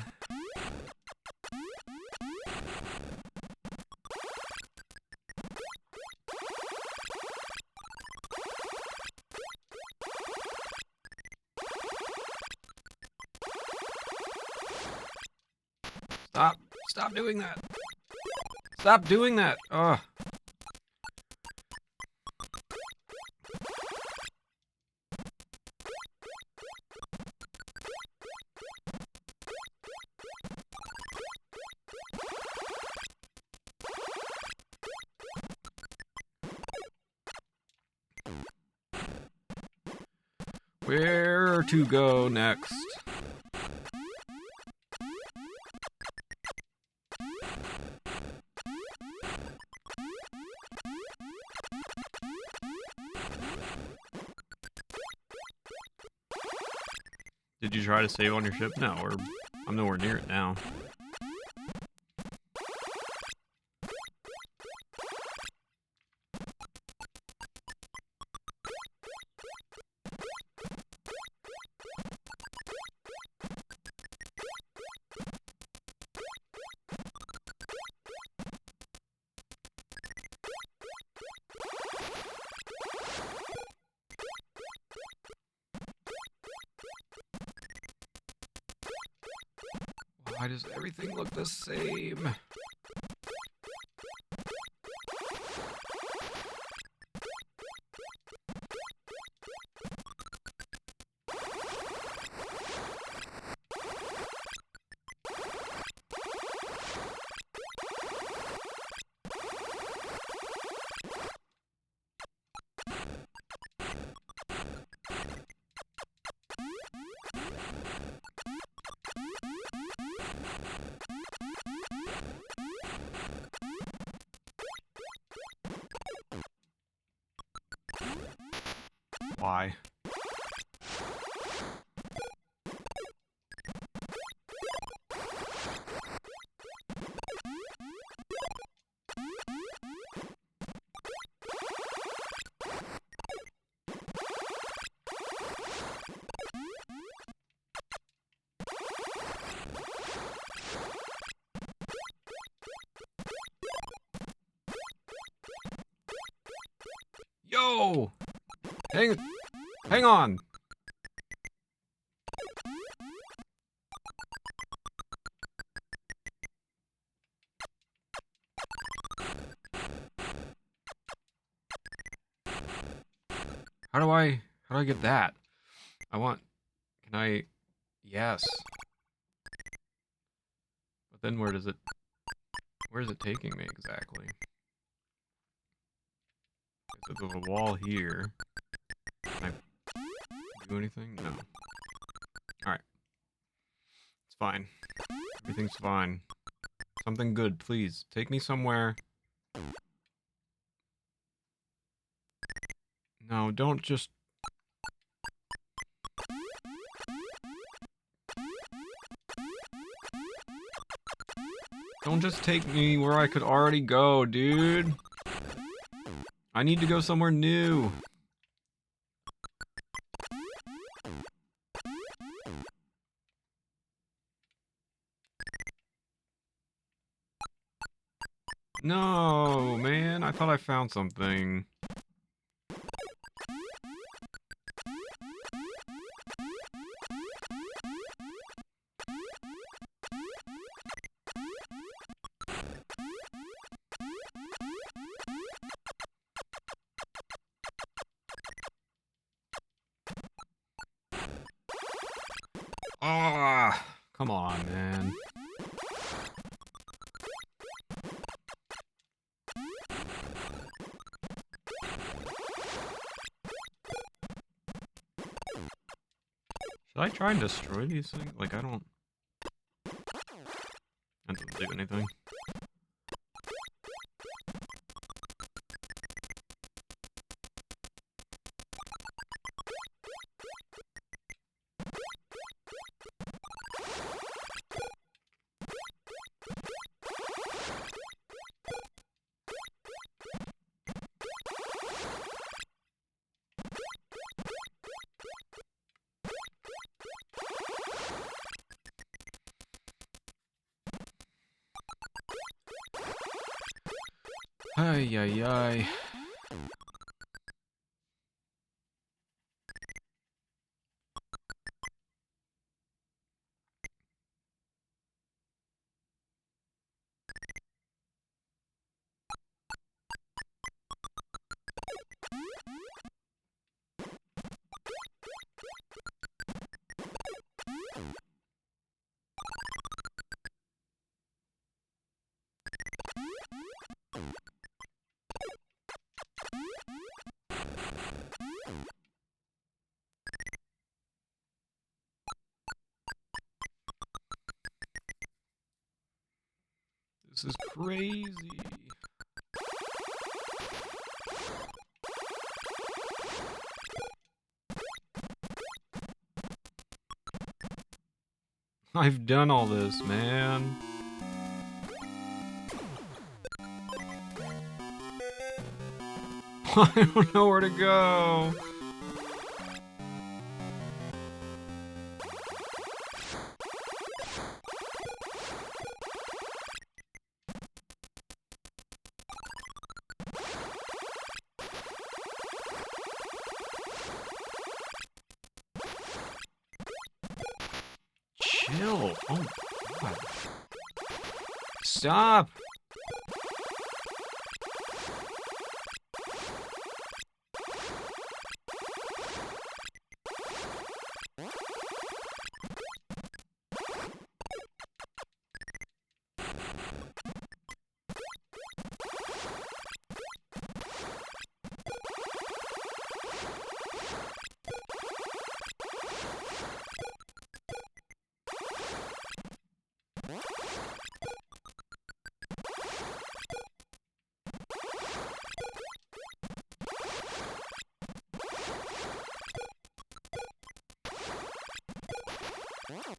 Stop. Stop doing that. Stop doing that. Ugh. Where to go next? Did you try to save on your ship? No, I'm nowhere near it now. Why does everything look the same? Why? Yo! Hang on! How do I get that? Can I, yes. But then where is it taking me exactly? So there's a wall here. Can I do anything? No. Alright. It's fine. Everything's fine. Something good, please. Take me somewhere. No, don't just... Don't just take me where I could already go, dude. I need to go somewhere new. No, man. I thought I found something. Ah, come on, man. Should I try and destroy these things? Like, I don't... That doesn't do anything. Ay, ay, ay. This is crazy. I've done all this, man. I don't know where to go. Chill. Oh, God. Stop.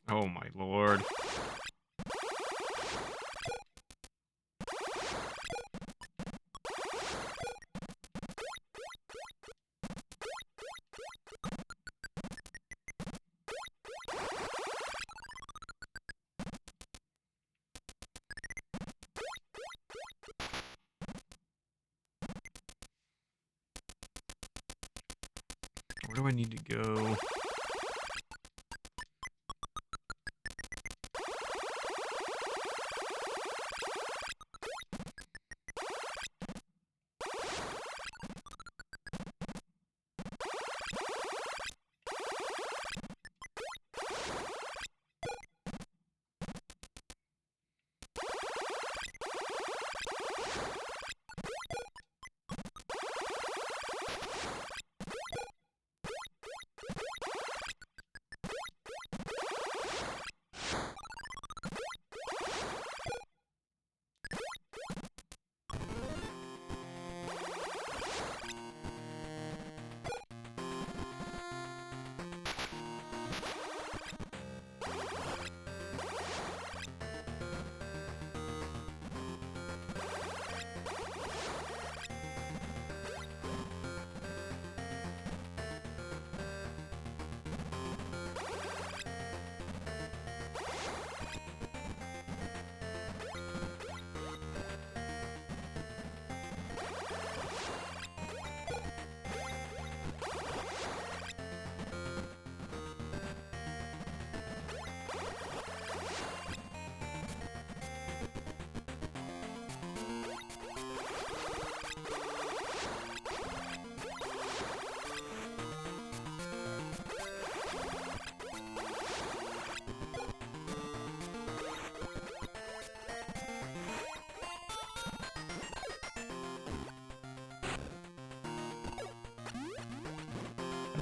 Oh my lord. Where do I need to go?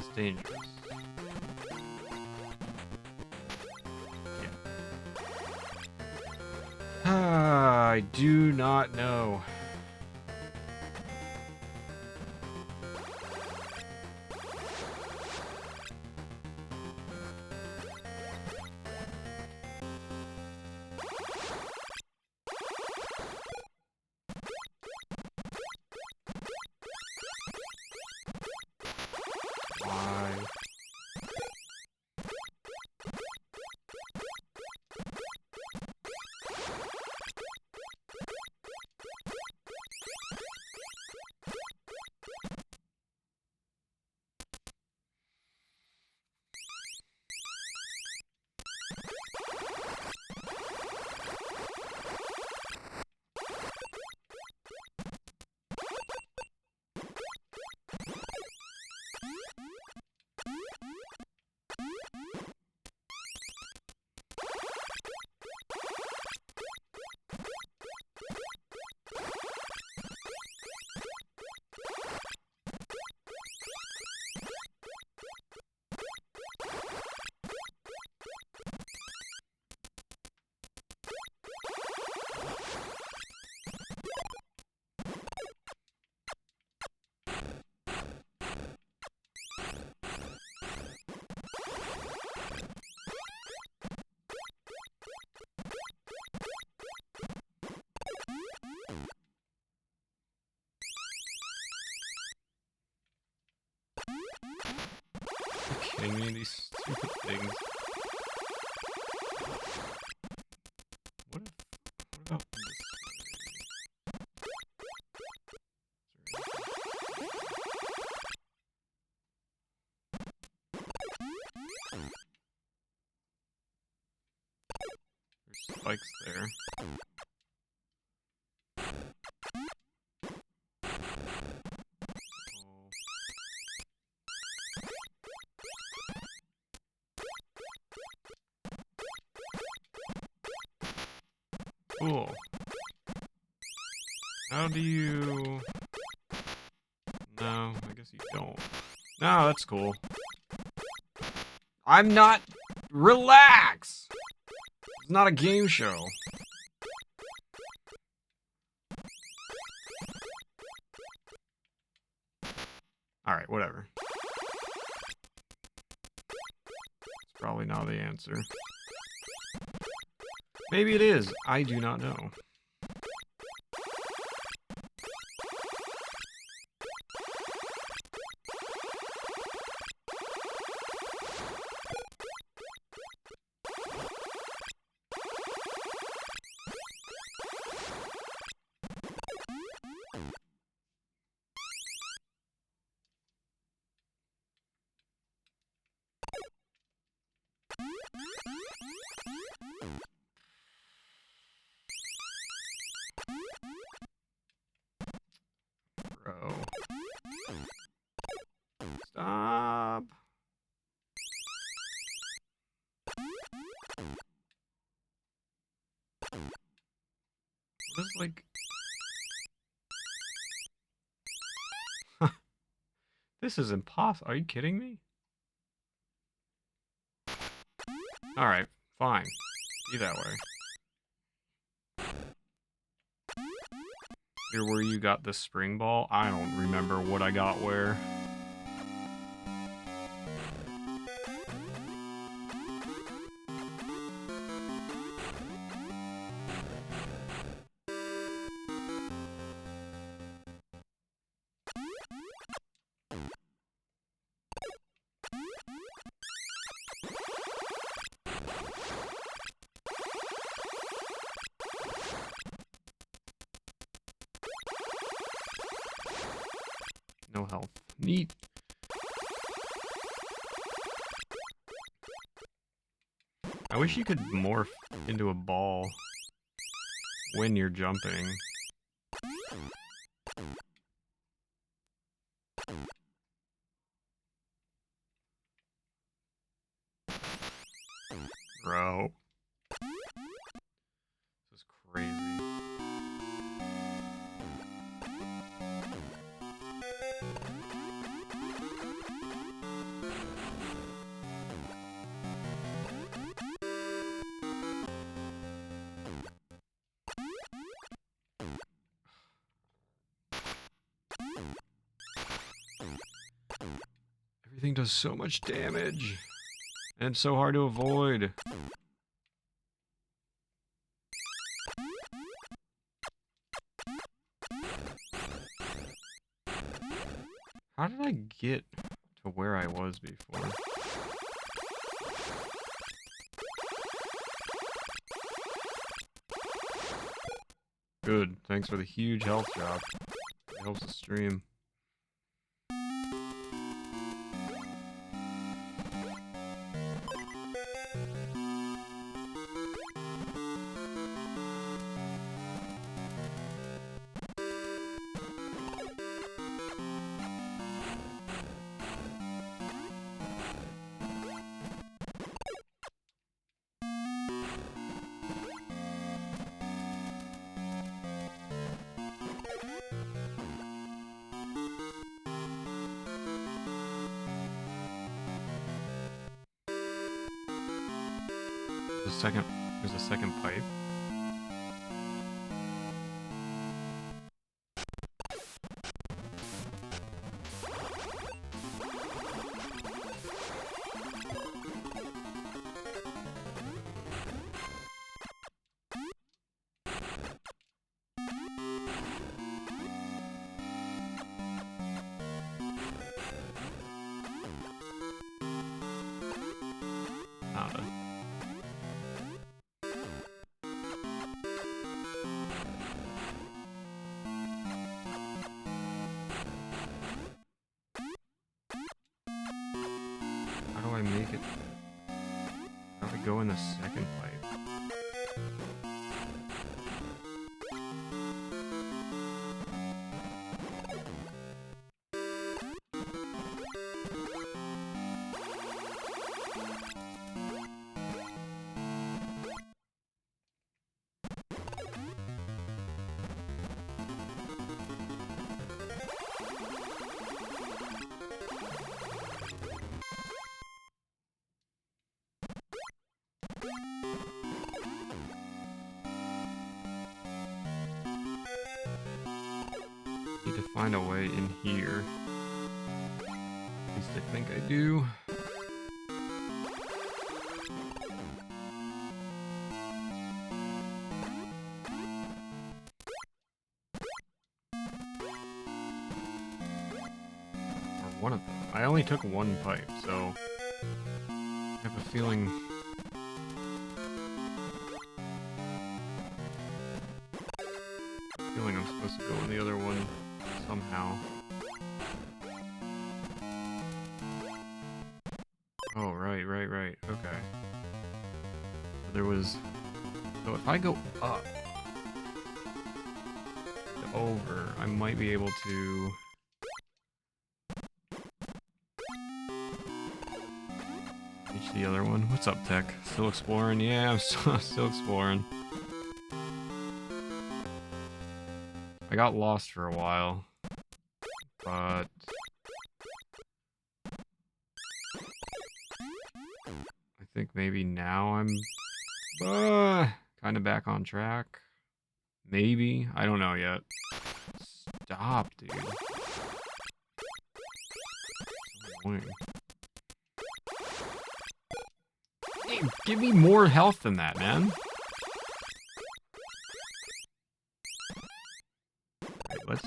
It's dangerous. Yeah. I do not know. Why? Are you kidding me? These stupid things. What about this way? There's spikes there. Cool. How do you... No, I guess you don't. No, that's cool. I'm not... Relax! It's not a game show. Alright, whatever. It's probably not the answer. Maybe it is. I do not know. Bro. Stop. What is like... This is impossible. Are you kidding me? Alright, fine. Be that way. Here where you got the spring ball? I don't remember what I got where. No health. Neat. I wish you could morph into a ball when you're jumping. Bro. This is crazy. Everything does so much damage. And it's so hard to avoid. How did I get to where I was before? Good. Thanks for the huge health drop. It helps the stream. There's a second pipe. Nada. How do I make it? How do I go in the second pipe? Need to find a way in here. At least I think I do. Or one of them. I only took one pipe, so I have a feeling. I'm supposed to go in the other one somehow. Oh, right. Okay. So there was... So if I go up to over, I might be able to... reach the other one. What's up, Tech? Still exploring? Yeah, I'm still exploring. I got lost for a while, but I think maybe now I'm kind of back on track. Maybe. I don't know yet. Stop, dude. So annoying. Hey, give me more health than that, man. Let's...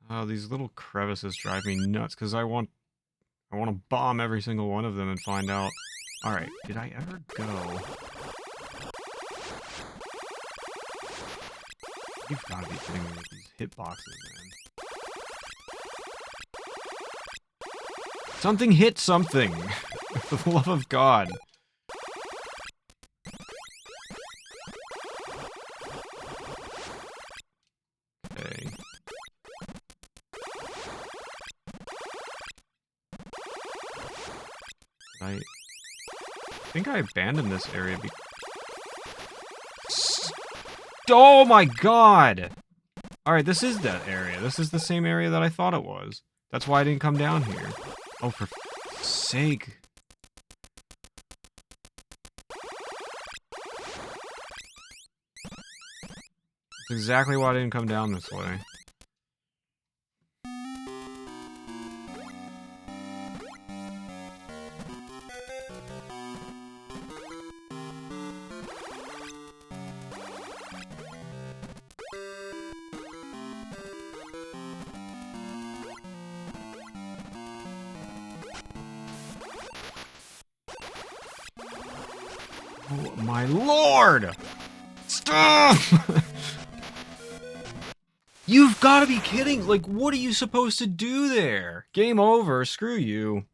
Oh, these little crevices drive me nuts because I want to bomb every single one of them and find out. Alright, did I ever go? You've got to be kidding me with these hitboxes, man. Something hit something! For the love of God. Okay. I think I abandoned this area Oh my god! Alright, this is that area. This is the same area that I thought it was. That's why I didn't come down here. Oh, for sake. That's exactly why I didn't come down this way. Oh my lord! Stop! You've got to be kidding! Like, what are you supposed to do there? Game over. Screw you.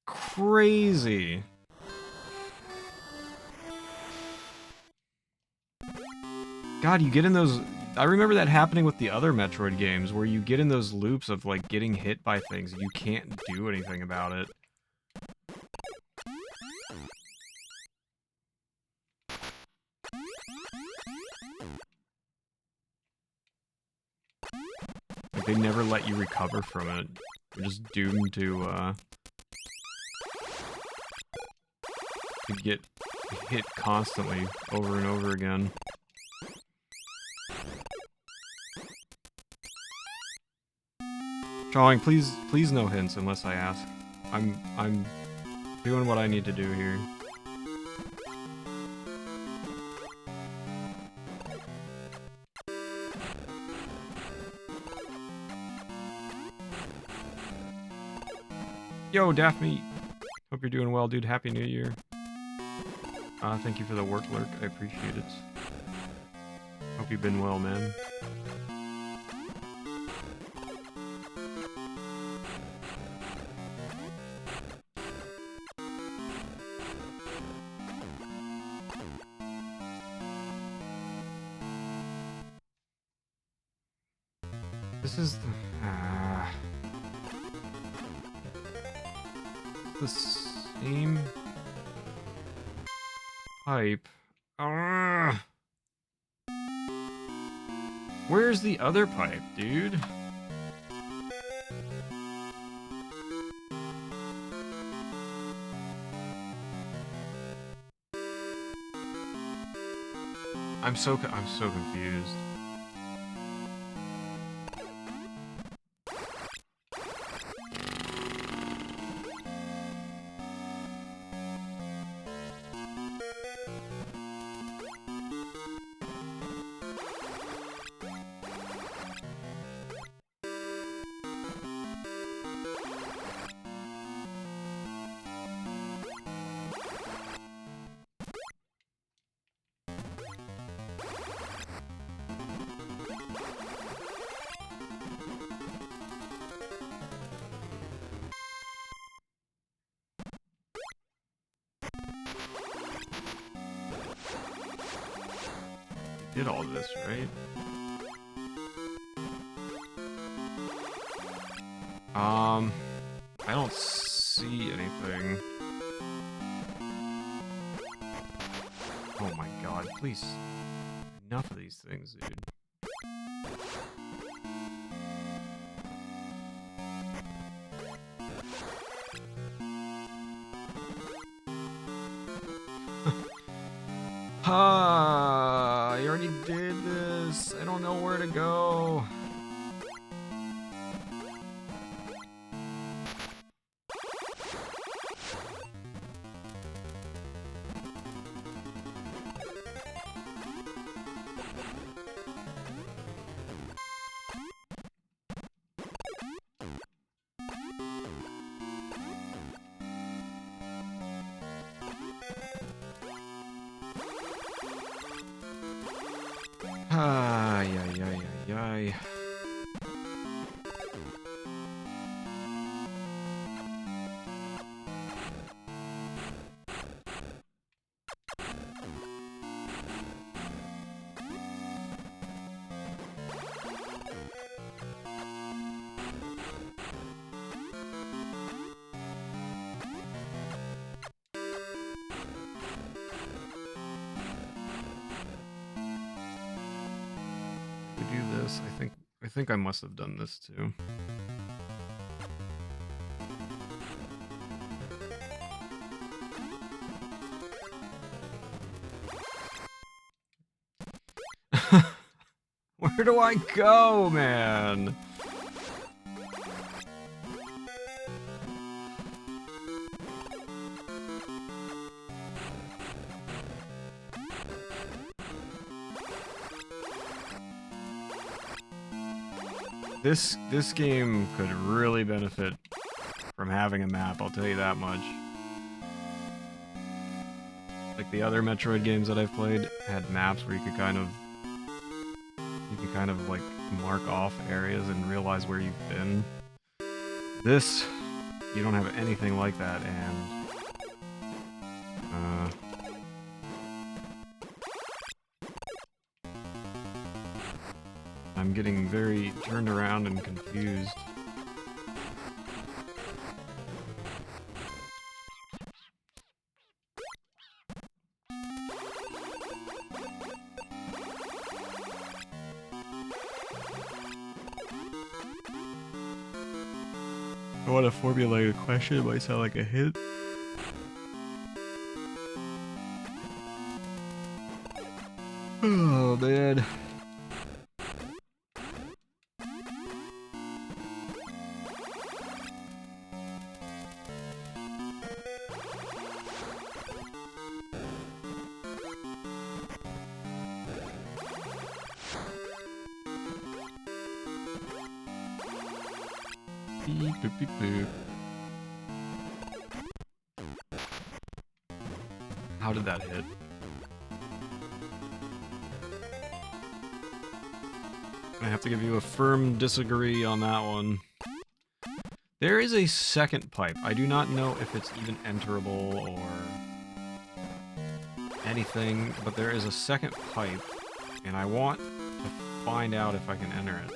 Crazy. God, you get in those... I remember that happening with the other Metroid games, where you get in those loops of, like, getting hit by things and you can't do anything about it. Like, they never let you recover from it. You're just doomed to get hit constantly over and over again. Drawing, please no hints unless I ask. I'm doing what I need to do here. Yo, Daphne! Hope you're doing well, dude. Happy New Year. Thank you for the work lurk. I appreciate it. Hope you've been well, man. This is the same pipe. Where's the other pipe, dude? I'm so confused. Did all this, right? I don't see anything. Oh my god, please. Enough of these things, dude. I already did this. I don't know where to go. Ay, ay, ay, ay, ay. this. I think I must have done this too. Where do I go, man? This game could really benefit from having a map, I'll tell you that much. Like the other Metroid games that I've played had maps where you could kind of like mark off areas and realize where you've been. This, you don't have anything like that, and I'm getting very turned around and confused. I want to formulate a question, it might sound like a hint. Oh man. Beep, boop, beep, boop. How did that hit? I have to give you a firm disagree on that one. There is a second pipe. I do not know if it's even enterable or anything, but there is a second pipe, and I want to find out if I can enter it.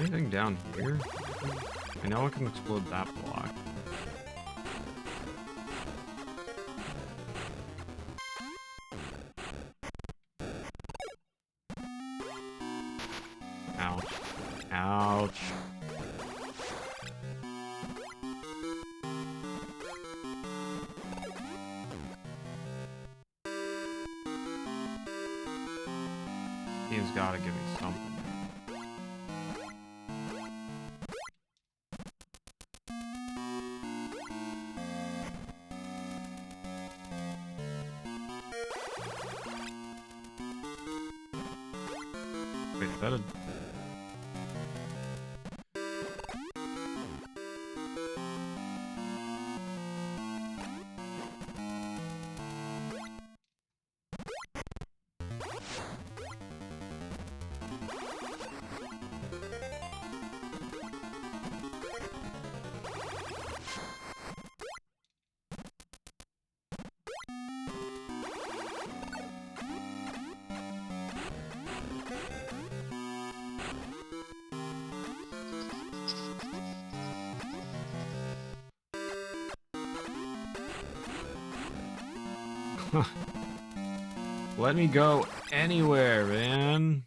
Anything down here? I know I can explode that block. Ouch. Ouch. He's gotta give me something. Wait, is that a... Let me go anywhere, man.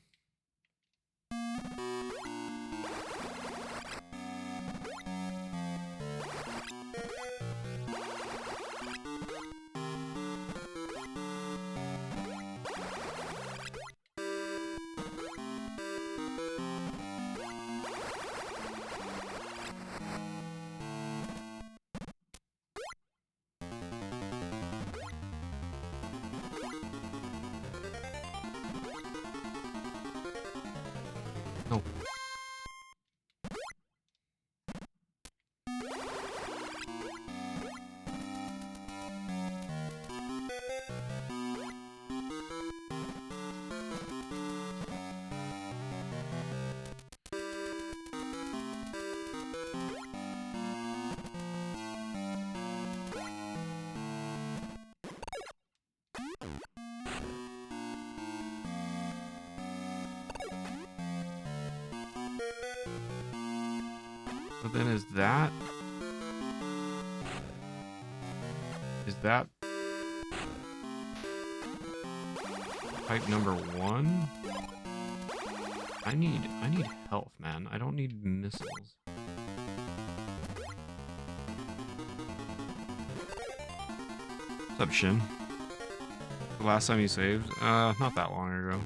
But then is that pipe number 1? I need health, man. I don't need missiles. What's up, Shin? The last time you saved? Not that long ago.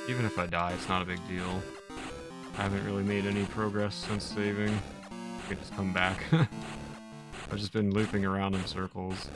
Even if I die, it's not a big deal. I haven't really made any progress since saving. I could just come back. I've just been looping around in circles.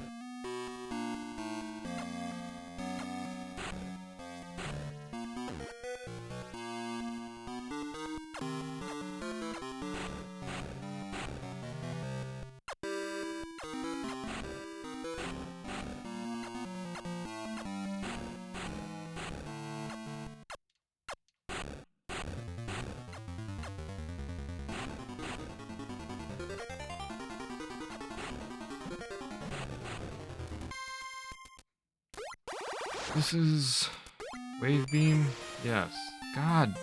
This is wave beam? Yes. God.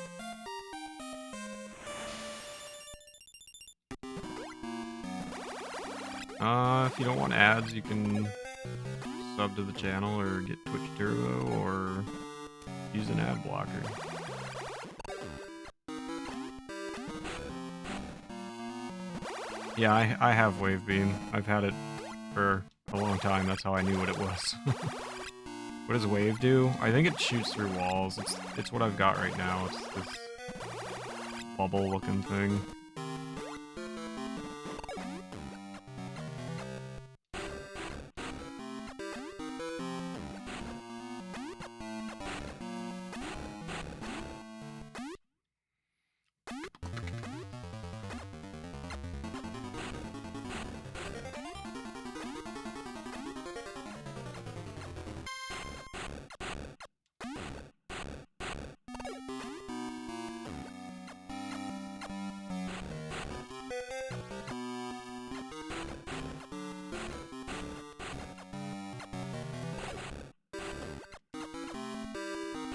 If you don't want ads, you can sub to the channel or get Twitch Turbo or use an ad blocker. Yeah, I have wave beam. I've had it for a long time. That's how I knew what it was. What does wave do? I think it shoots through walls. It's what I've got right now. It's this bubble-looking thing.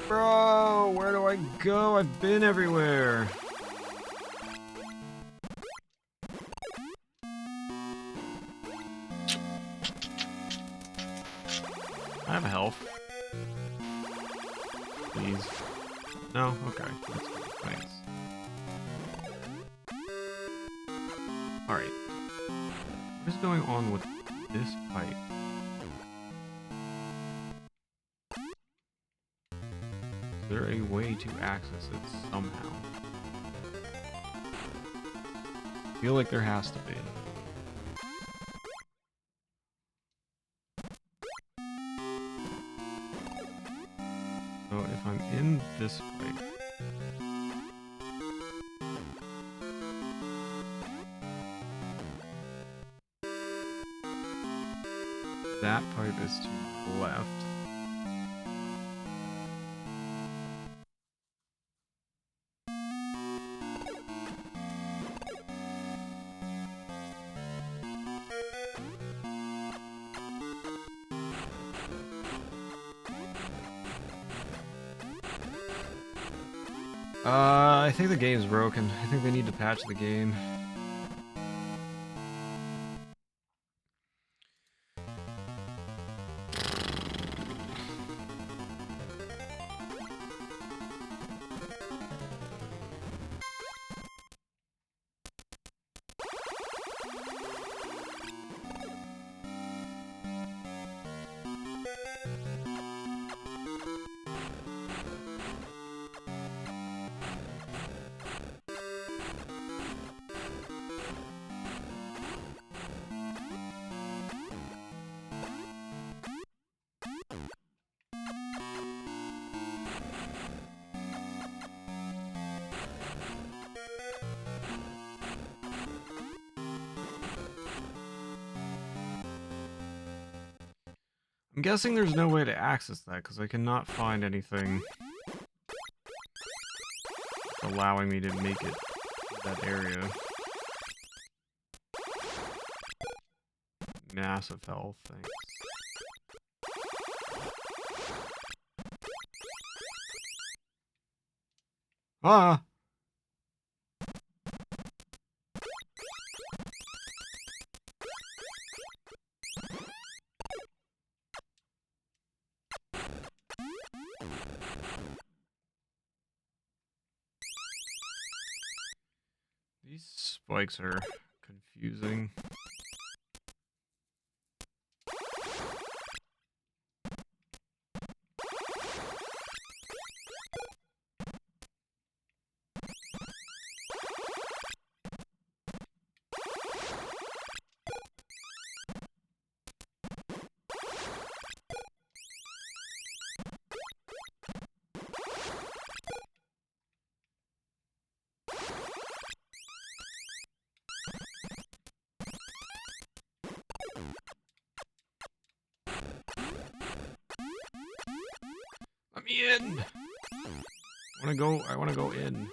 Bro, where do I go? I've been everywhere. I have health. Please. No? Okay. That's good. Thanks. Alright. What is going on with this pipe? Is there a way to access it somehow? I feel like there has to be. So if I'm in this pipe, that pipe is to the left. I think the game's broken. I think they need to patch the game. I'm guessing there's no way to access that because I cannot find anything allowing me to make it to that area. massive health. Thanks. Ah! These spikes are confusing. Let me in! I wanna go in.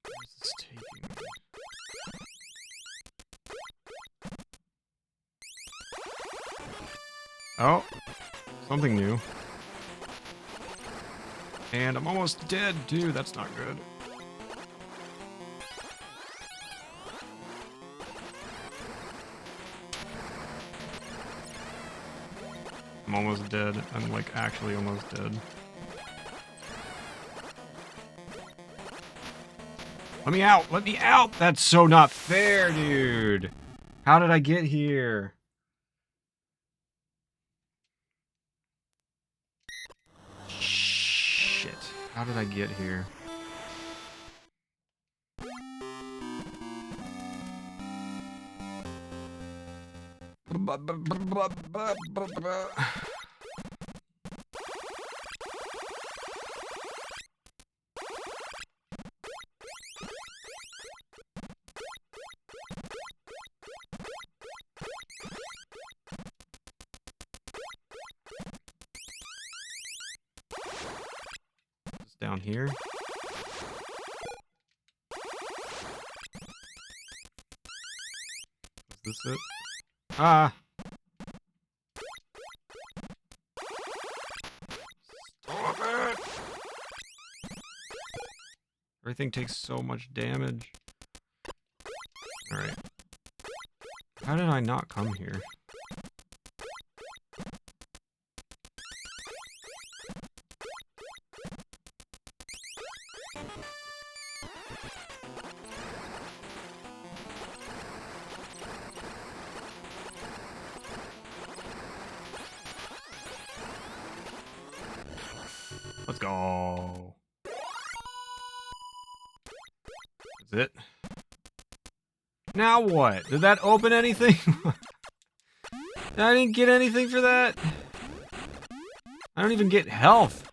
Where's this taking me? Oh, something new. And I'm almost dead, too. That's not good. I'm almost dead. I'm like actually almost dead. Let me out! Let me out! That's so not fair, dude! How did I get here? Shit. How did I get here? Down here. Is this it? Ah! Stop it! Everything takes so much damage. Alright. How did I not come here? Let's go. That's it. Now what? Did that open anything? I didn't get anything for that. I don't even get health.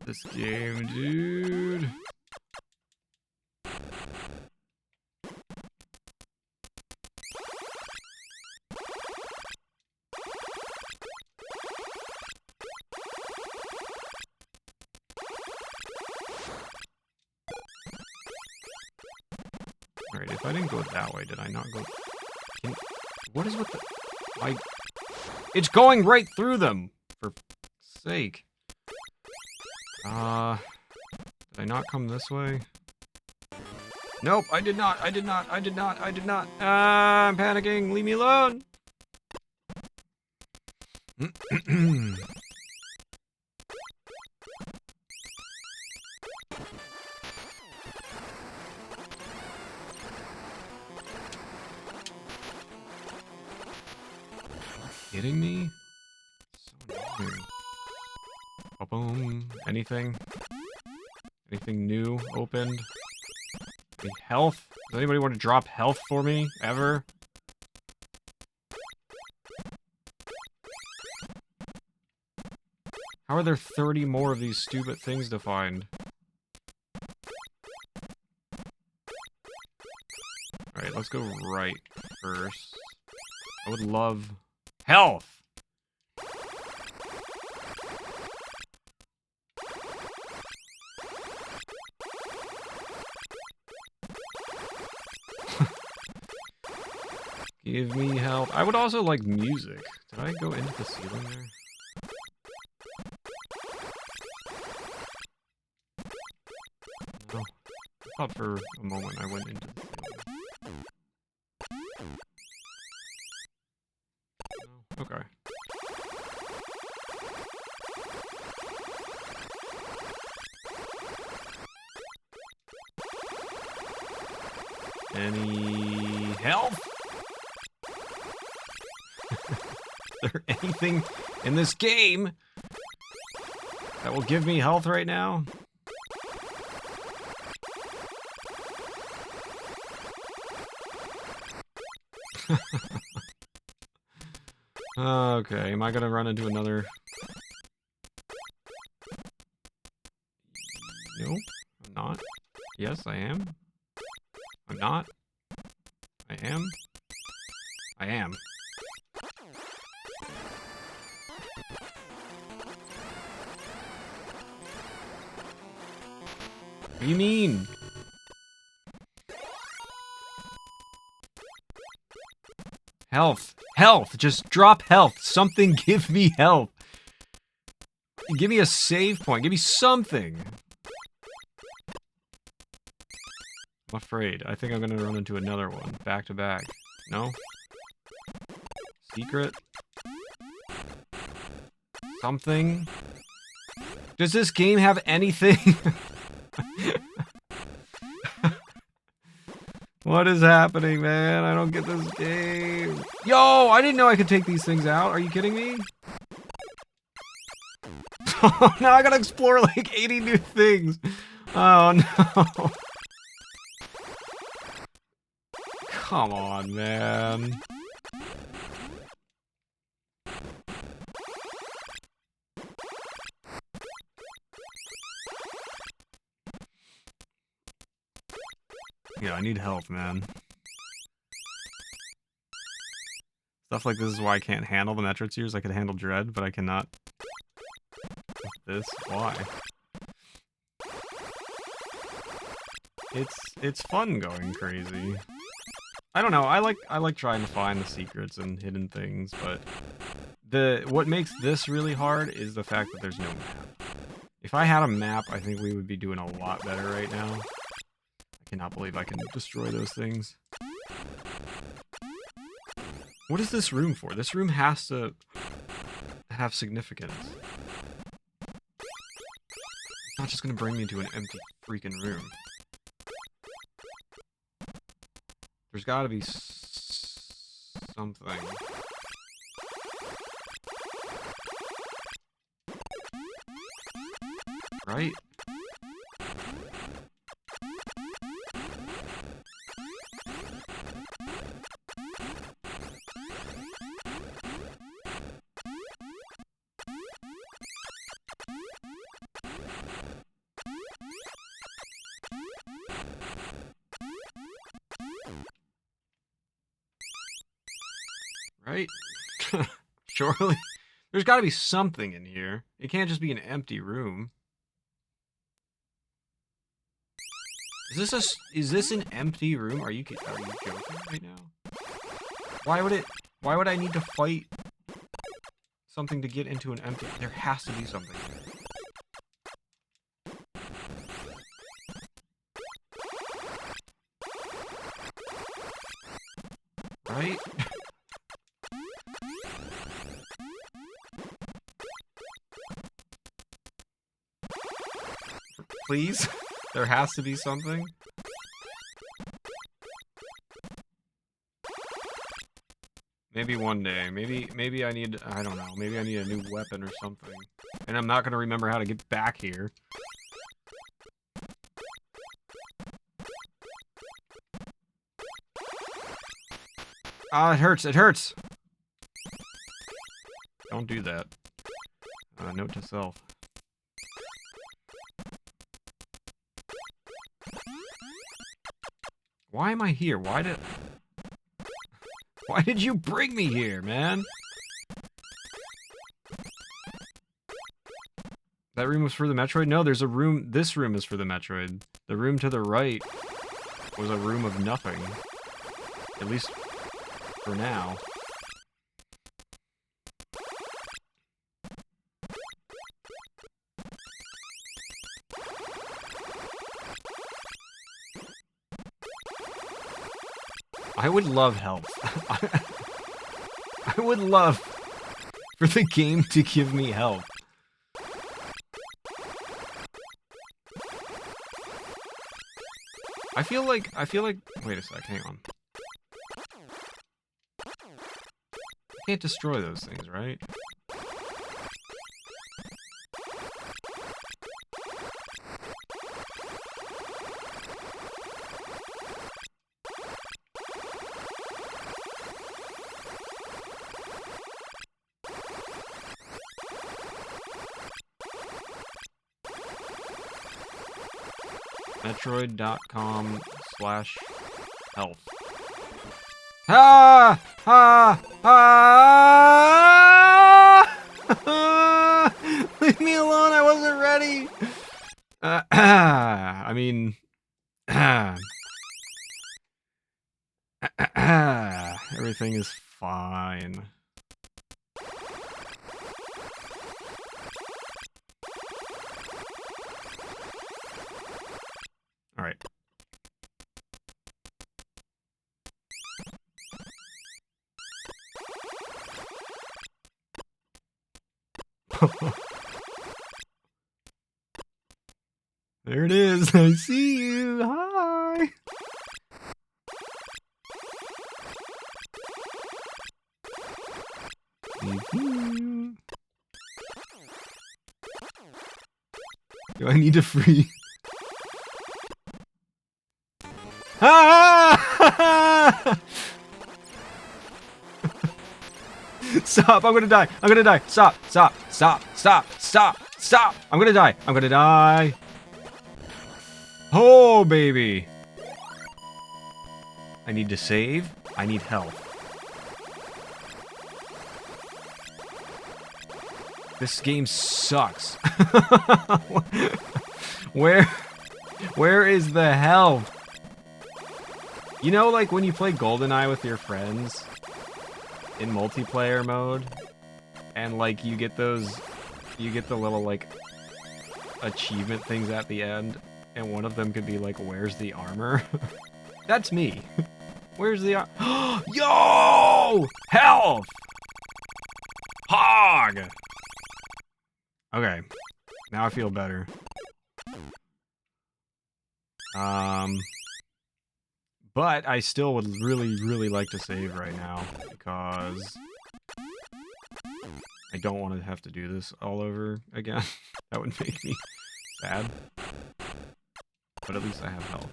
This game, dude. Alright, if I didn't go that way, did I not go... What is with the... It's going right through them! For sake. Did I not come this way? Nope, I did not. I did not. I did not. I did not. I'm panicking. Leave me alone. Kidding me? So annoying. Boom. Anything? Anything new opened? Any health? Does anybody want to drop health for me? Ever? How are there 30 more of these stupid things to find? Alright, let's go right first. I would love health! Give me help. I would also like music. Did I go into the ceiling there? No. I thought for a moment I went into the ceiling. No. Okay. Any health? Is there anything in this game that will give me health right now? Okay, am I gonna run into another... No, I'm not. Yes, I am. I'm not. I am. I am. What do you mean? Health. Health. Just drop health. Something give me health. Give me a save point. Give me something. I'm afraid. I think I'm gonna run into another one. Back to back. No? Secret? Something? Does this game have anything? What is happening, man? I don't get this game. Yo, I didn't know I could take these things out. Are you kidding me? Now I gotta explore like 80 new things. Oh no. Come on, man. Yeah, I need help, man. Stuff like this is why I can't handle the Metroid series. I could handle Dread, but I cannot with this. Why? It's fun going crazy. I don't know. I like trying to find the secrets and hidden things, but what makes this really hard is the fact that there's no map. If I had a map, I think we would be doing a lot better right now. I cannot believe I can destroy those things. What is this room for? This room has to have significance. It's not just gonna bring me to an empty freaking room. There's gotta be something. Right? Right? Surely. There's gotta be something in here. It can't just be an empty room. Is this an empty room? Are you joking right now? Why would I need to fight something to get into an empty... There has to be something here. please? There has to be something. Maybe one day. Maybe I need, I don't know. Maybe I need a new weapon or something. And I'm not gonna remember how to get back here. Ah, it hurts, it hurts! Don't do that. Note to self. Why am I here? Why did you bring me here, man? That room was for the Metroid? No, there's a room, this room is for the Metroid. The room to the right was a room of nothing. At least for now. I would love help. I would love for the game to give me help. I feel like, wait a sec, hang on. I can't destroy those things, right? Metroid.com/health. Ah! Ah! Ah! Leave me alone, I wasn't ready! I mean... everything is fine. Alright. There it is. I see you. Hi. Do I need to free? Ah! Stop, I'm gonna die. I'm gonna die. Stop, stop, stop, stop, stop, stop. I'm gonna die. I'm gonna die. Oh, baby. I need to save. I need health. This game sucks. Where is the health? You know, like when you play GoldenEye with your friends in multiplayer mode, and like you get the little like achievement things at the end, and one of them could be like, "Where's the armor?" That's me. Where's the Yo! Health! Hog! Okay. Now I feel better. But I still would really like to save right now, because I don't want to have to do this all over again. That would make me sad. But at least I have health.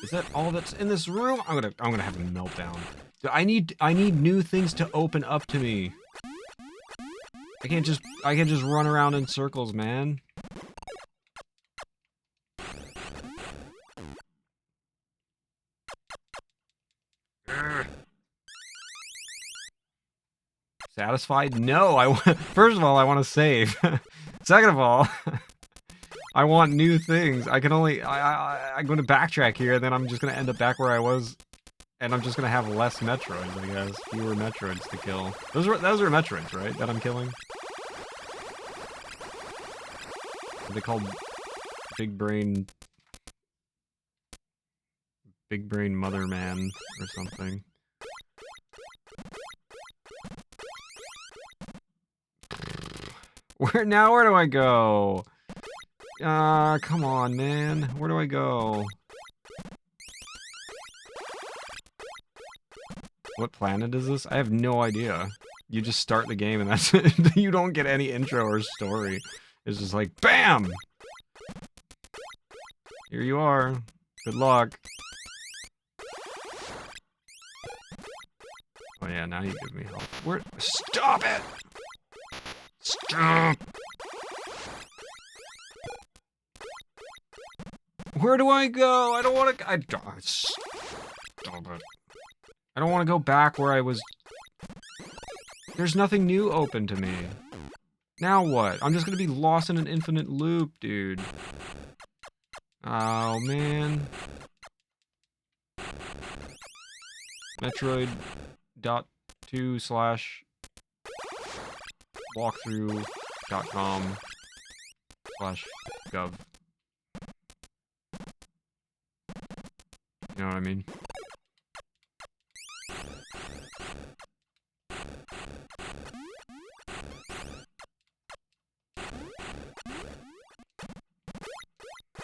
Is that all that's in this room? I'm gonna have a meltdown. I need new things to open up to me. I can't just run around in circles, man. Satisfied? No, first of all, I want to save. Second of all, I want new things. I'm going to backtrack here, and then I'm just going to end up back where I was, and I'm just going to have less Metroids, I guess. Fewer Metroids to kill. Those are Metroids, right, that I'm killing? Are they called Big Brain Mother Man or something? Where do I go? Come on, man. Where do I go? What planet is this? I have no idea. You just start the game and that's it. You don't get any intro or story. It's just like, BAM! Here you are. Good luck. Oh yeah, now you give me help. Where? Stop it! Stop! Where do I go? I don't want to. Stop it. I don't want to go back where I was. There's nothing new open to me. Now what? I'm just gonna be lost in an infinite loop, dude. Oh man. Metroid dot 2 slash walkthrough.com slash gov. You know what I mean?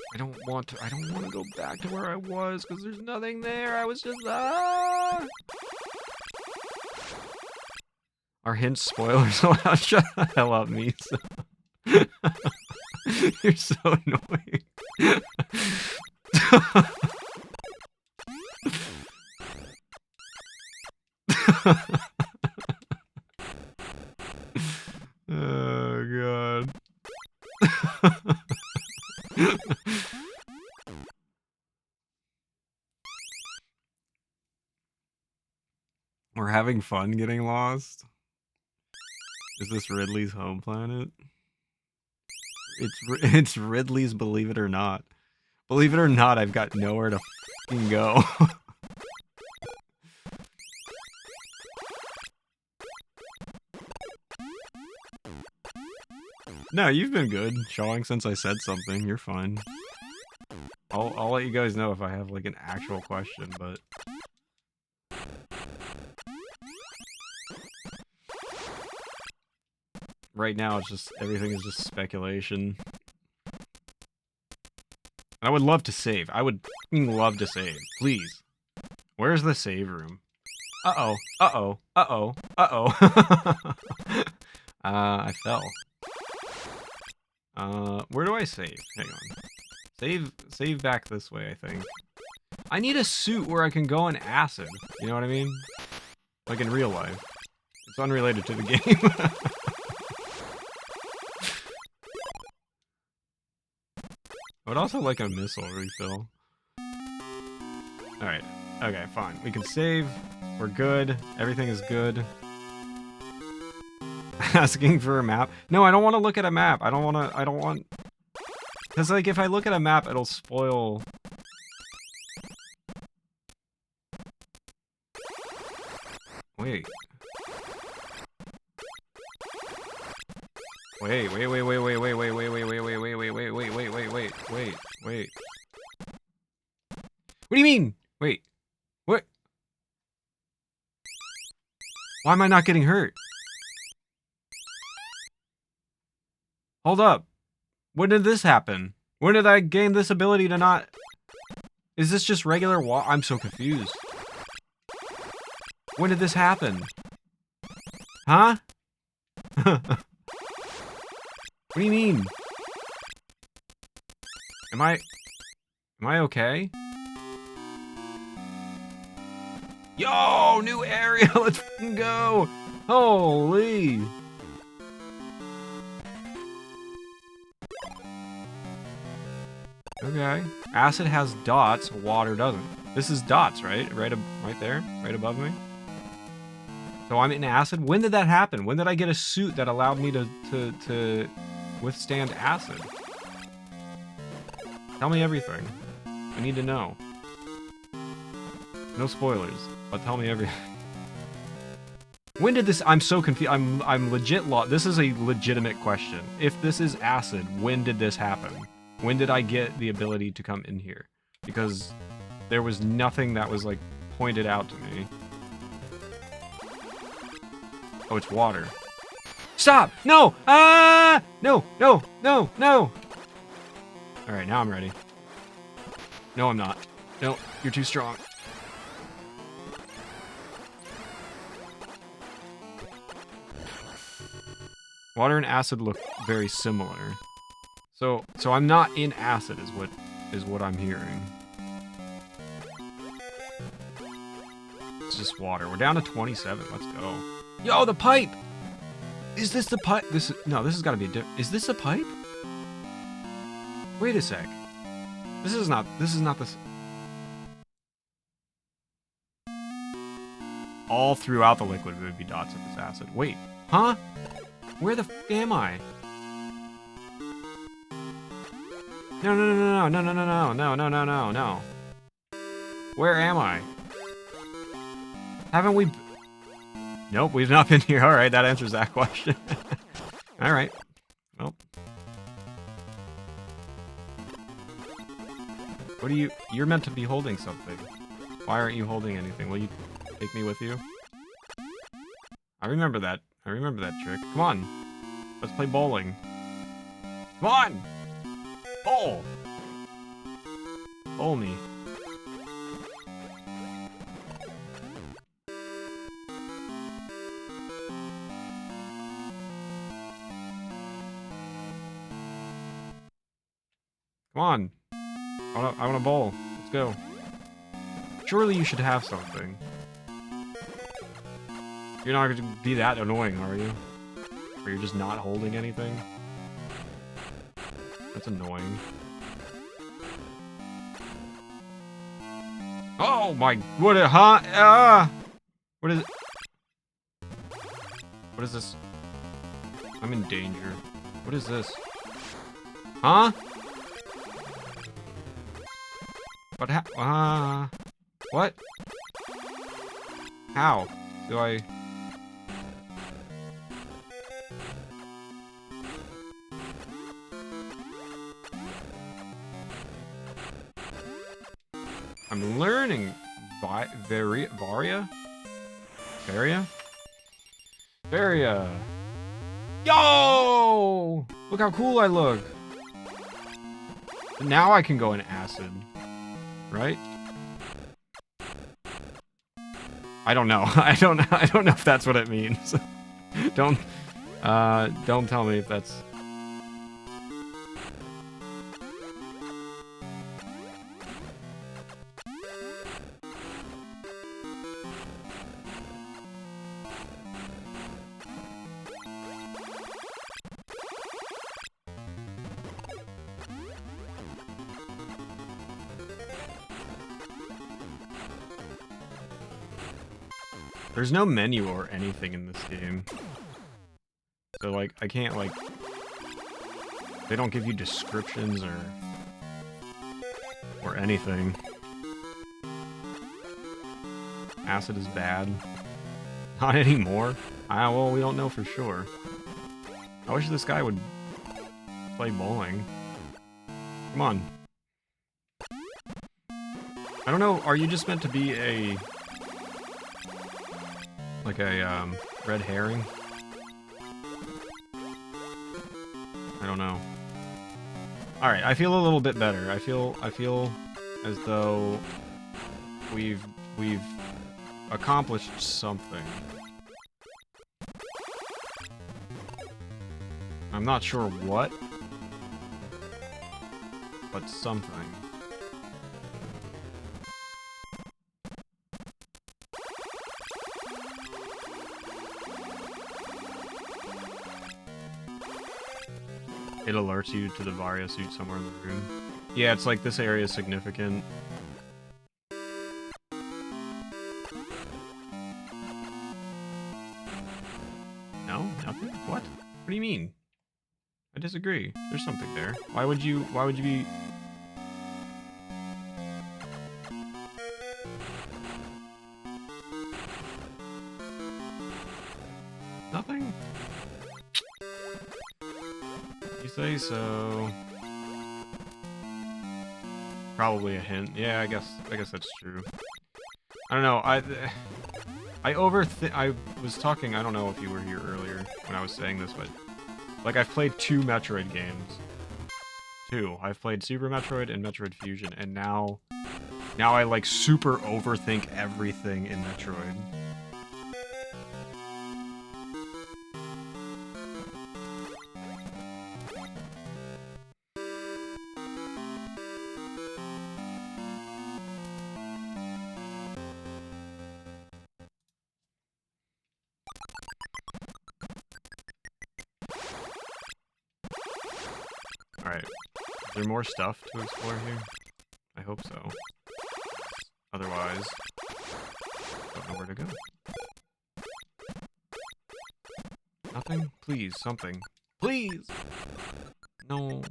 I don't want to go back to where I was because there's nothing there. I was just Are hints spoilers allowed? Shut the hell up, Misa. You're so annoying. Oh god. We're having fun getting lost. Is this Ridley's home planet? It's Ridley's Believe It or Not. Believe it or not, I've got nowhere to fucking go. No, you've been good showing since I said something. You're fine. I'll let you guys know if I have like an actual question, but right now it's just everything is just speculation. I would love to save. I would fucking love to save. Please. Where's the save room? Uh-oh. Uh-oh. Uh-oh. Uh-oh. I fell. Where do I save? Hang on. Save back this way, I think. I need a suit where I can go in acid. You know what I mean? Like in real life. It's unrelated to the game. I would also like a missile refill. Alright. Okay, fine. We can save. We're good. Everything is good. Asking for a map? No, I don't want to look at a map. I don't want... Because, like, if I look at a map, it'll spoil... Wait. Wait. What do you mean? Wait. What? Why am I not getting hurt? Hold up. When did this happen? When did I gain this ability to not... Is this just regular I'm so confused. When did this happen? Huh? What do you mean? Am I okay? Yo, new area, let's f***ing go! Holy! Okay. Acid has dots, water doesn't. This is dots, right? Right there? Right above me? So I'm in acid? When did that happen? When did I get a suit that allowed me to withstand acid? Tell me everything. I need to know. No spoilers, but tell me everything. When did this... I'm so confused. I'm legit lost. This is a legitimate question. If this is acid, when did this happen? When did I get the ability to come in here? Because there was nothing that was, like, pointed out to me. Oh, it's water. stop! No! Ah! No, no, no, no! Alright, now I'm ready. No, I'm not. No, you're too strong. Water and acid look very similar. So I'm not in acid is what I'm hearing. It's just water. We're down to 27. Let's go. Yo, the pipe! Is this the pipe? No, this has got to be a different. Is this a pipe? Wait a sec. This is not this. All throughout the liquid would be dots of this acid. Wait, huh? Where the f am I? No, no, no, no, no, no, no, no, no, no, no, no. Where am I? Haven't we... Nope, we've not been here. Alright, that answers that question. Alright. Well. What are you... You're meant to be holding something. Why aren't you holding anything? Will you take me with you? I remember that. I remember that trick. Come on. Let's play bowling. Come on! Bowl! Bowl me. Come on. I wanna bowl. Let's go. Surely you should have something. You're not going to be that annoying, are you? Or you're just not holding anything? That's annoying. Oh my... What a... Huh? Ah! What is it? What is this? I'm in danger. What is this? Huh? What what? How? Do I... I'm learning Varia? Yo! Look how cool I look. Now I can go in acid. Right? I don't know. I don't know if that's what it means. Don't tell me if that's... There's no menu or anything in this game. So, like, I can't, like... They don't give you descriptions or anything. Acid is bad. Not anymore. Well, we don't know for sure. I wish this guy would play bowling. Come on. I don't know, are you just meant to be a... like a, red herring? I don't know. Alright, I feel a little bit better. I feel as though we've accomplished something. I'm not sure what, but something. It alerts you to the Varia suit somewhere in the room. Yeah, it's like this area is significant. No? Nothing? What? What do you mean? I disagree. There's something there. Why would you be... Nothing? You say so. Probably a hint. Yeah, I guess that's true. I don't know. I I was talking, I don't know if you were here earlier when I was saying this, but like I've played 2 Metroid games. 2. I've played Super Metroid and Metroid Fusion, and now I like super overthink everything in Metroid. Alright. Is there more stuff to explore here? I hope so. Otherwise, don't know where to go. Nothing? Please, something. Please! No.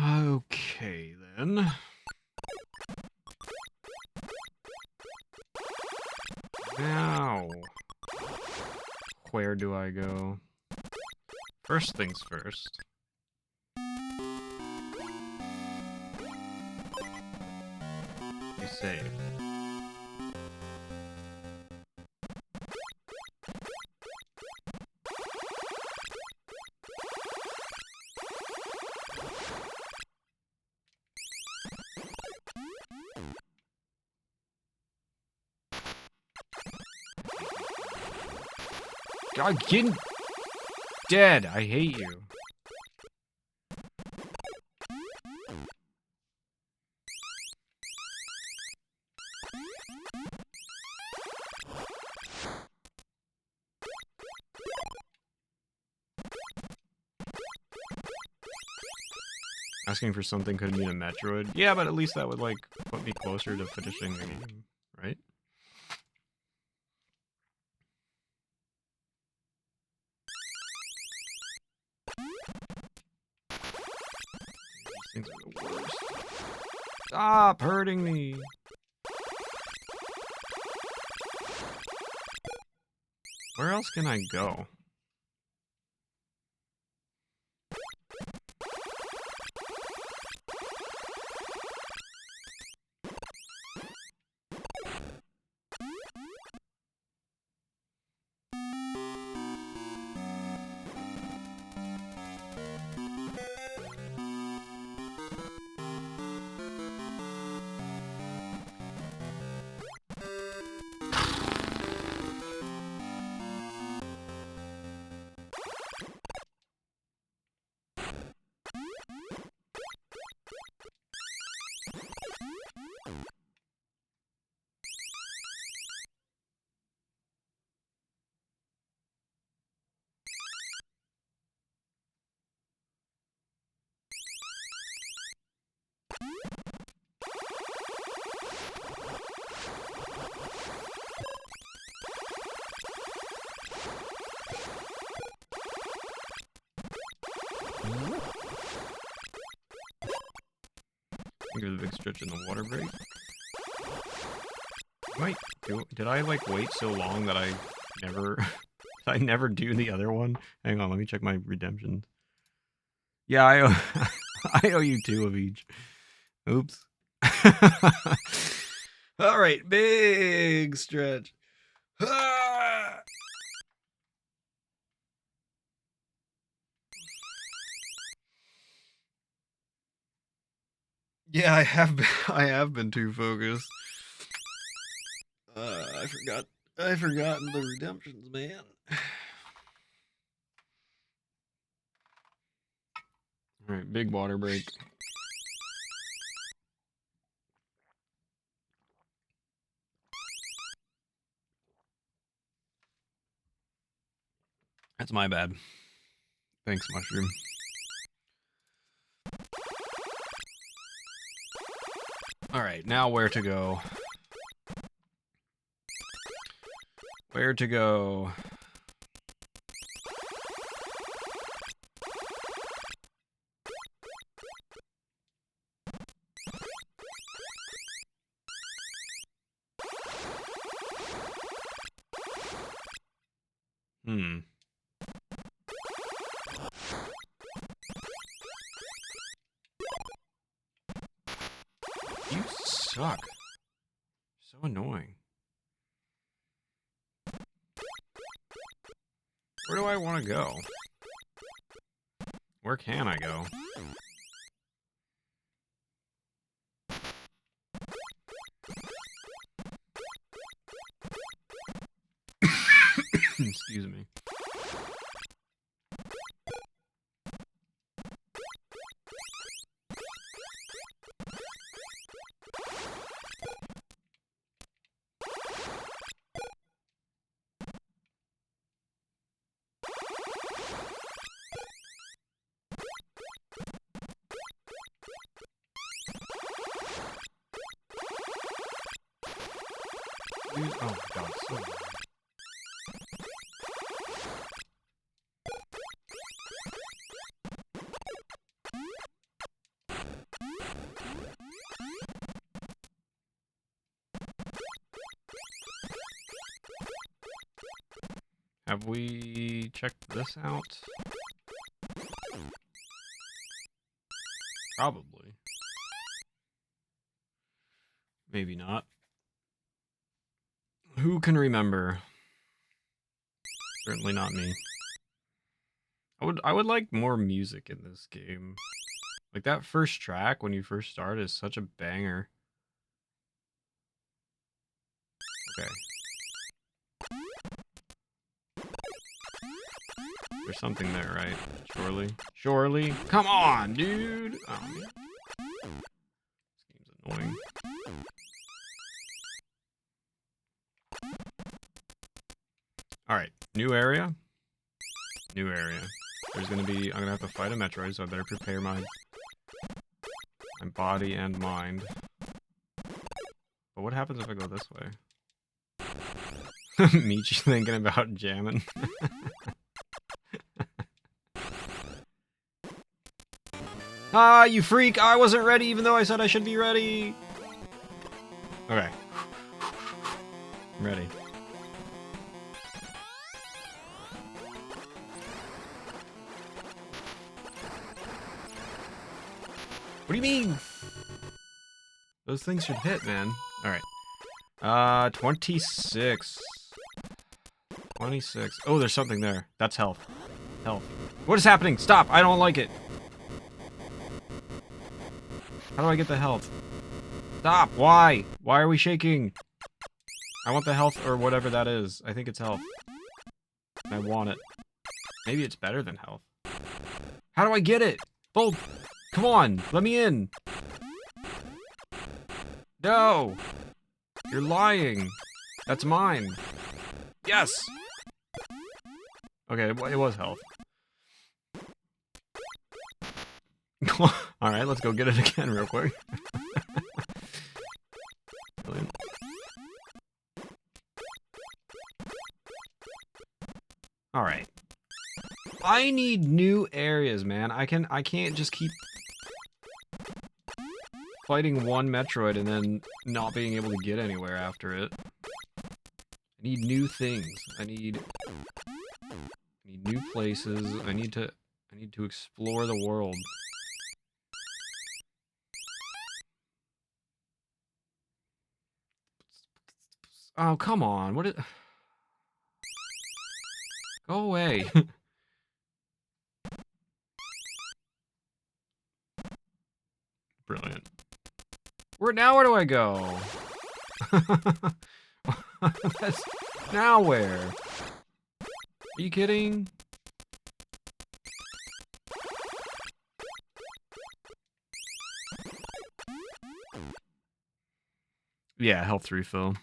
Okay, then. Now, where do I go? First things first. You save. God, get dead! I hate you. Asking for something could mean a Metroid. Yeah, but at least that would, like, put me closer to finishing the game, right? These things are the worst. Stop hurting me! Where else can I go? There's a big stretch in the water break. Wait, did I like wait so long that I never I never do the other one? Hang on, let me check my redemptions. Yeah, I owe I owe you 2 of each. Oops. All right, big stretch. Ah! Yeah, I have been. I have been too focused. I forgot the redemptions, man. All right, big water break. That's my bad. Thanks, Mushroom. All right, now where to go? Where to go? Hmm. You suck. So annoying. Where do I want to go? Where can I go? Excuse me. Dude, oh my god, so annoying. Have we checked this out? Probably. Maybe not. Who can remember? Certainly not me. I would like more music in this game. Like that first track when you first start is such a banger. Okay. There's something there, right? Surely. Surely. Come on, dude! Oh, man. This game's annoying. Alright, new area. New area. There's gonna be... I'm gonna have to fight a Metroid, so I better prepare my body and mind. But what happens if I go this way? Michi thinking about jamming. Ah, you freak! I wasn't ready even though I said I should be ready! Okay. I'm ready. What do you mean? Those things should hit, man. Alright. 26. 26. Oh, there's something there. That's health. Health. What is happening? Stop! I don't like it! How do I get the health? Stop! Why? Why are we shaking? I want the health or whatever that is. I think it's health. I want it. Maybe it's better than health. How do I get it? Bull! Come on! Let me in! No! You're lying! That's mine! Yes! Okay, it was health. Alright, let's go get it again real quick. Brilliant. Alright. I need new areas, man. I can't just keep fighting one Metroid and then not being able to get anywhere after it. I need new things. I need new places. I need to explore the world. Oh, come on. What is... Go away. Brilliant. Where do I go? That's now where? Are you kidding? Yeah, health refill.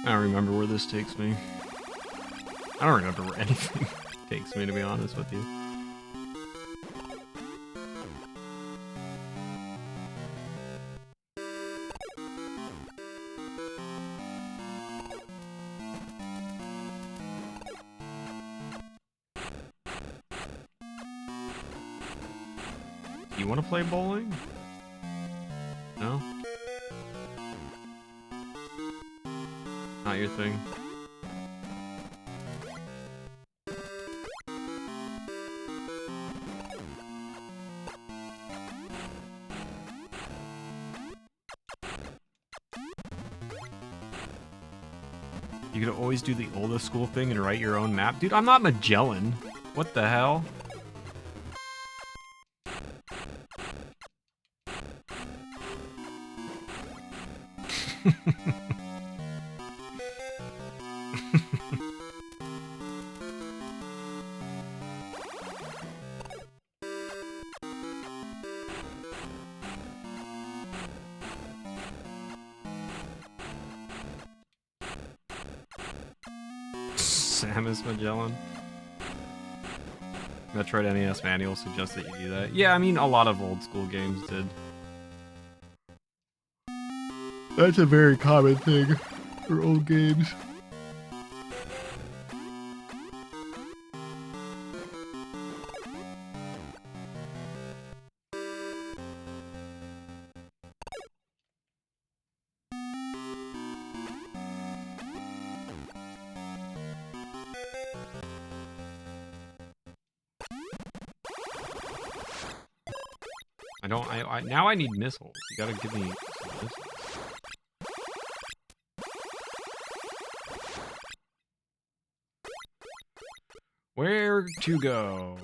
I don't remember where this takes me. I don't remember where anything takes me, to be honest with you. You want to play bowling? No? Not your thing? You could always do the oldest school thing and write your own map. Dude, I'm not Magellan. What the hell? Samus Magellan. Metroid NES manual suggests that you do that. Yeah, I mean, a lot of old school games did. That's a very common thing for old games. Now I need missiles. You gotta give me some missiles. Where to go?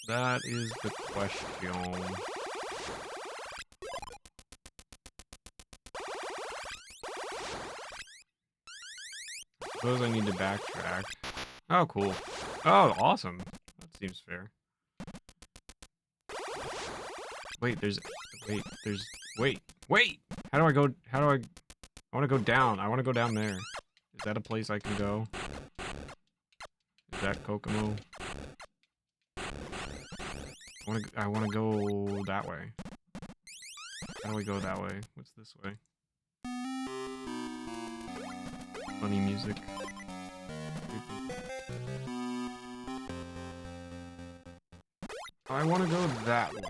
That is the question. Suppose I need to backtrack. Oh, cool. Oh, awesome. That seems fair. Wait, wait! How do I go, I wanna go down. I wanna go down there. Is that a place I can go? Is that Kokomo? I wanna go that way. How do we go that way? What's this way? Funny music. I wanna go that way.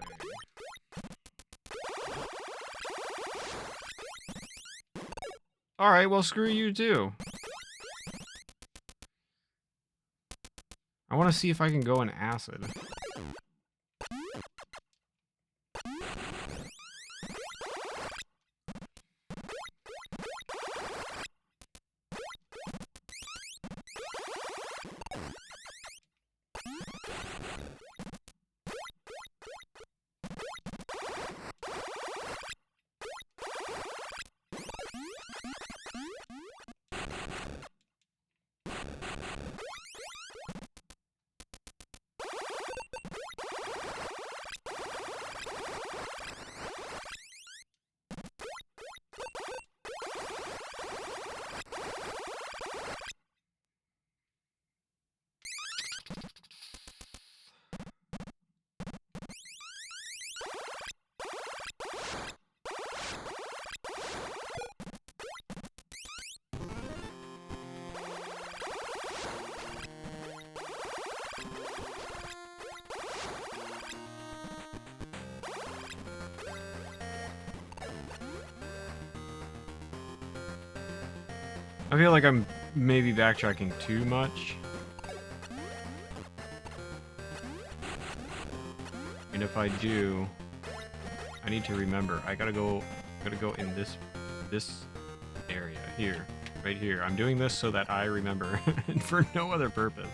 Alright, well, screw you too. I want to see if I can go in acid. I feel like I'm maybe backtracking too much. And if I do, I need to remember. I gotta go in this area here, right here. I'm doing this so that I remember, and for no other purpose.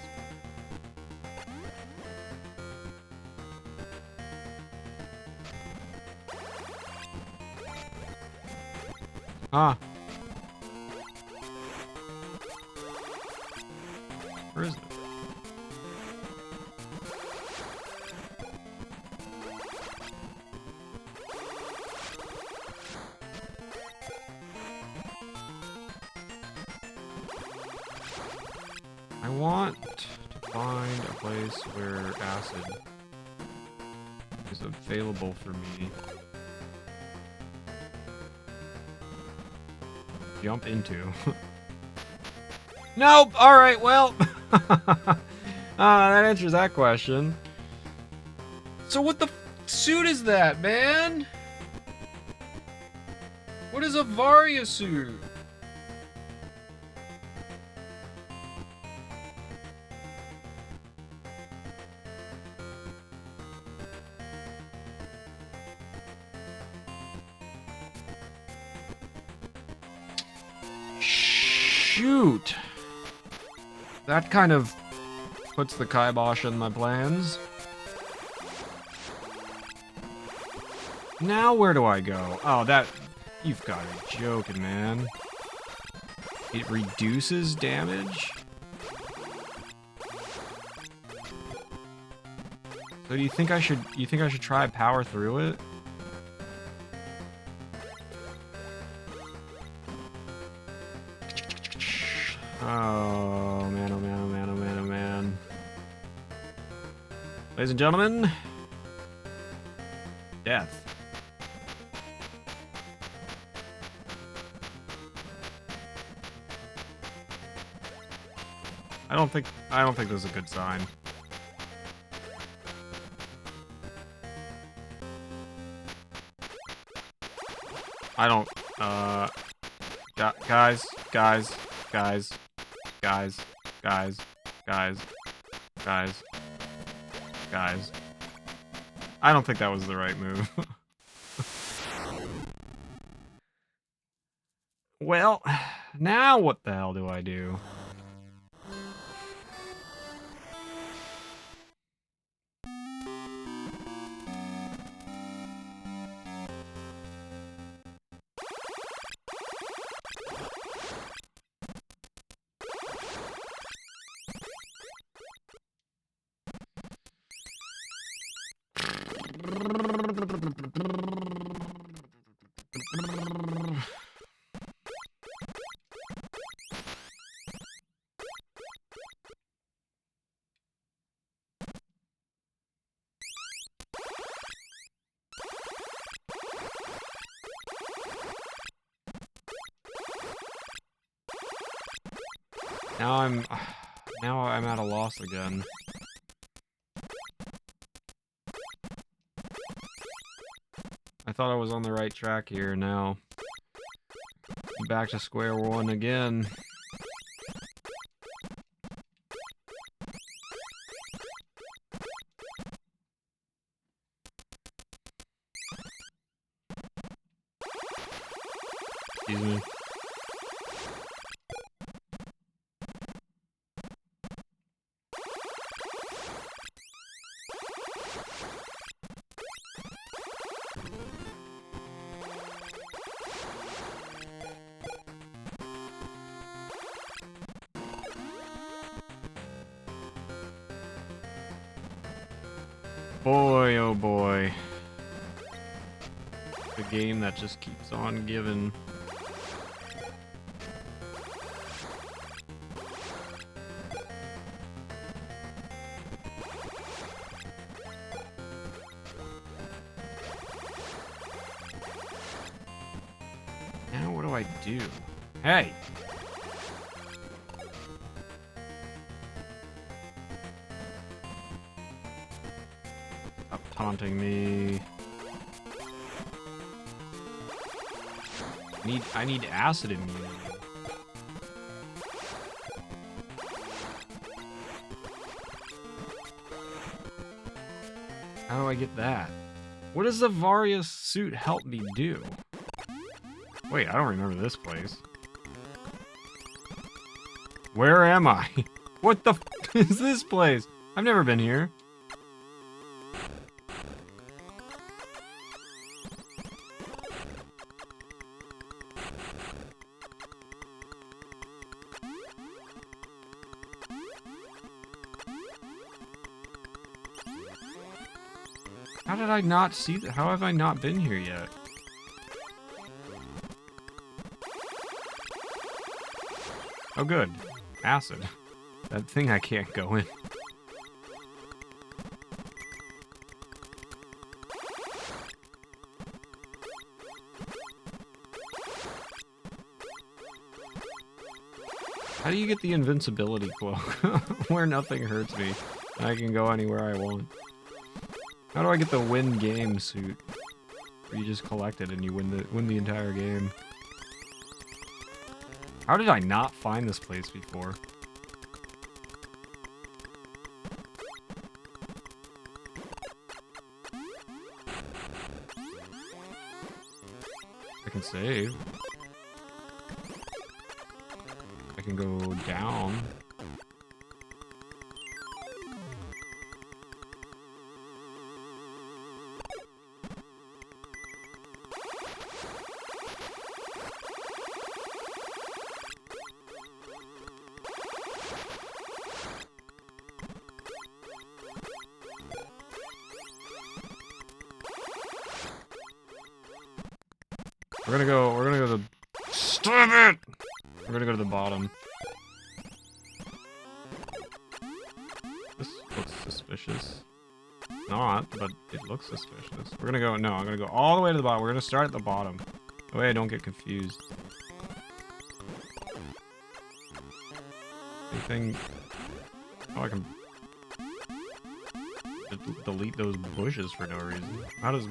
Ah. Where is it? I want to find a place where acid is available for me. Jump into. Nope! Alright, well. That answers that question. So what the suit is that, man? What is a Varia suit? Shoot! That kind of puts the kibosh on my plans. Now where do I go? Oh, that... You've got to be joking, man. It reduces damage? So do you think I should try power through it? Oh man, oh man, oh man, oh man, oh man. Ladies and gentlemen, death. I don't think this is a good sign. I don't, guys. I don't think that was the right move. Well, now what the hell do I do? Now I'm at a loss again. I thought I was on the right track here. Now back to square one again. Excuse me. Boy, oh boy. The game that just keeps on giving. Now what do I do? Hey! Stop taunting me. I need acid immunity. How do I get that? What does the Varius suit help me do? Wait, I don't remember this place. Where am I? What the f is this place? I've never been here. How did I not see that? How have I not been here yet? Oh, good. Acid. That thing I can't go in. How do you get the invincibility cloak? Where nothing hurts me. And I can go anywhere I want. How do I get the win game suit? Where you just collect it and you win the entire game. How did I not find this place before? I can save. I can go down. We're gonna go to the... Stop it! We're gonna go to the bottom. This looks suspicious. Not, but it looks suspicious. We're gonna go, no, I'm gonna go all the way to the bottom. We're gonna start at the bottom. That way I don't get confused. Anything... Oh, I can... delete those bushes for no reason. How does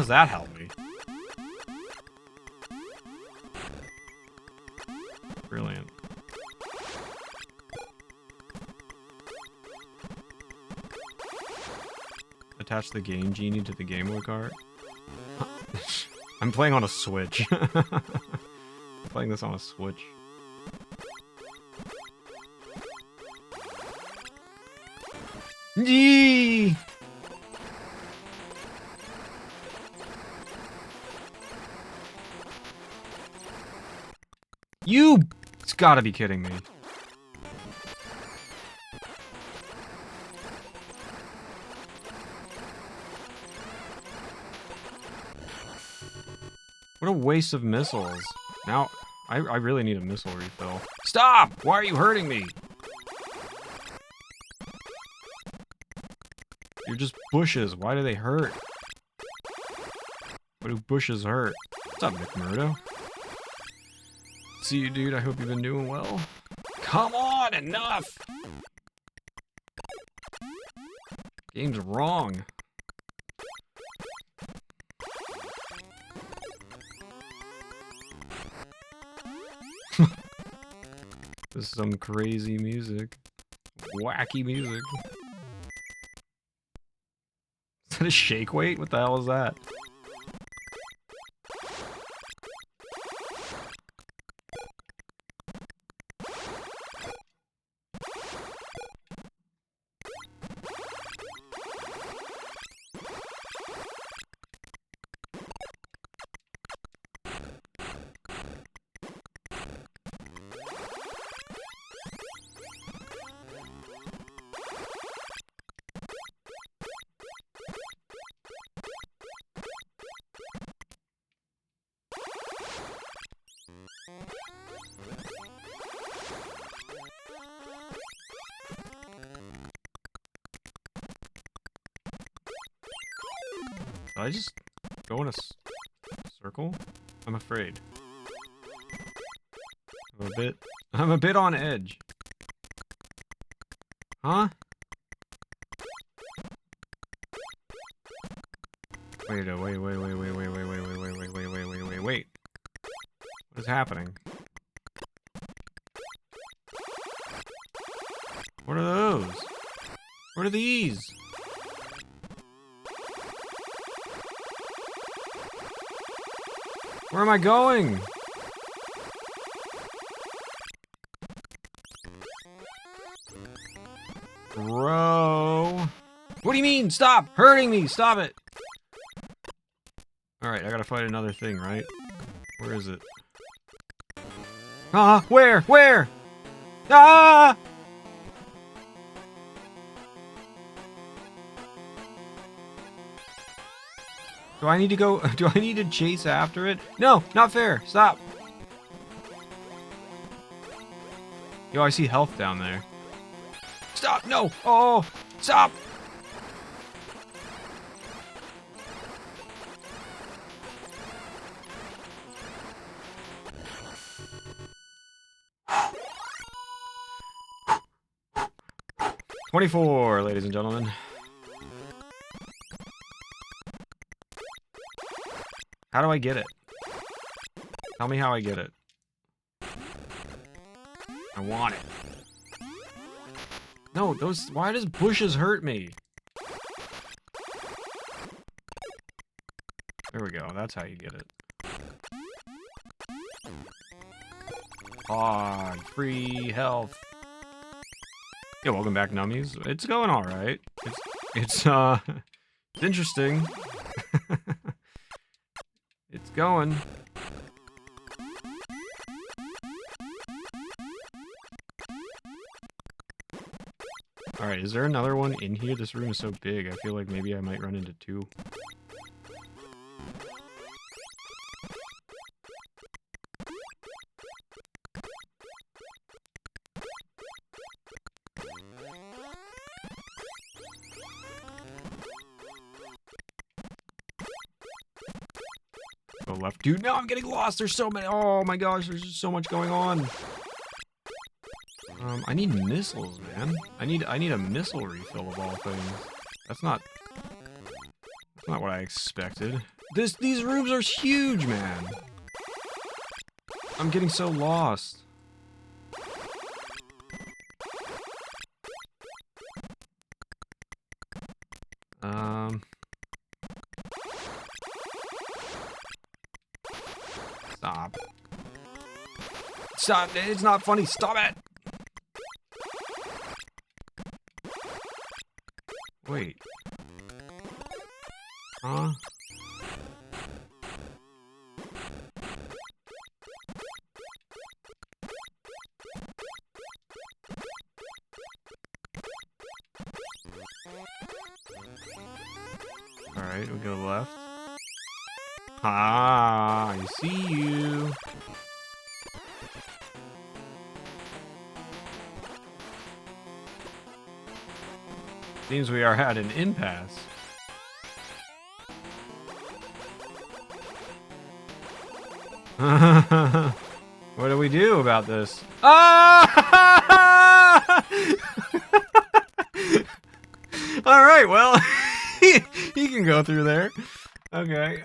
that help me? Brilliant. Attach the Game Genie to the Game Boy cart. I'm playing on a Switch. I'm playing this on a Switch. Yee! You gotta be kidding me. What a waste of missiles. Now, I really need a missile refill. Stop! Why are you hurting me? You're just bushes. Why do they hurt? What do bushes hurt? What's up, McMurdo? See you, dude. I hope you've been doing well. Come on, enough! Game's wrong. This is some crazy music. Wacky music. Is that a shake weight? What the hell is that? Did I just go in a circle? I'm afraid. I'm a bit on edge. Huh? Wait. What is happening? What are those? What are these? Where am I going? Bro. What do you mean? Stop hurting me. Stop it. Alright, I gotta fight another thing, right? Where is it? Ah, where? Where? Ah! Do I need to go? Do I need to chase after it? No, not fair. Stop. Yo, I see health down there. Stop! No! Oh! Stop! $24, ladies and gentlemen. How do I get it? Tell me how I get it. I want it. No, those... Why does bushes hurt me? There we go. That's how you get it. Ah, free health. Yeah, welcome back, nummies. It's going alright. It's interesting. It's going. Alright, is there another one in here? This room is so big, I feel like maybe I might run into two. Go left. Dude, no, I'm getting lost! There's so many- oh my gosh, there's just so much going on! I need missiles, man. I need a missile refill of all things. That's not what I expected. These rooms are huge, man. I'm getting so lost. Stop. Stop, it's not funny. Stop it. Wait. Huh? Alright, we go left. Ah, I see you. Seems we are at an impasse. What do we do about this? Ah! All right, well, he can go through there. Okay.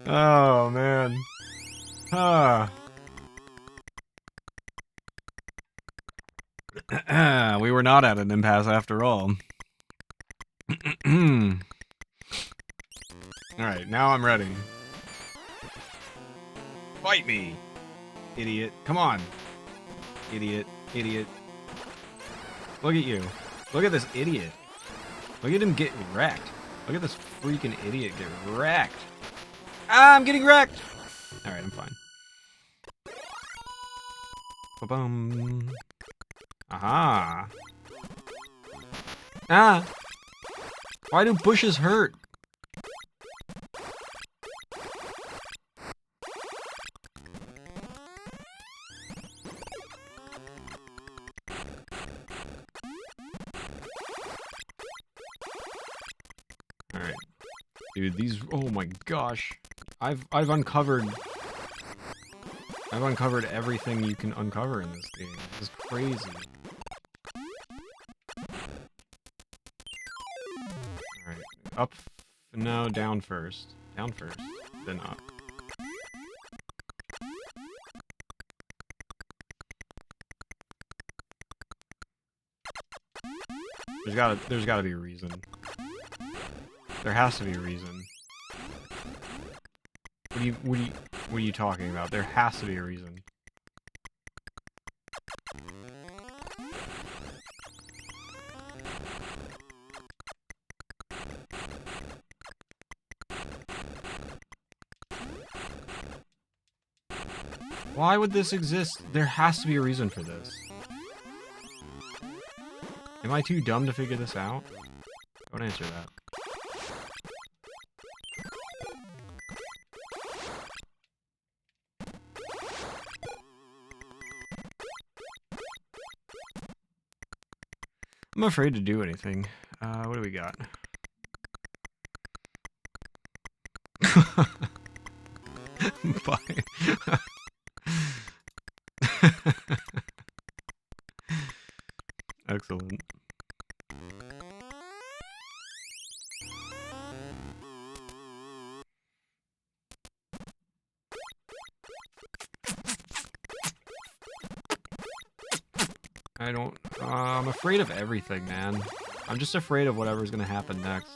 Oh man. We were not at an impasse after all. Alright, now I'm ready. Fight me! Idiot. Come on. Idiot. Idiot. Look at you. Look at this idiot. Look at him get wrecked. Look at this freaking idiot get wrecked. Ah, I'm getting wrecked! Alright, I'm fine. Ba-bum. Aha. Ah. Why do bushes hurt? Alright. Dude, these, oh my gosh. I've uncovered everything you can uncover in this game. This is crazy. Alright. Up, no, down first. Down first, then up. There's gotta be a reason. There has to be a reason. What are you talking about? There has to be a reason. Why would this exist? There has to be a reason for this. Am I too dumb to figure this out? Don't answer that. I'm afraid to do anything. What do we got? Bye. Excellent. I'm afraid of everything, man. I'm just afraid of whatever's gonna happen next.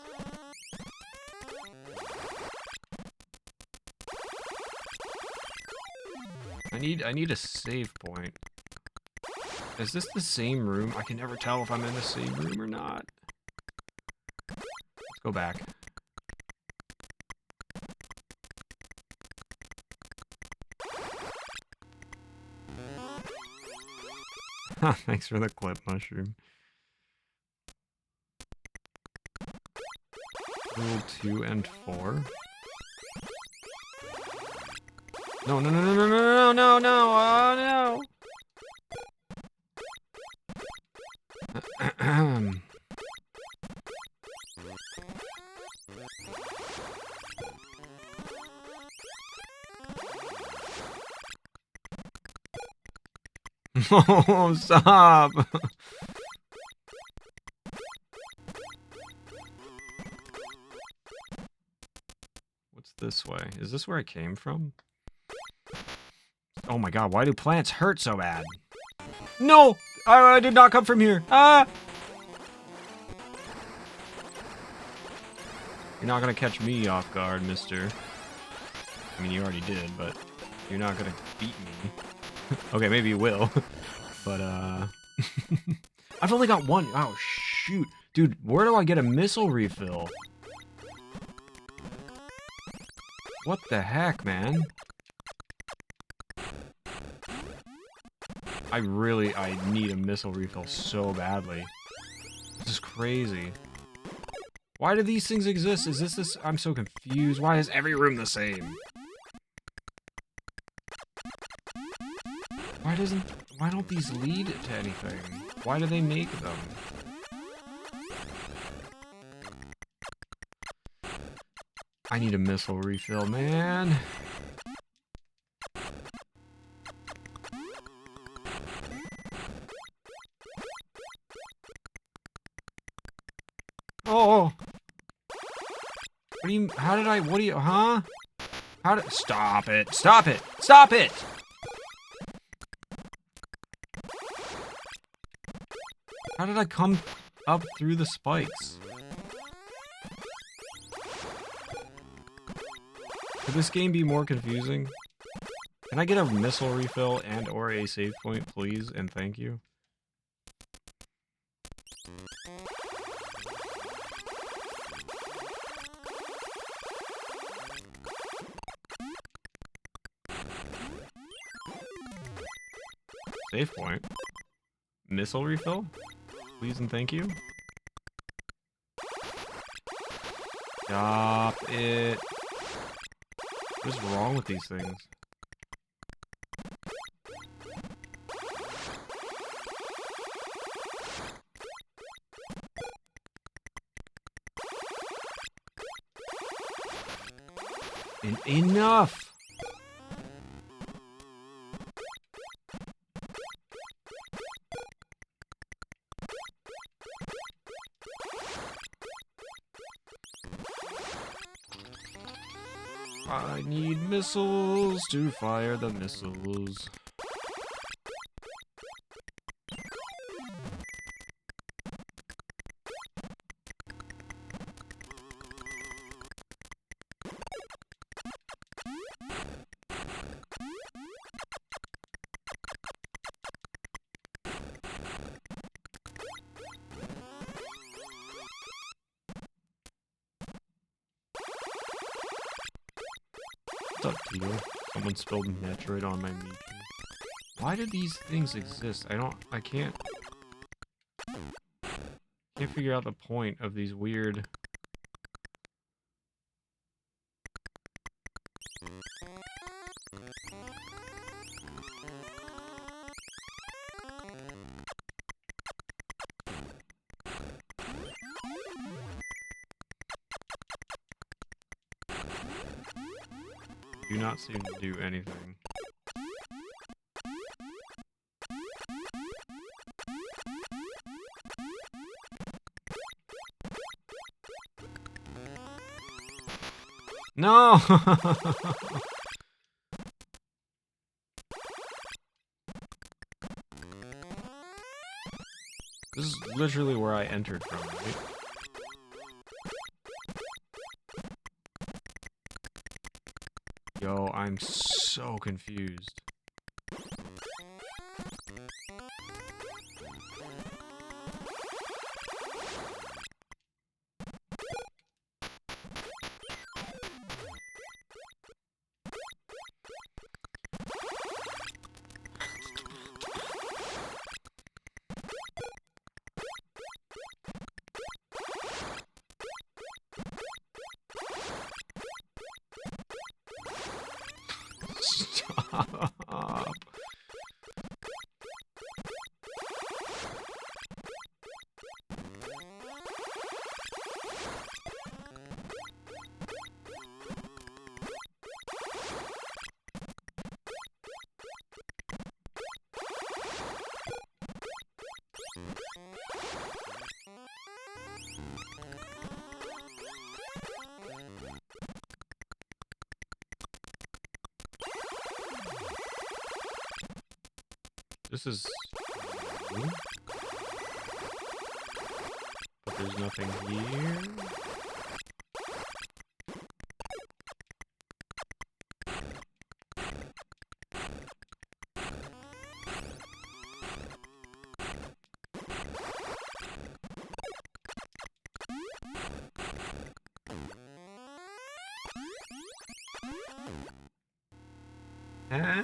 I need a save point. Is this the same room? I can never tell if I'm in the same room or not. Let's go back. Thanks for the clip, mushroom. Rule 2 and 4. No, no, no, no, no, no, no, no, oh no! Oh, stop! What's this way? Is this where I came from? Oh my god, why do plants hurt so bad? No! I did not come from here! Ah! You're not gonna catch me off guard, mister. I mean, you already did, but you're not gonna beat me. Okay, maybe you will. But, I've only got one. Oh, shoot. Dude, where do I get a missile refill? What the heck, man? I need a missile refill so badly. This is crazy. Why do these things exist? Is this? I'm so confused. Why is every room the same? Why don't these lead to anything? Why do they make them? I need a missile refill, man. Oh! What do you, huh? Stop it! Stop it! Stop it! How did I come up through the spikes? Could this game be more confusing? Can I get a missile refill and or a save point, please, and thank you? Save point? Missile refill? Please and thank you? Stop it. What is wrong with these things? Enough! I need missiles to fire the missiles. What's up, Teal? Someone spilled Metroid on my meat. Why do these things exist? I can't figure out the point of these weird... do not seem to do anything. No! This is literally where I entered from, right? Yo, I'm so confused. Stop. This is... but there's nothing here. Huh?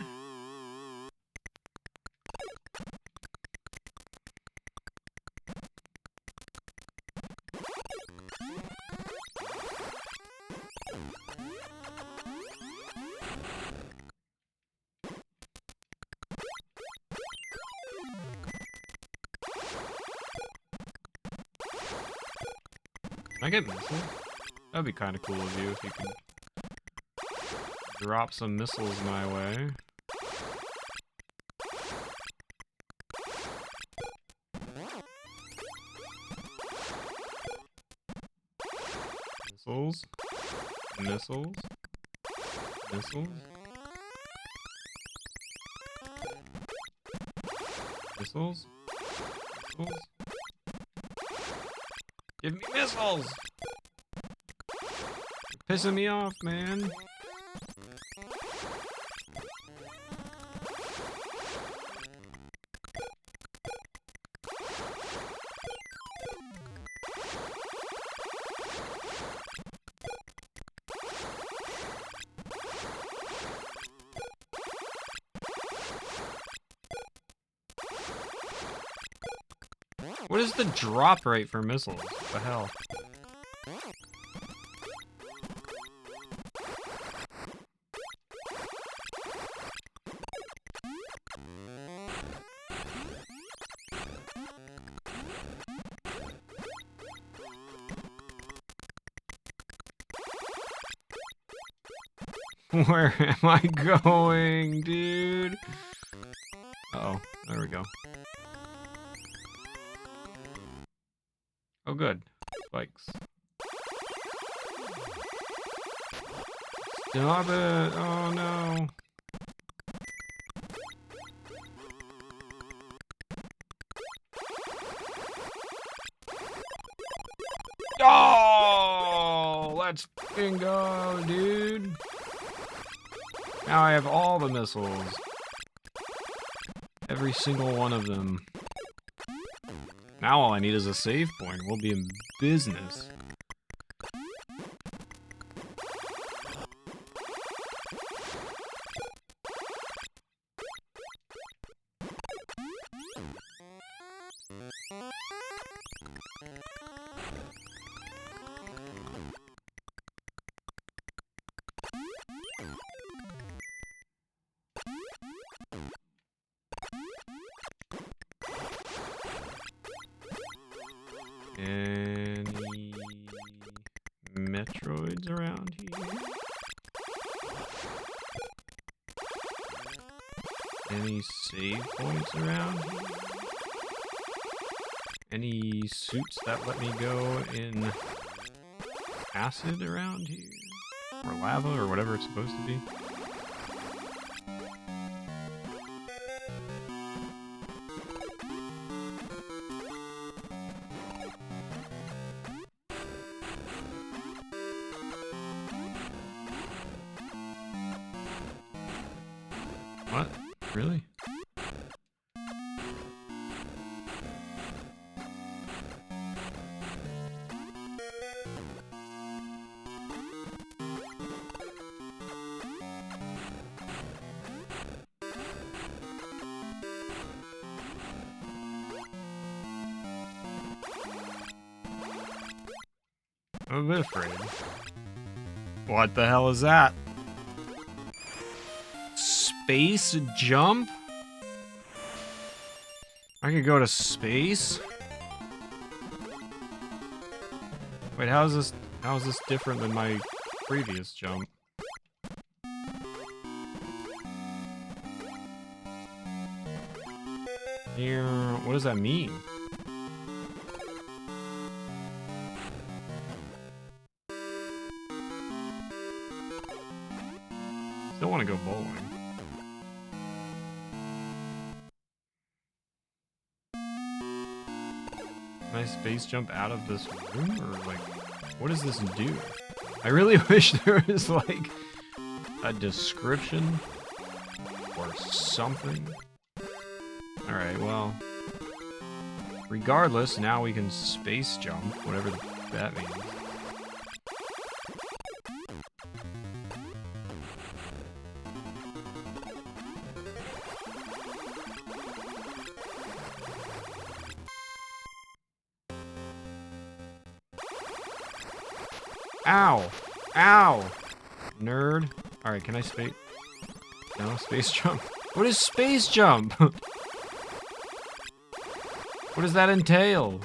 Can I get missiles? That'd be kind of cool of you if you could drop some missiles my way. Missiles. Missiles. Missiles. Missiles. Missiles. Give me missiles! You're pissing me off, man. What is the drop rate for missiles? What the hell? Where am I going, dude? Uh-oh, there we go. Oh, good. Spikes. Stop it! Oh, no. Oh! Let's fucking go, dude. Now I have all the missiles. Every single one of them. Now all I need is a save point. We'll be in business. Any Metroids around here? Any save points around here? Any suits that let me go in acid around here? Or lava, or whatever it's supposed to be? What? Really? I'm a bit afraid. What the hell is that? Space jump? I could go to space? Wait, how is this different than my previous jump? Here, what does that mean? Still want to go bowling. Can I space jump out of this room, or like, what does this do? I really wish there was like a description or something. Alright, well, regardless, now we can space jump, whatever that means. Ow! Ow! Nerd. Alright, can I space... No, space jump. What is space jump? What does that entail?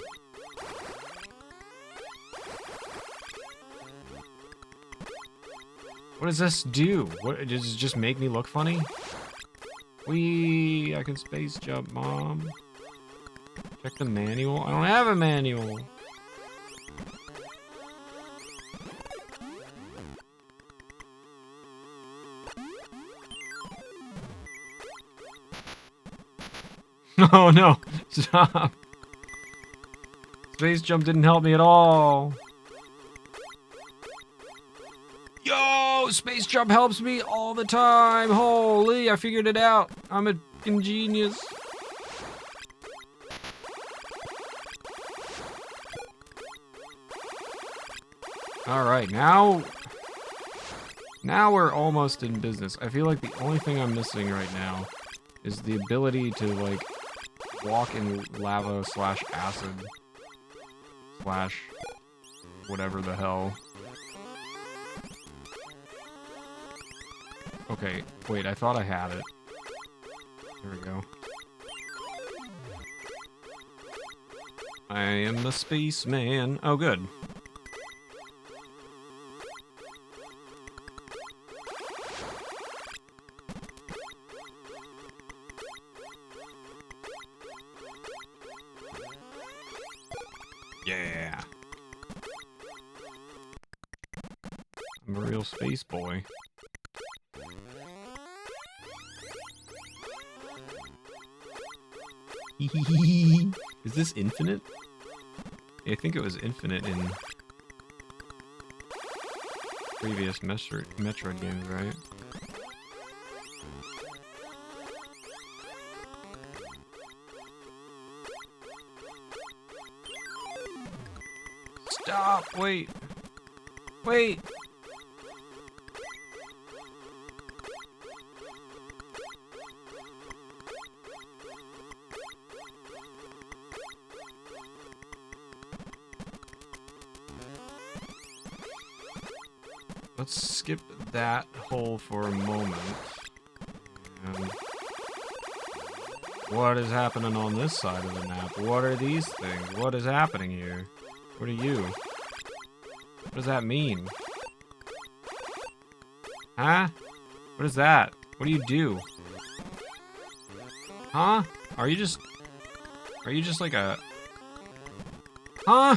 What does this do? What, does it just make me look funny? Whee! I can space jump, Mom. Check the manual. I don't have a manual. Oh no, stop. Space jump didn't help me at all. Yo, space jump helps me all the time. Holy, I figured it out. I'm a genius. All right, now we're almost in business. I feel like the only thing I'm missing right now is the ability to like walk in lava slash acid slash whatever the hell. Okay, wait, I thought I had it. There we go. I am the spaceman. Oh, good. Yeah. I'm a real space boy. Is this infinite? I think it was infinite in previous Metroid games, right? Stop! Wait! Wait! Let's skip that hole for a moment. And what is happening on this side of the map? What are these things? What is happening here? What are you? What does that mean? Huh? What is that? What do you do? Huh? Are you just like a... Huh?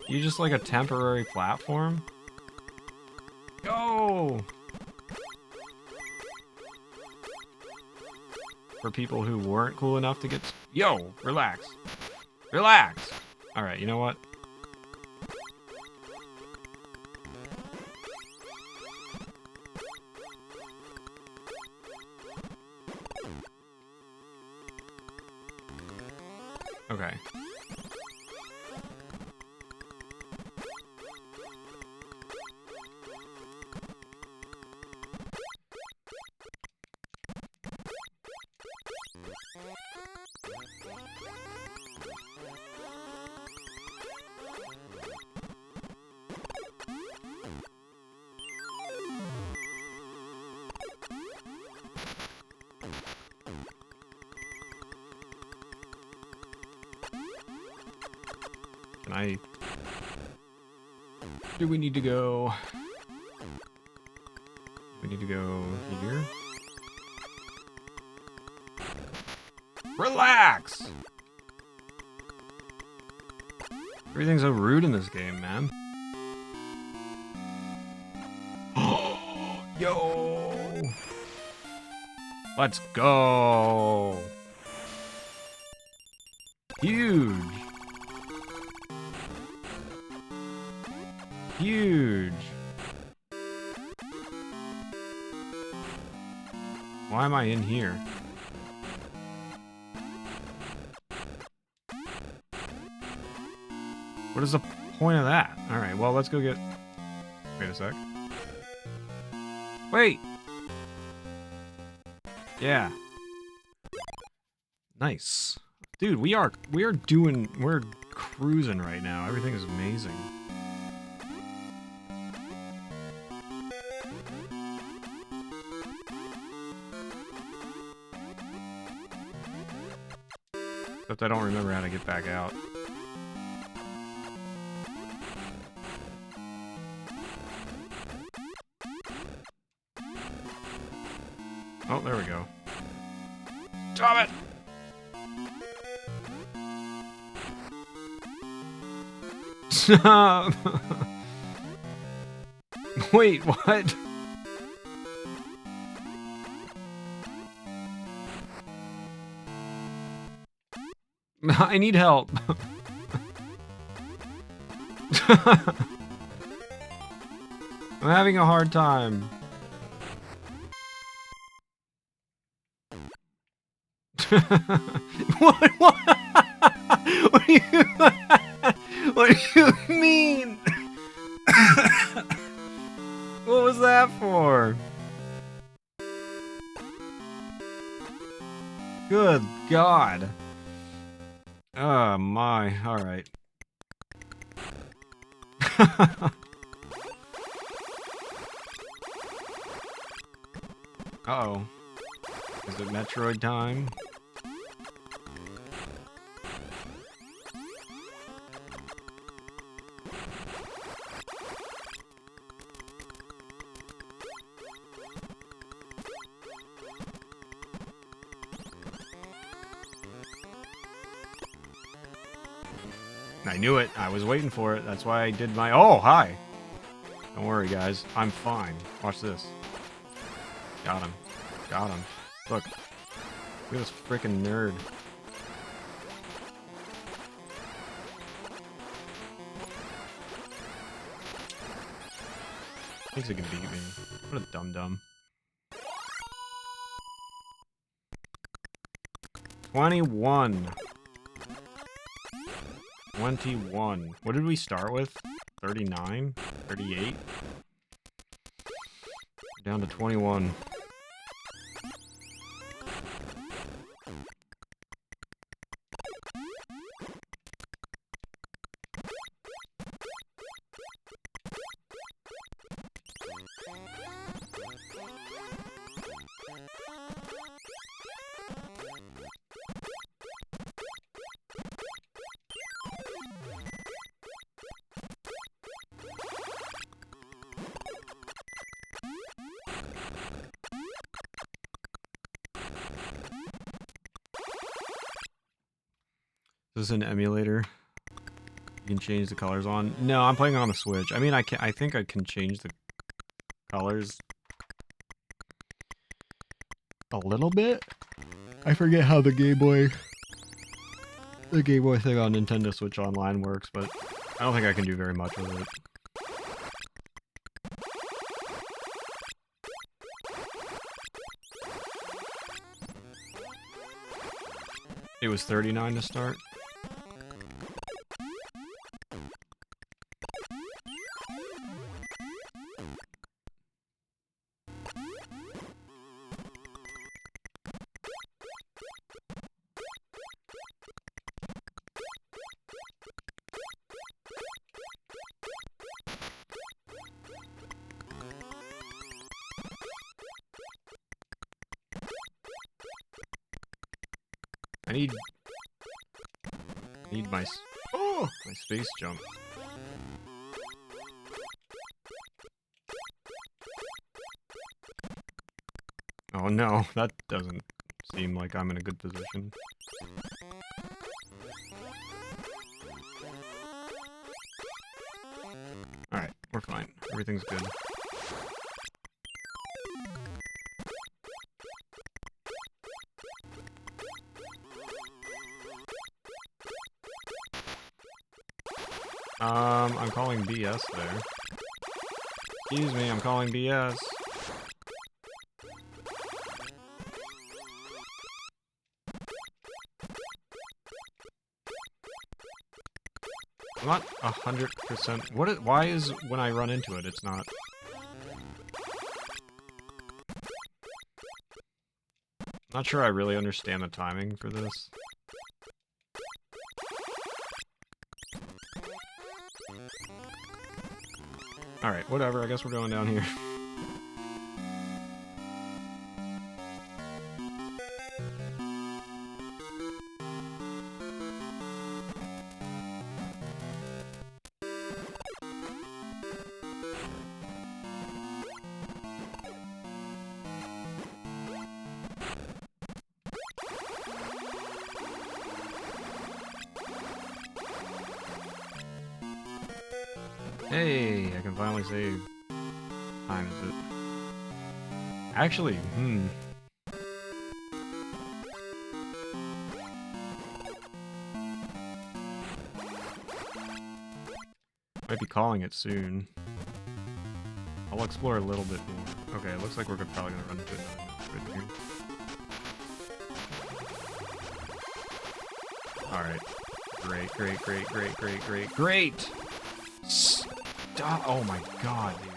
You just like a temporary platform? Go! For people who weren't cool enough to get... Yo! Relax. Relax! Alright, you know what? Okay. Can I... Do we need to go... We need to go here? Relax! Everything's so rude in this game, man. Yo! Let's go! Huge! Huge! Why am I in here? What is the point of that? Alright, well, let's go get... Wait a sec. Wait! Yeah. Nice. Dude, we're cruising right now. Everything is amazing. Except I don't remember how to get back out. Oh, there we go. Stop it! Stop! Wait, what? I need help. I'm having a hard time. What? What do you... What do you mean? What was that for? Good God. Oh my, alright. Uh-oh. Is it Metroid time? I knew it. I was waiting for it. That's why I did my... Oh, hi! Don't worry, guys. I'm fine. Watch this. Got him. Got him. Look. Look at this freaking nerd. Thinks he can beat me. What a dum-dum. 21. 21. What did we start with? 39? 38? Down to 21. This is an emulator. You can change the colors on. No, I'm playing on a Switch. I mean, I think I can change the colors a little bit. I forget how the Game Boy thing on Nintendo Switch Online works, but I don't think I can do very much with it. It was $39 to start. I need my space jump. Oh no, that doesn't seem like I'm in a good position. Alright, we're fine. Everything's good. I'm calling BS there. Excuse me, I'm calling BS. I'm not 100%. Why is when I run into it, it's not? Not sure I really understand the timing for this. Alright, whatever, I guess we're going down here. Hey, I can finally save. Time is it? Actually, might be calling it soon. I'll explore a little bit more. Okay, it looks like we're probably gonna run into another Metroid here. Alright. Great! Stop! Oh my god, dude.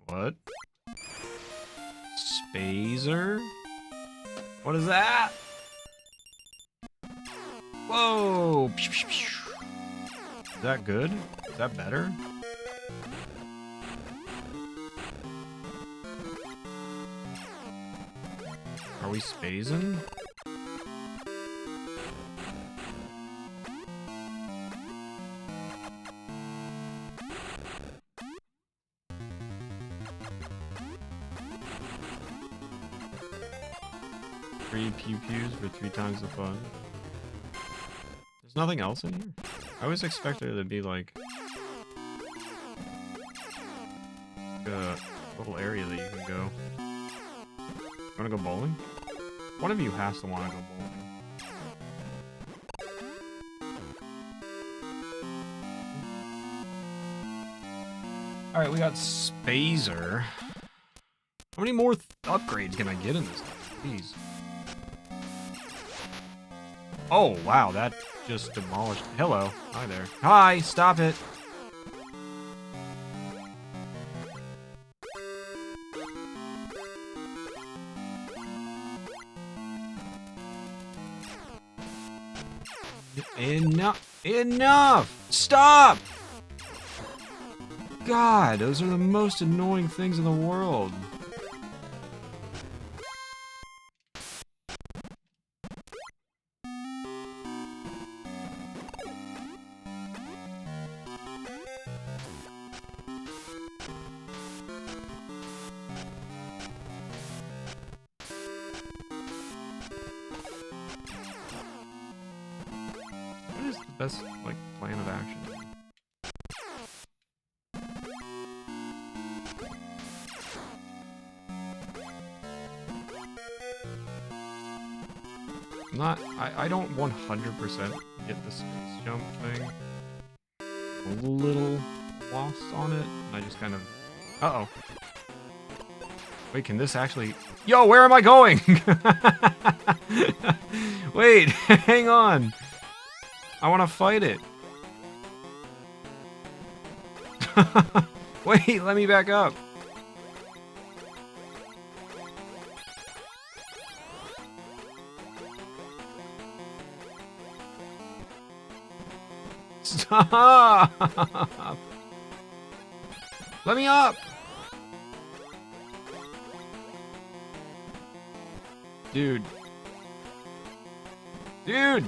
What? Spazer? What is that? Whoa! Is that good? Is that better? Are we spazing? Free pew-pews for 3 times the fun. There's nothing else in here? I always expected it to be like little area that you can go. You wanna go bowling? One of you has to wanna go bowling. Alright, we got Spazer. How many more upgrades can I get in this thing? Jeez. Oh, wow, that just demolished. Hello. Hi there. Hi, stop it. Enough! Enough! Stop! God, those are the most annoying things in the world. What is the best, like, plan of action? I don't 100% get the space jump thing. I'm a little lost on it. I just kind of... Uh-oh. Wait, can this actually... Yo, where am I going? Wait, hang on. I want to fight it. Wait, let me back up. Stop! Let me up! Dude. Dude!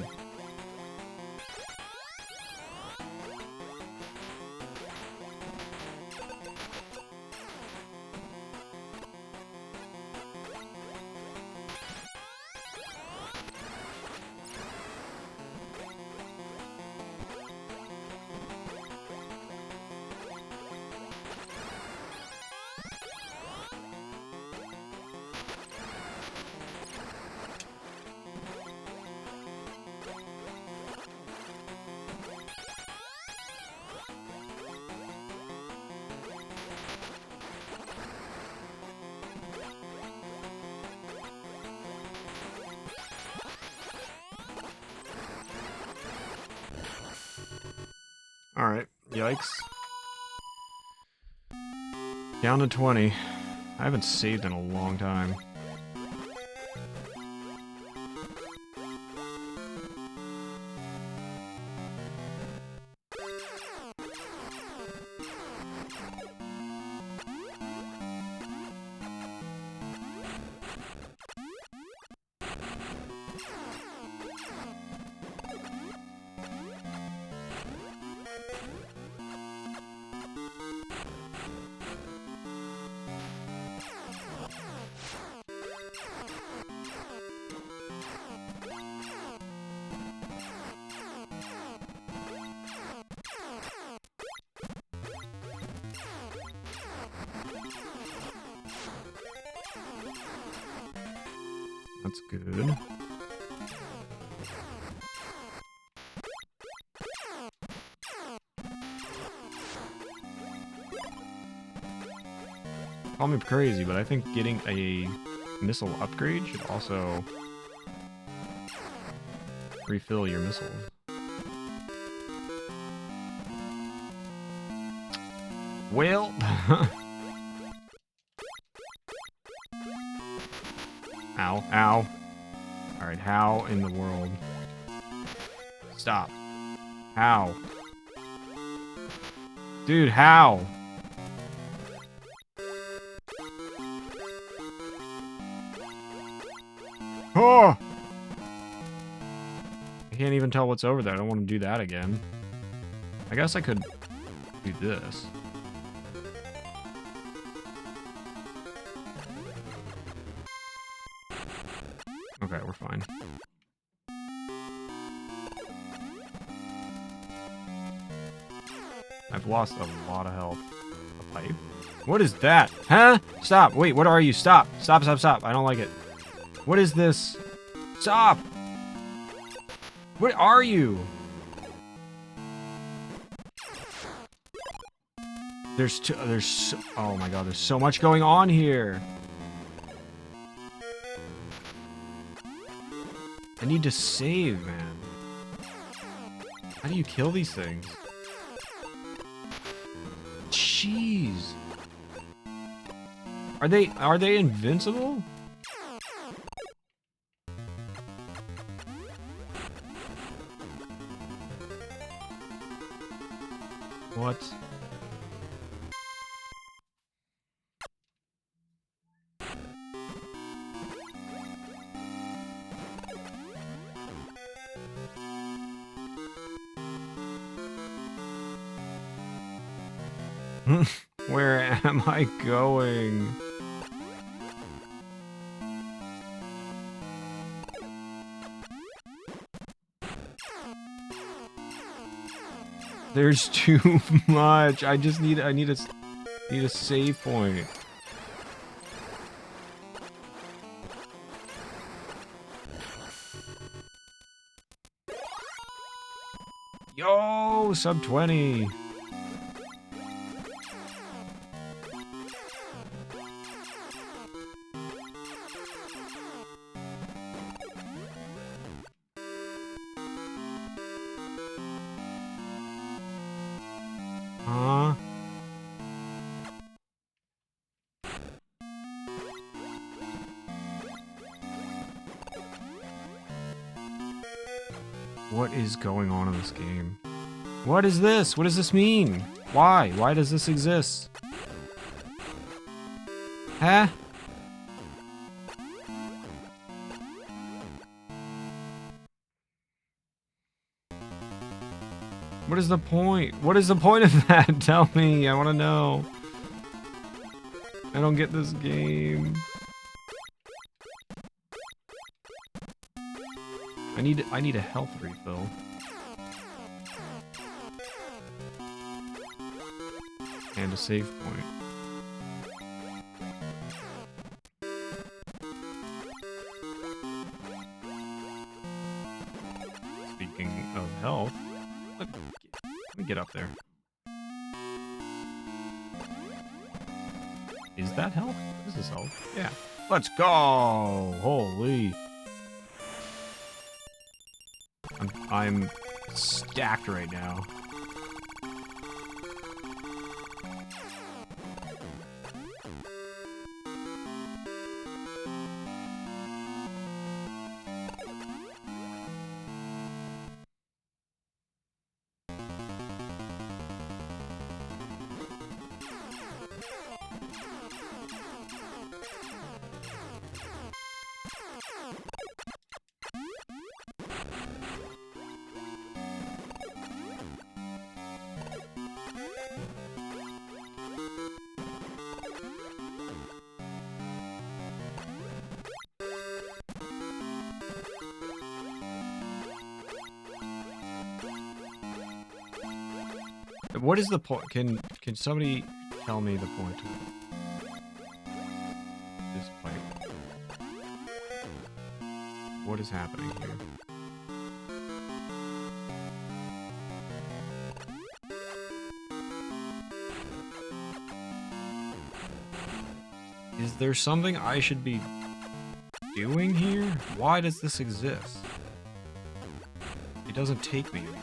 Alright, yikes. Down to 20. I haven't saved in a long time. That's good. Call me crazy, but I think getting a missile upgrade should also refill your missiles. Well... Ow, ow. Alright, how in the world? Stop. How? Dude, how? Oh! I can't even tell what's over there. I don't want to do that again. I guess I could do this. Okay, we're fine. I've lost a lot of health. pipe? What is that? Huh? Stop. Wait, what are you? Stop. Stop, stop, stop. I don't like it. What is this? Stop! What are you? Oh my god, there's so much going on here. I need to save, man. How do you kill these things? Jeez. Are they invincible? What? Where am I going? There's too much. I need a save point. Yo, sub 20. Huh? What is going on in this game? What is this? What does this mean? Why? Why does this exist? Huh? What is the point? What is the point of that? Tell me. I want to know. I don't get this game. I need a health refill. And a save point. Speaking of health, let me get up there. Is that health? This is health. Yeah. Let's go! Holy. I'm stacked right now. What is the point? Can somebody tell me the point of this pipe? What is happening here? Is there something I should be doing here? Why does this exist? It doesn't take me anywhere.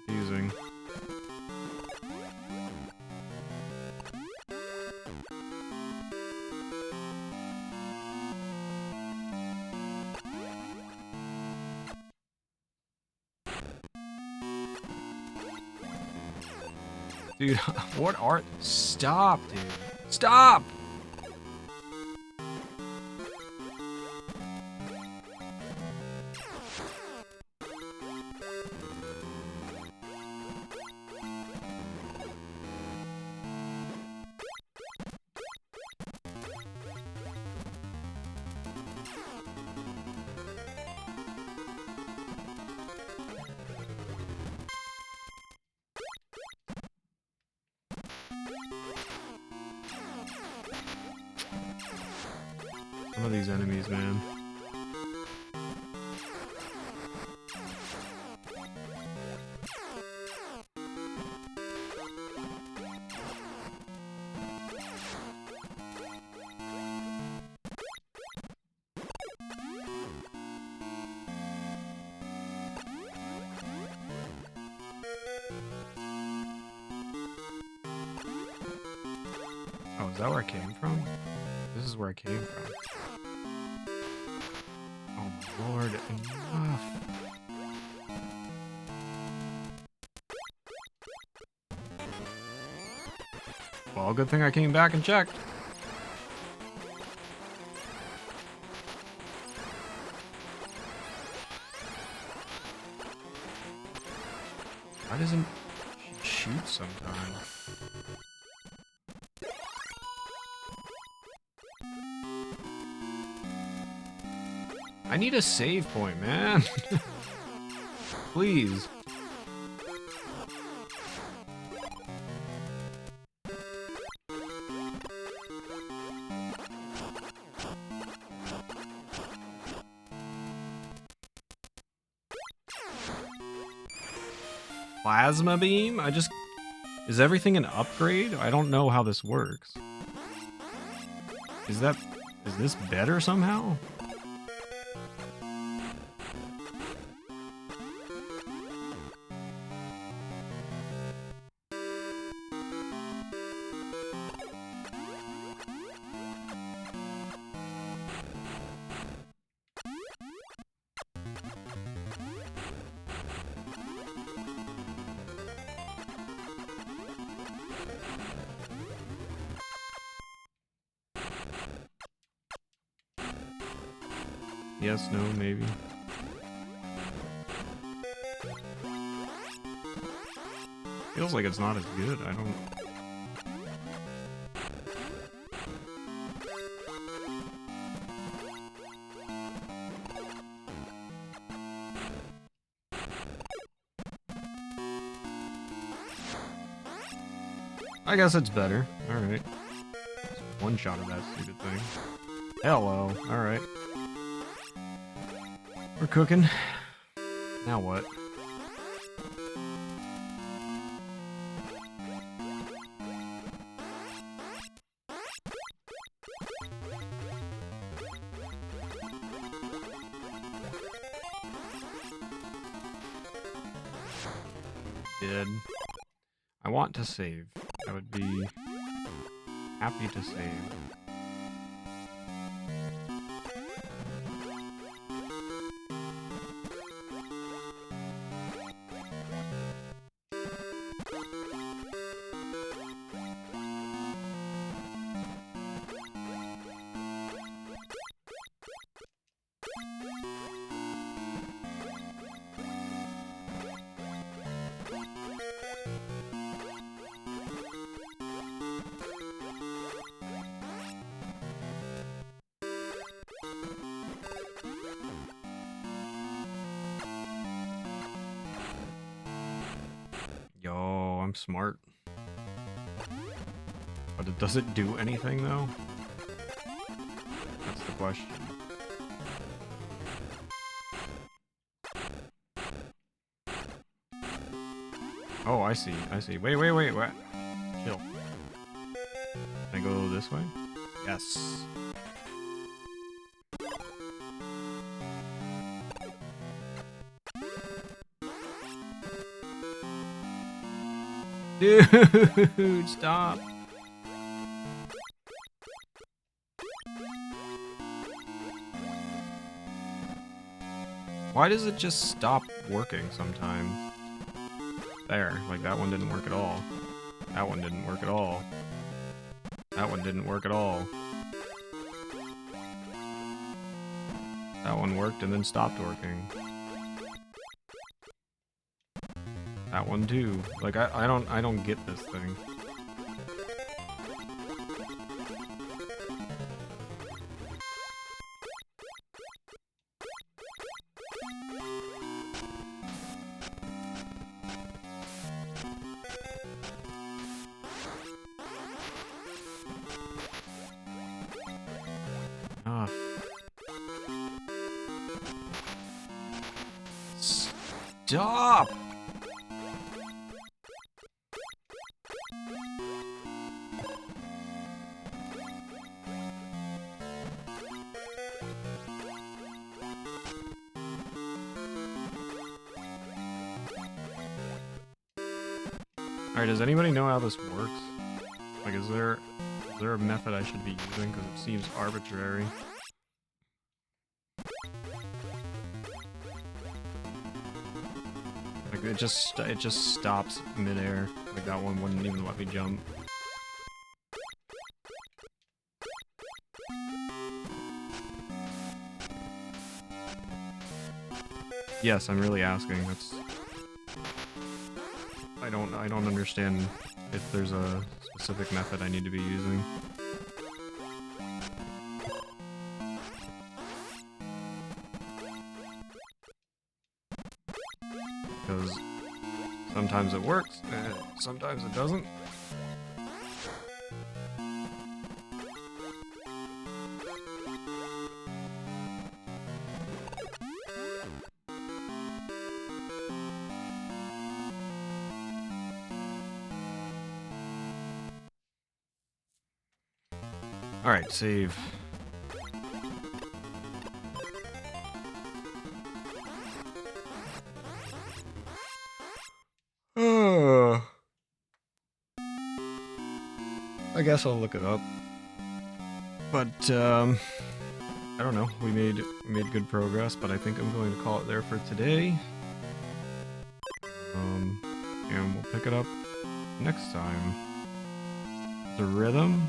Confusing. Dude, what are... Stop, dude. Stop! Some of these enemies, man. Oh, is that where I came from? This is where I came from. Oh my lord, enough. Well, good thing I came back and checked. Why doesn't she shoot sometimes? I need a save point, man. Please. Plasma beam? Is everything an upgrade? I don't know how this works. Is this better somehow? Yes, no, maybe. Feels like it's not as good. I don't... I guess it's better. Alright. One shot of that stupid thing. Hello. Alright. We're cooking. Now what? Did. I want to save. I would be happy to save. Yo, I'm smart. But does it do anything, though? That's the question. Oh, I see. I see. Wait, what? Chill. Can I go this way? Yes. Dude, stop. Why does it just stop working sometimes? There, like that one didn't work at all. That one didn't work at all. That one didn't work at all. That one worked and then stopped working. That one too. Like I don't get this thing. Ugh. Stop! Alright, does anybody know how this works? Like, is there a method I should be using? Because it seems arbitrary. Like, it just stops midair. Like, that one wouldn't even let me jump. Yes, I'm really asking. That's... I don't understand if there's a specific method I need to be using. Because sometimes it works, and sometimes it doesn't. Alright, save. I guess I'll look it up. But, I don't know. We made good progress, but I think I'm going to call it there for today. And we'll pick it up next time. The rhythm.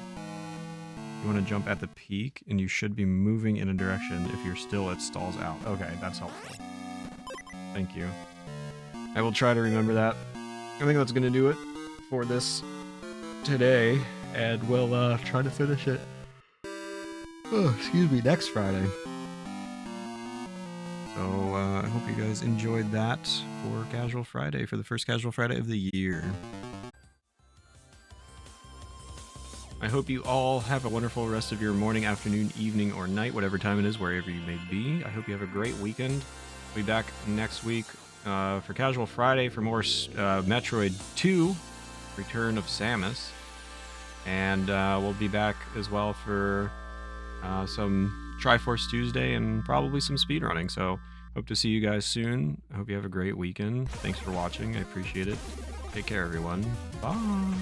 You want to jump at the peak, and you should be moving in a direction. If you're still, it stalls out. Okay, that's helpful. Thank you. I will try to remember that. I think that's going to do it for this today, and we'll try to finish it. Oh, excuse me, next Friday. So, I hope you guys enjoyed that for Casual Friday, for the first Casual Friday of the year. I hope you all have a wonderful rest of your morning, afternoon, evening, or night, whatever time it is, wherever you may be. I hope you have a great weekend. We'll be back next week for Casual Friday for more Metroid 2, Return of Samus. And we'll be back as well for some Triforce Tuesday and probably some speedrunning. So hope to see you guys soon. I hope you have a great weekend. Thanks for watching. I appreciate it. Take care, everyone. Bye.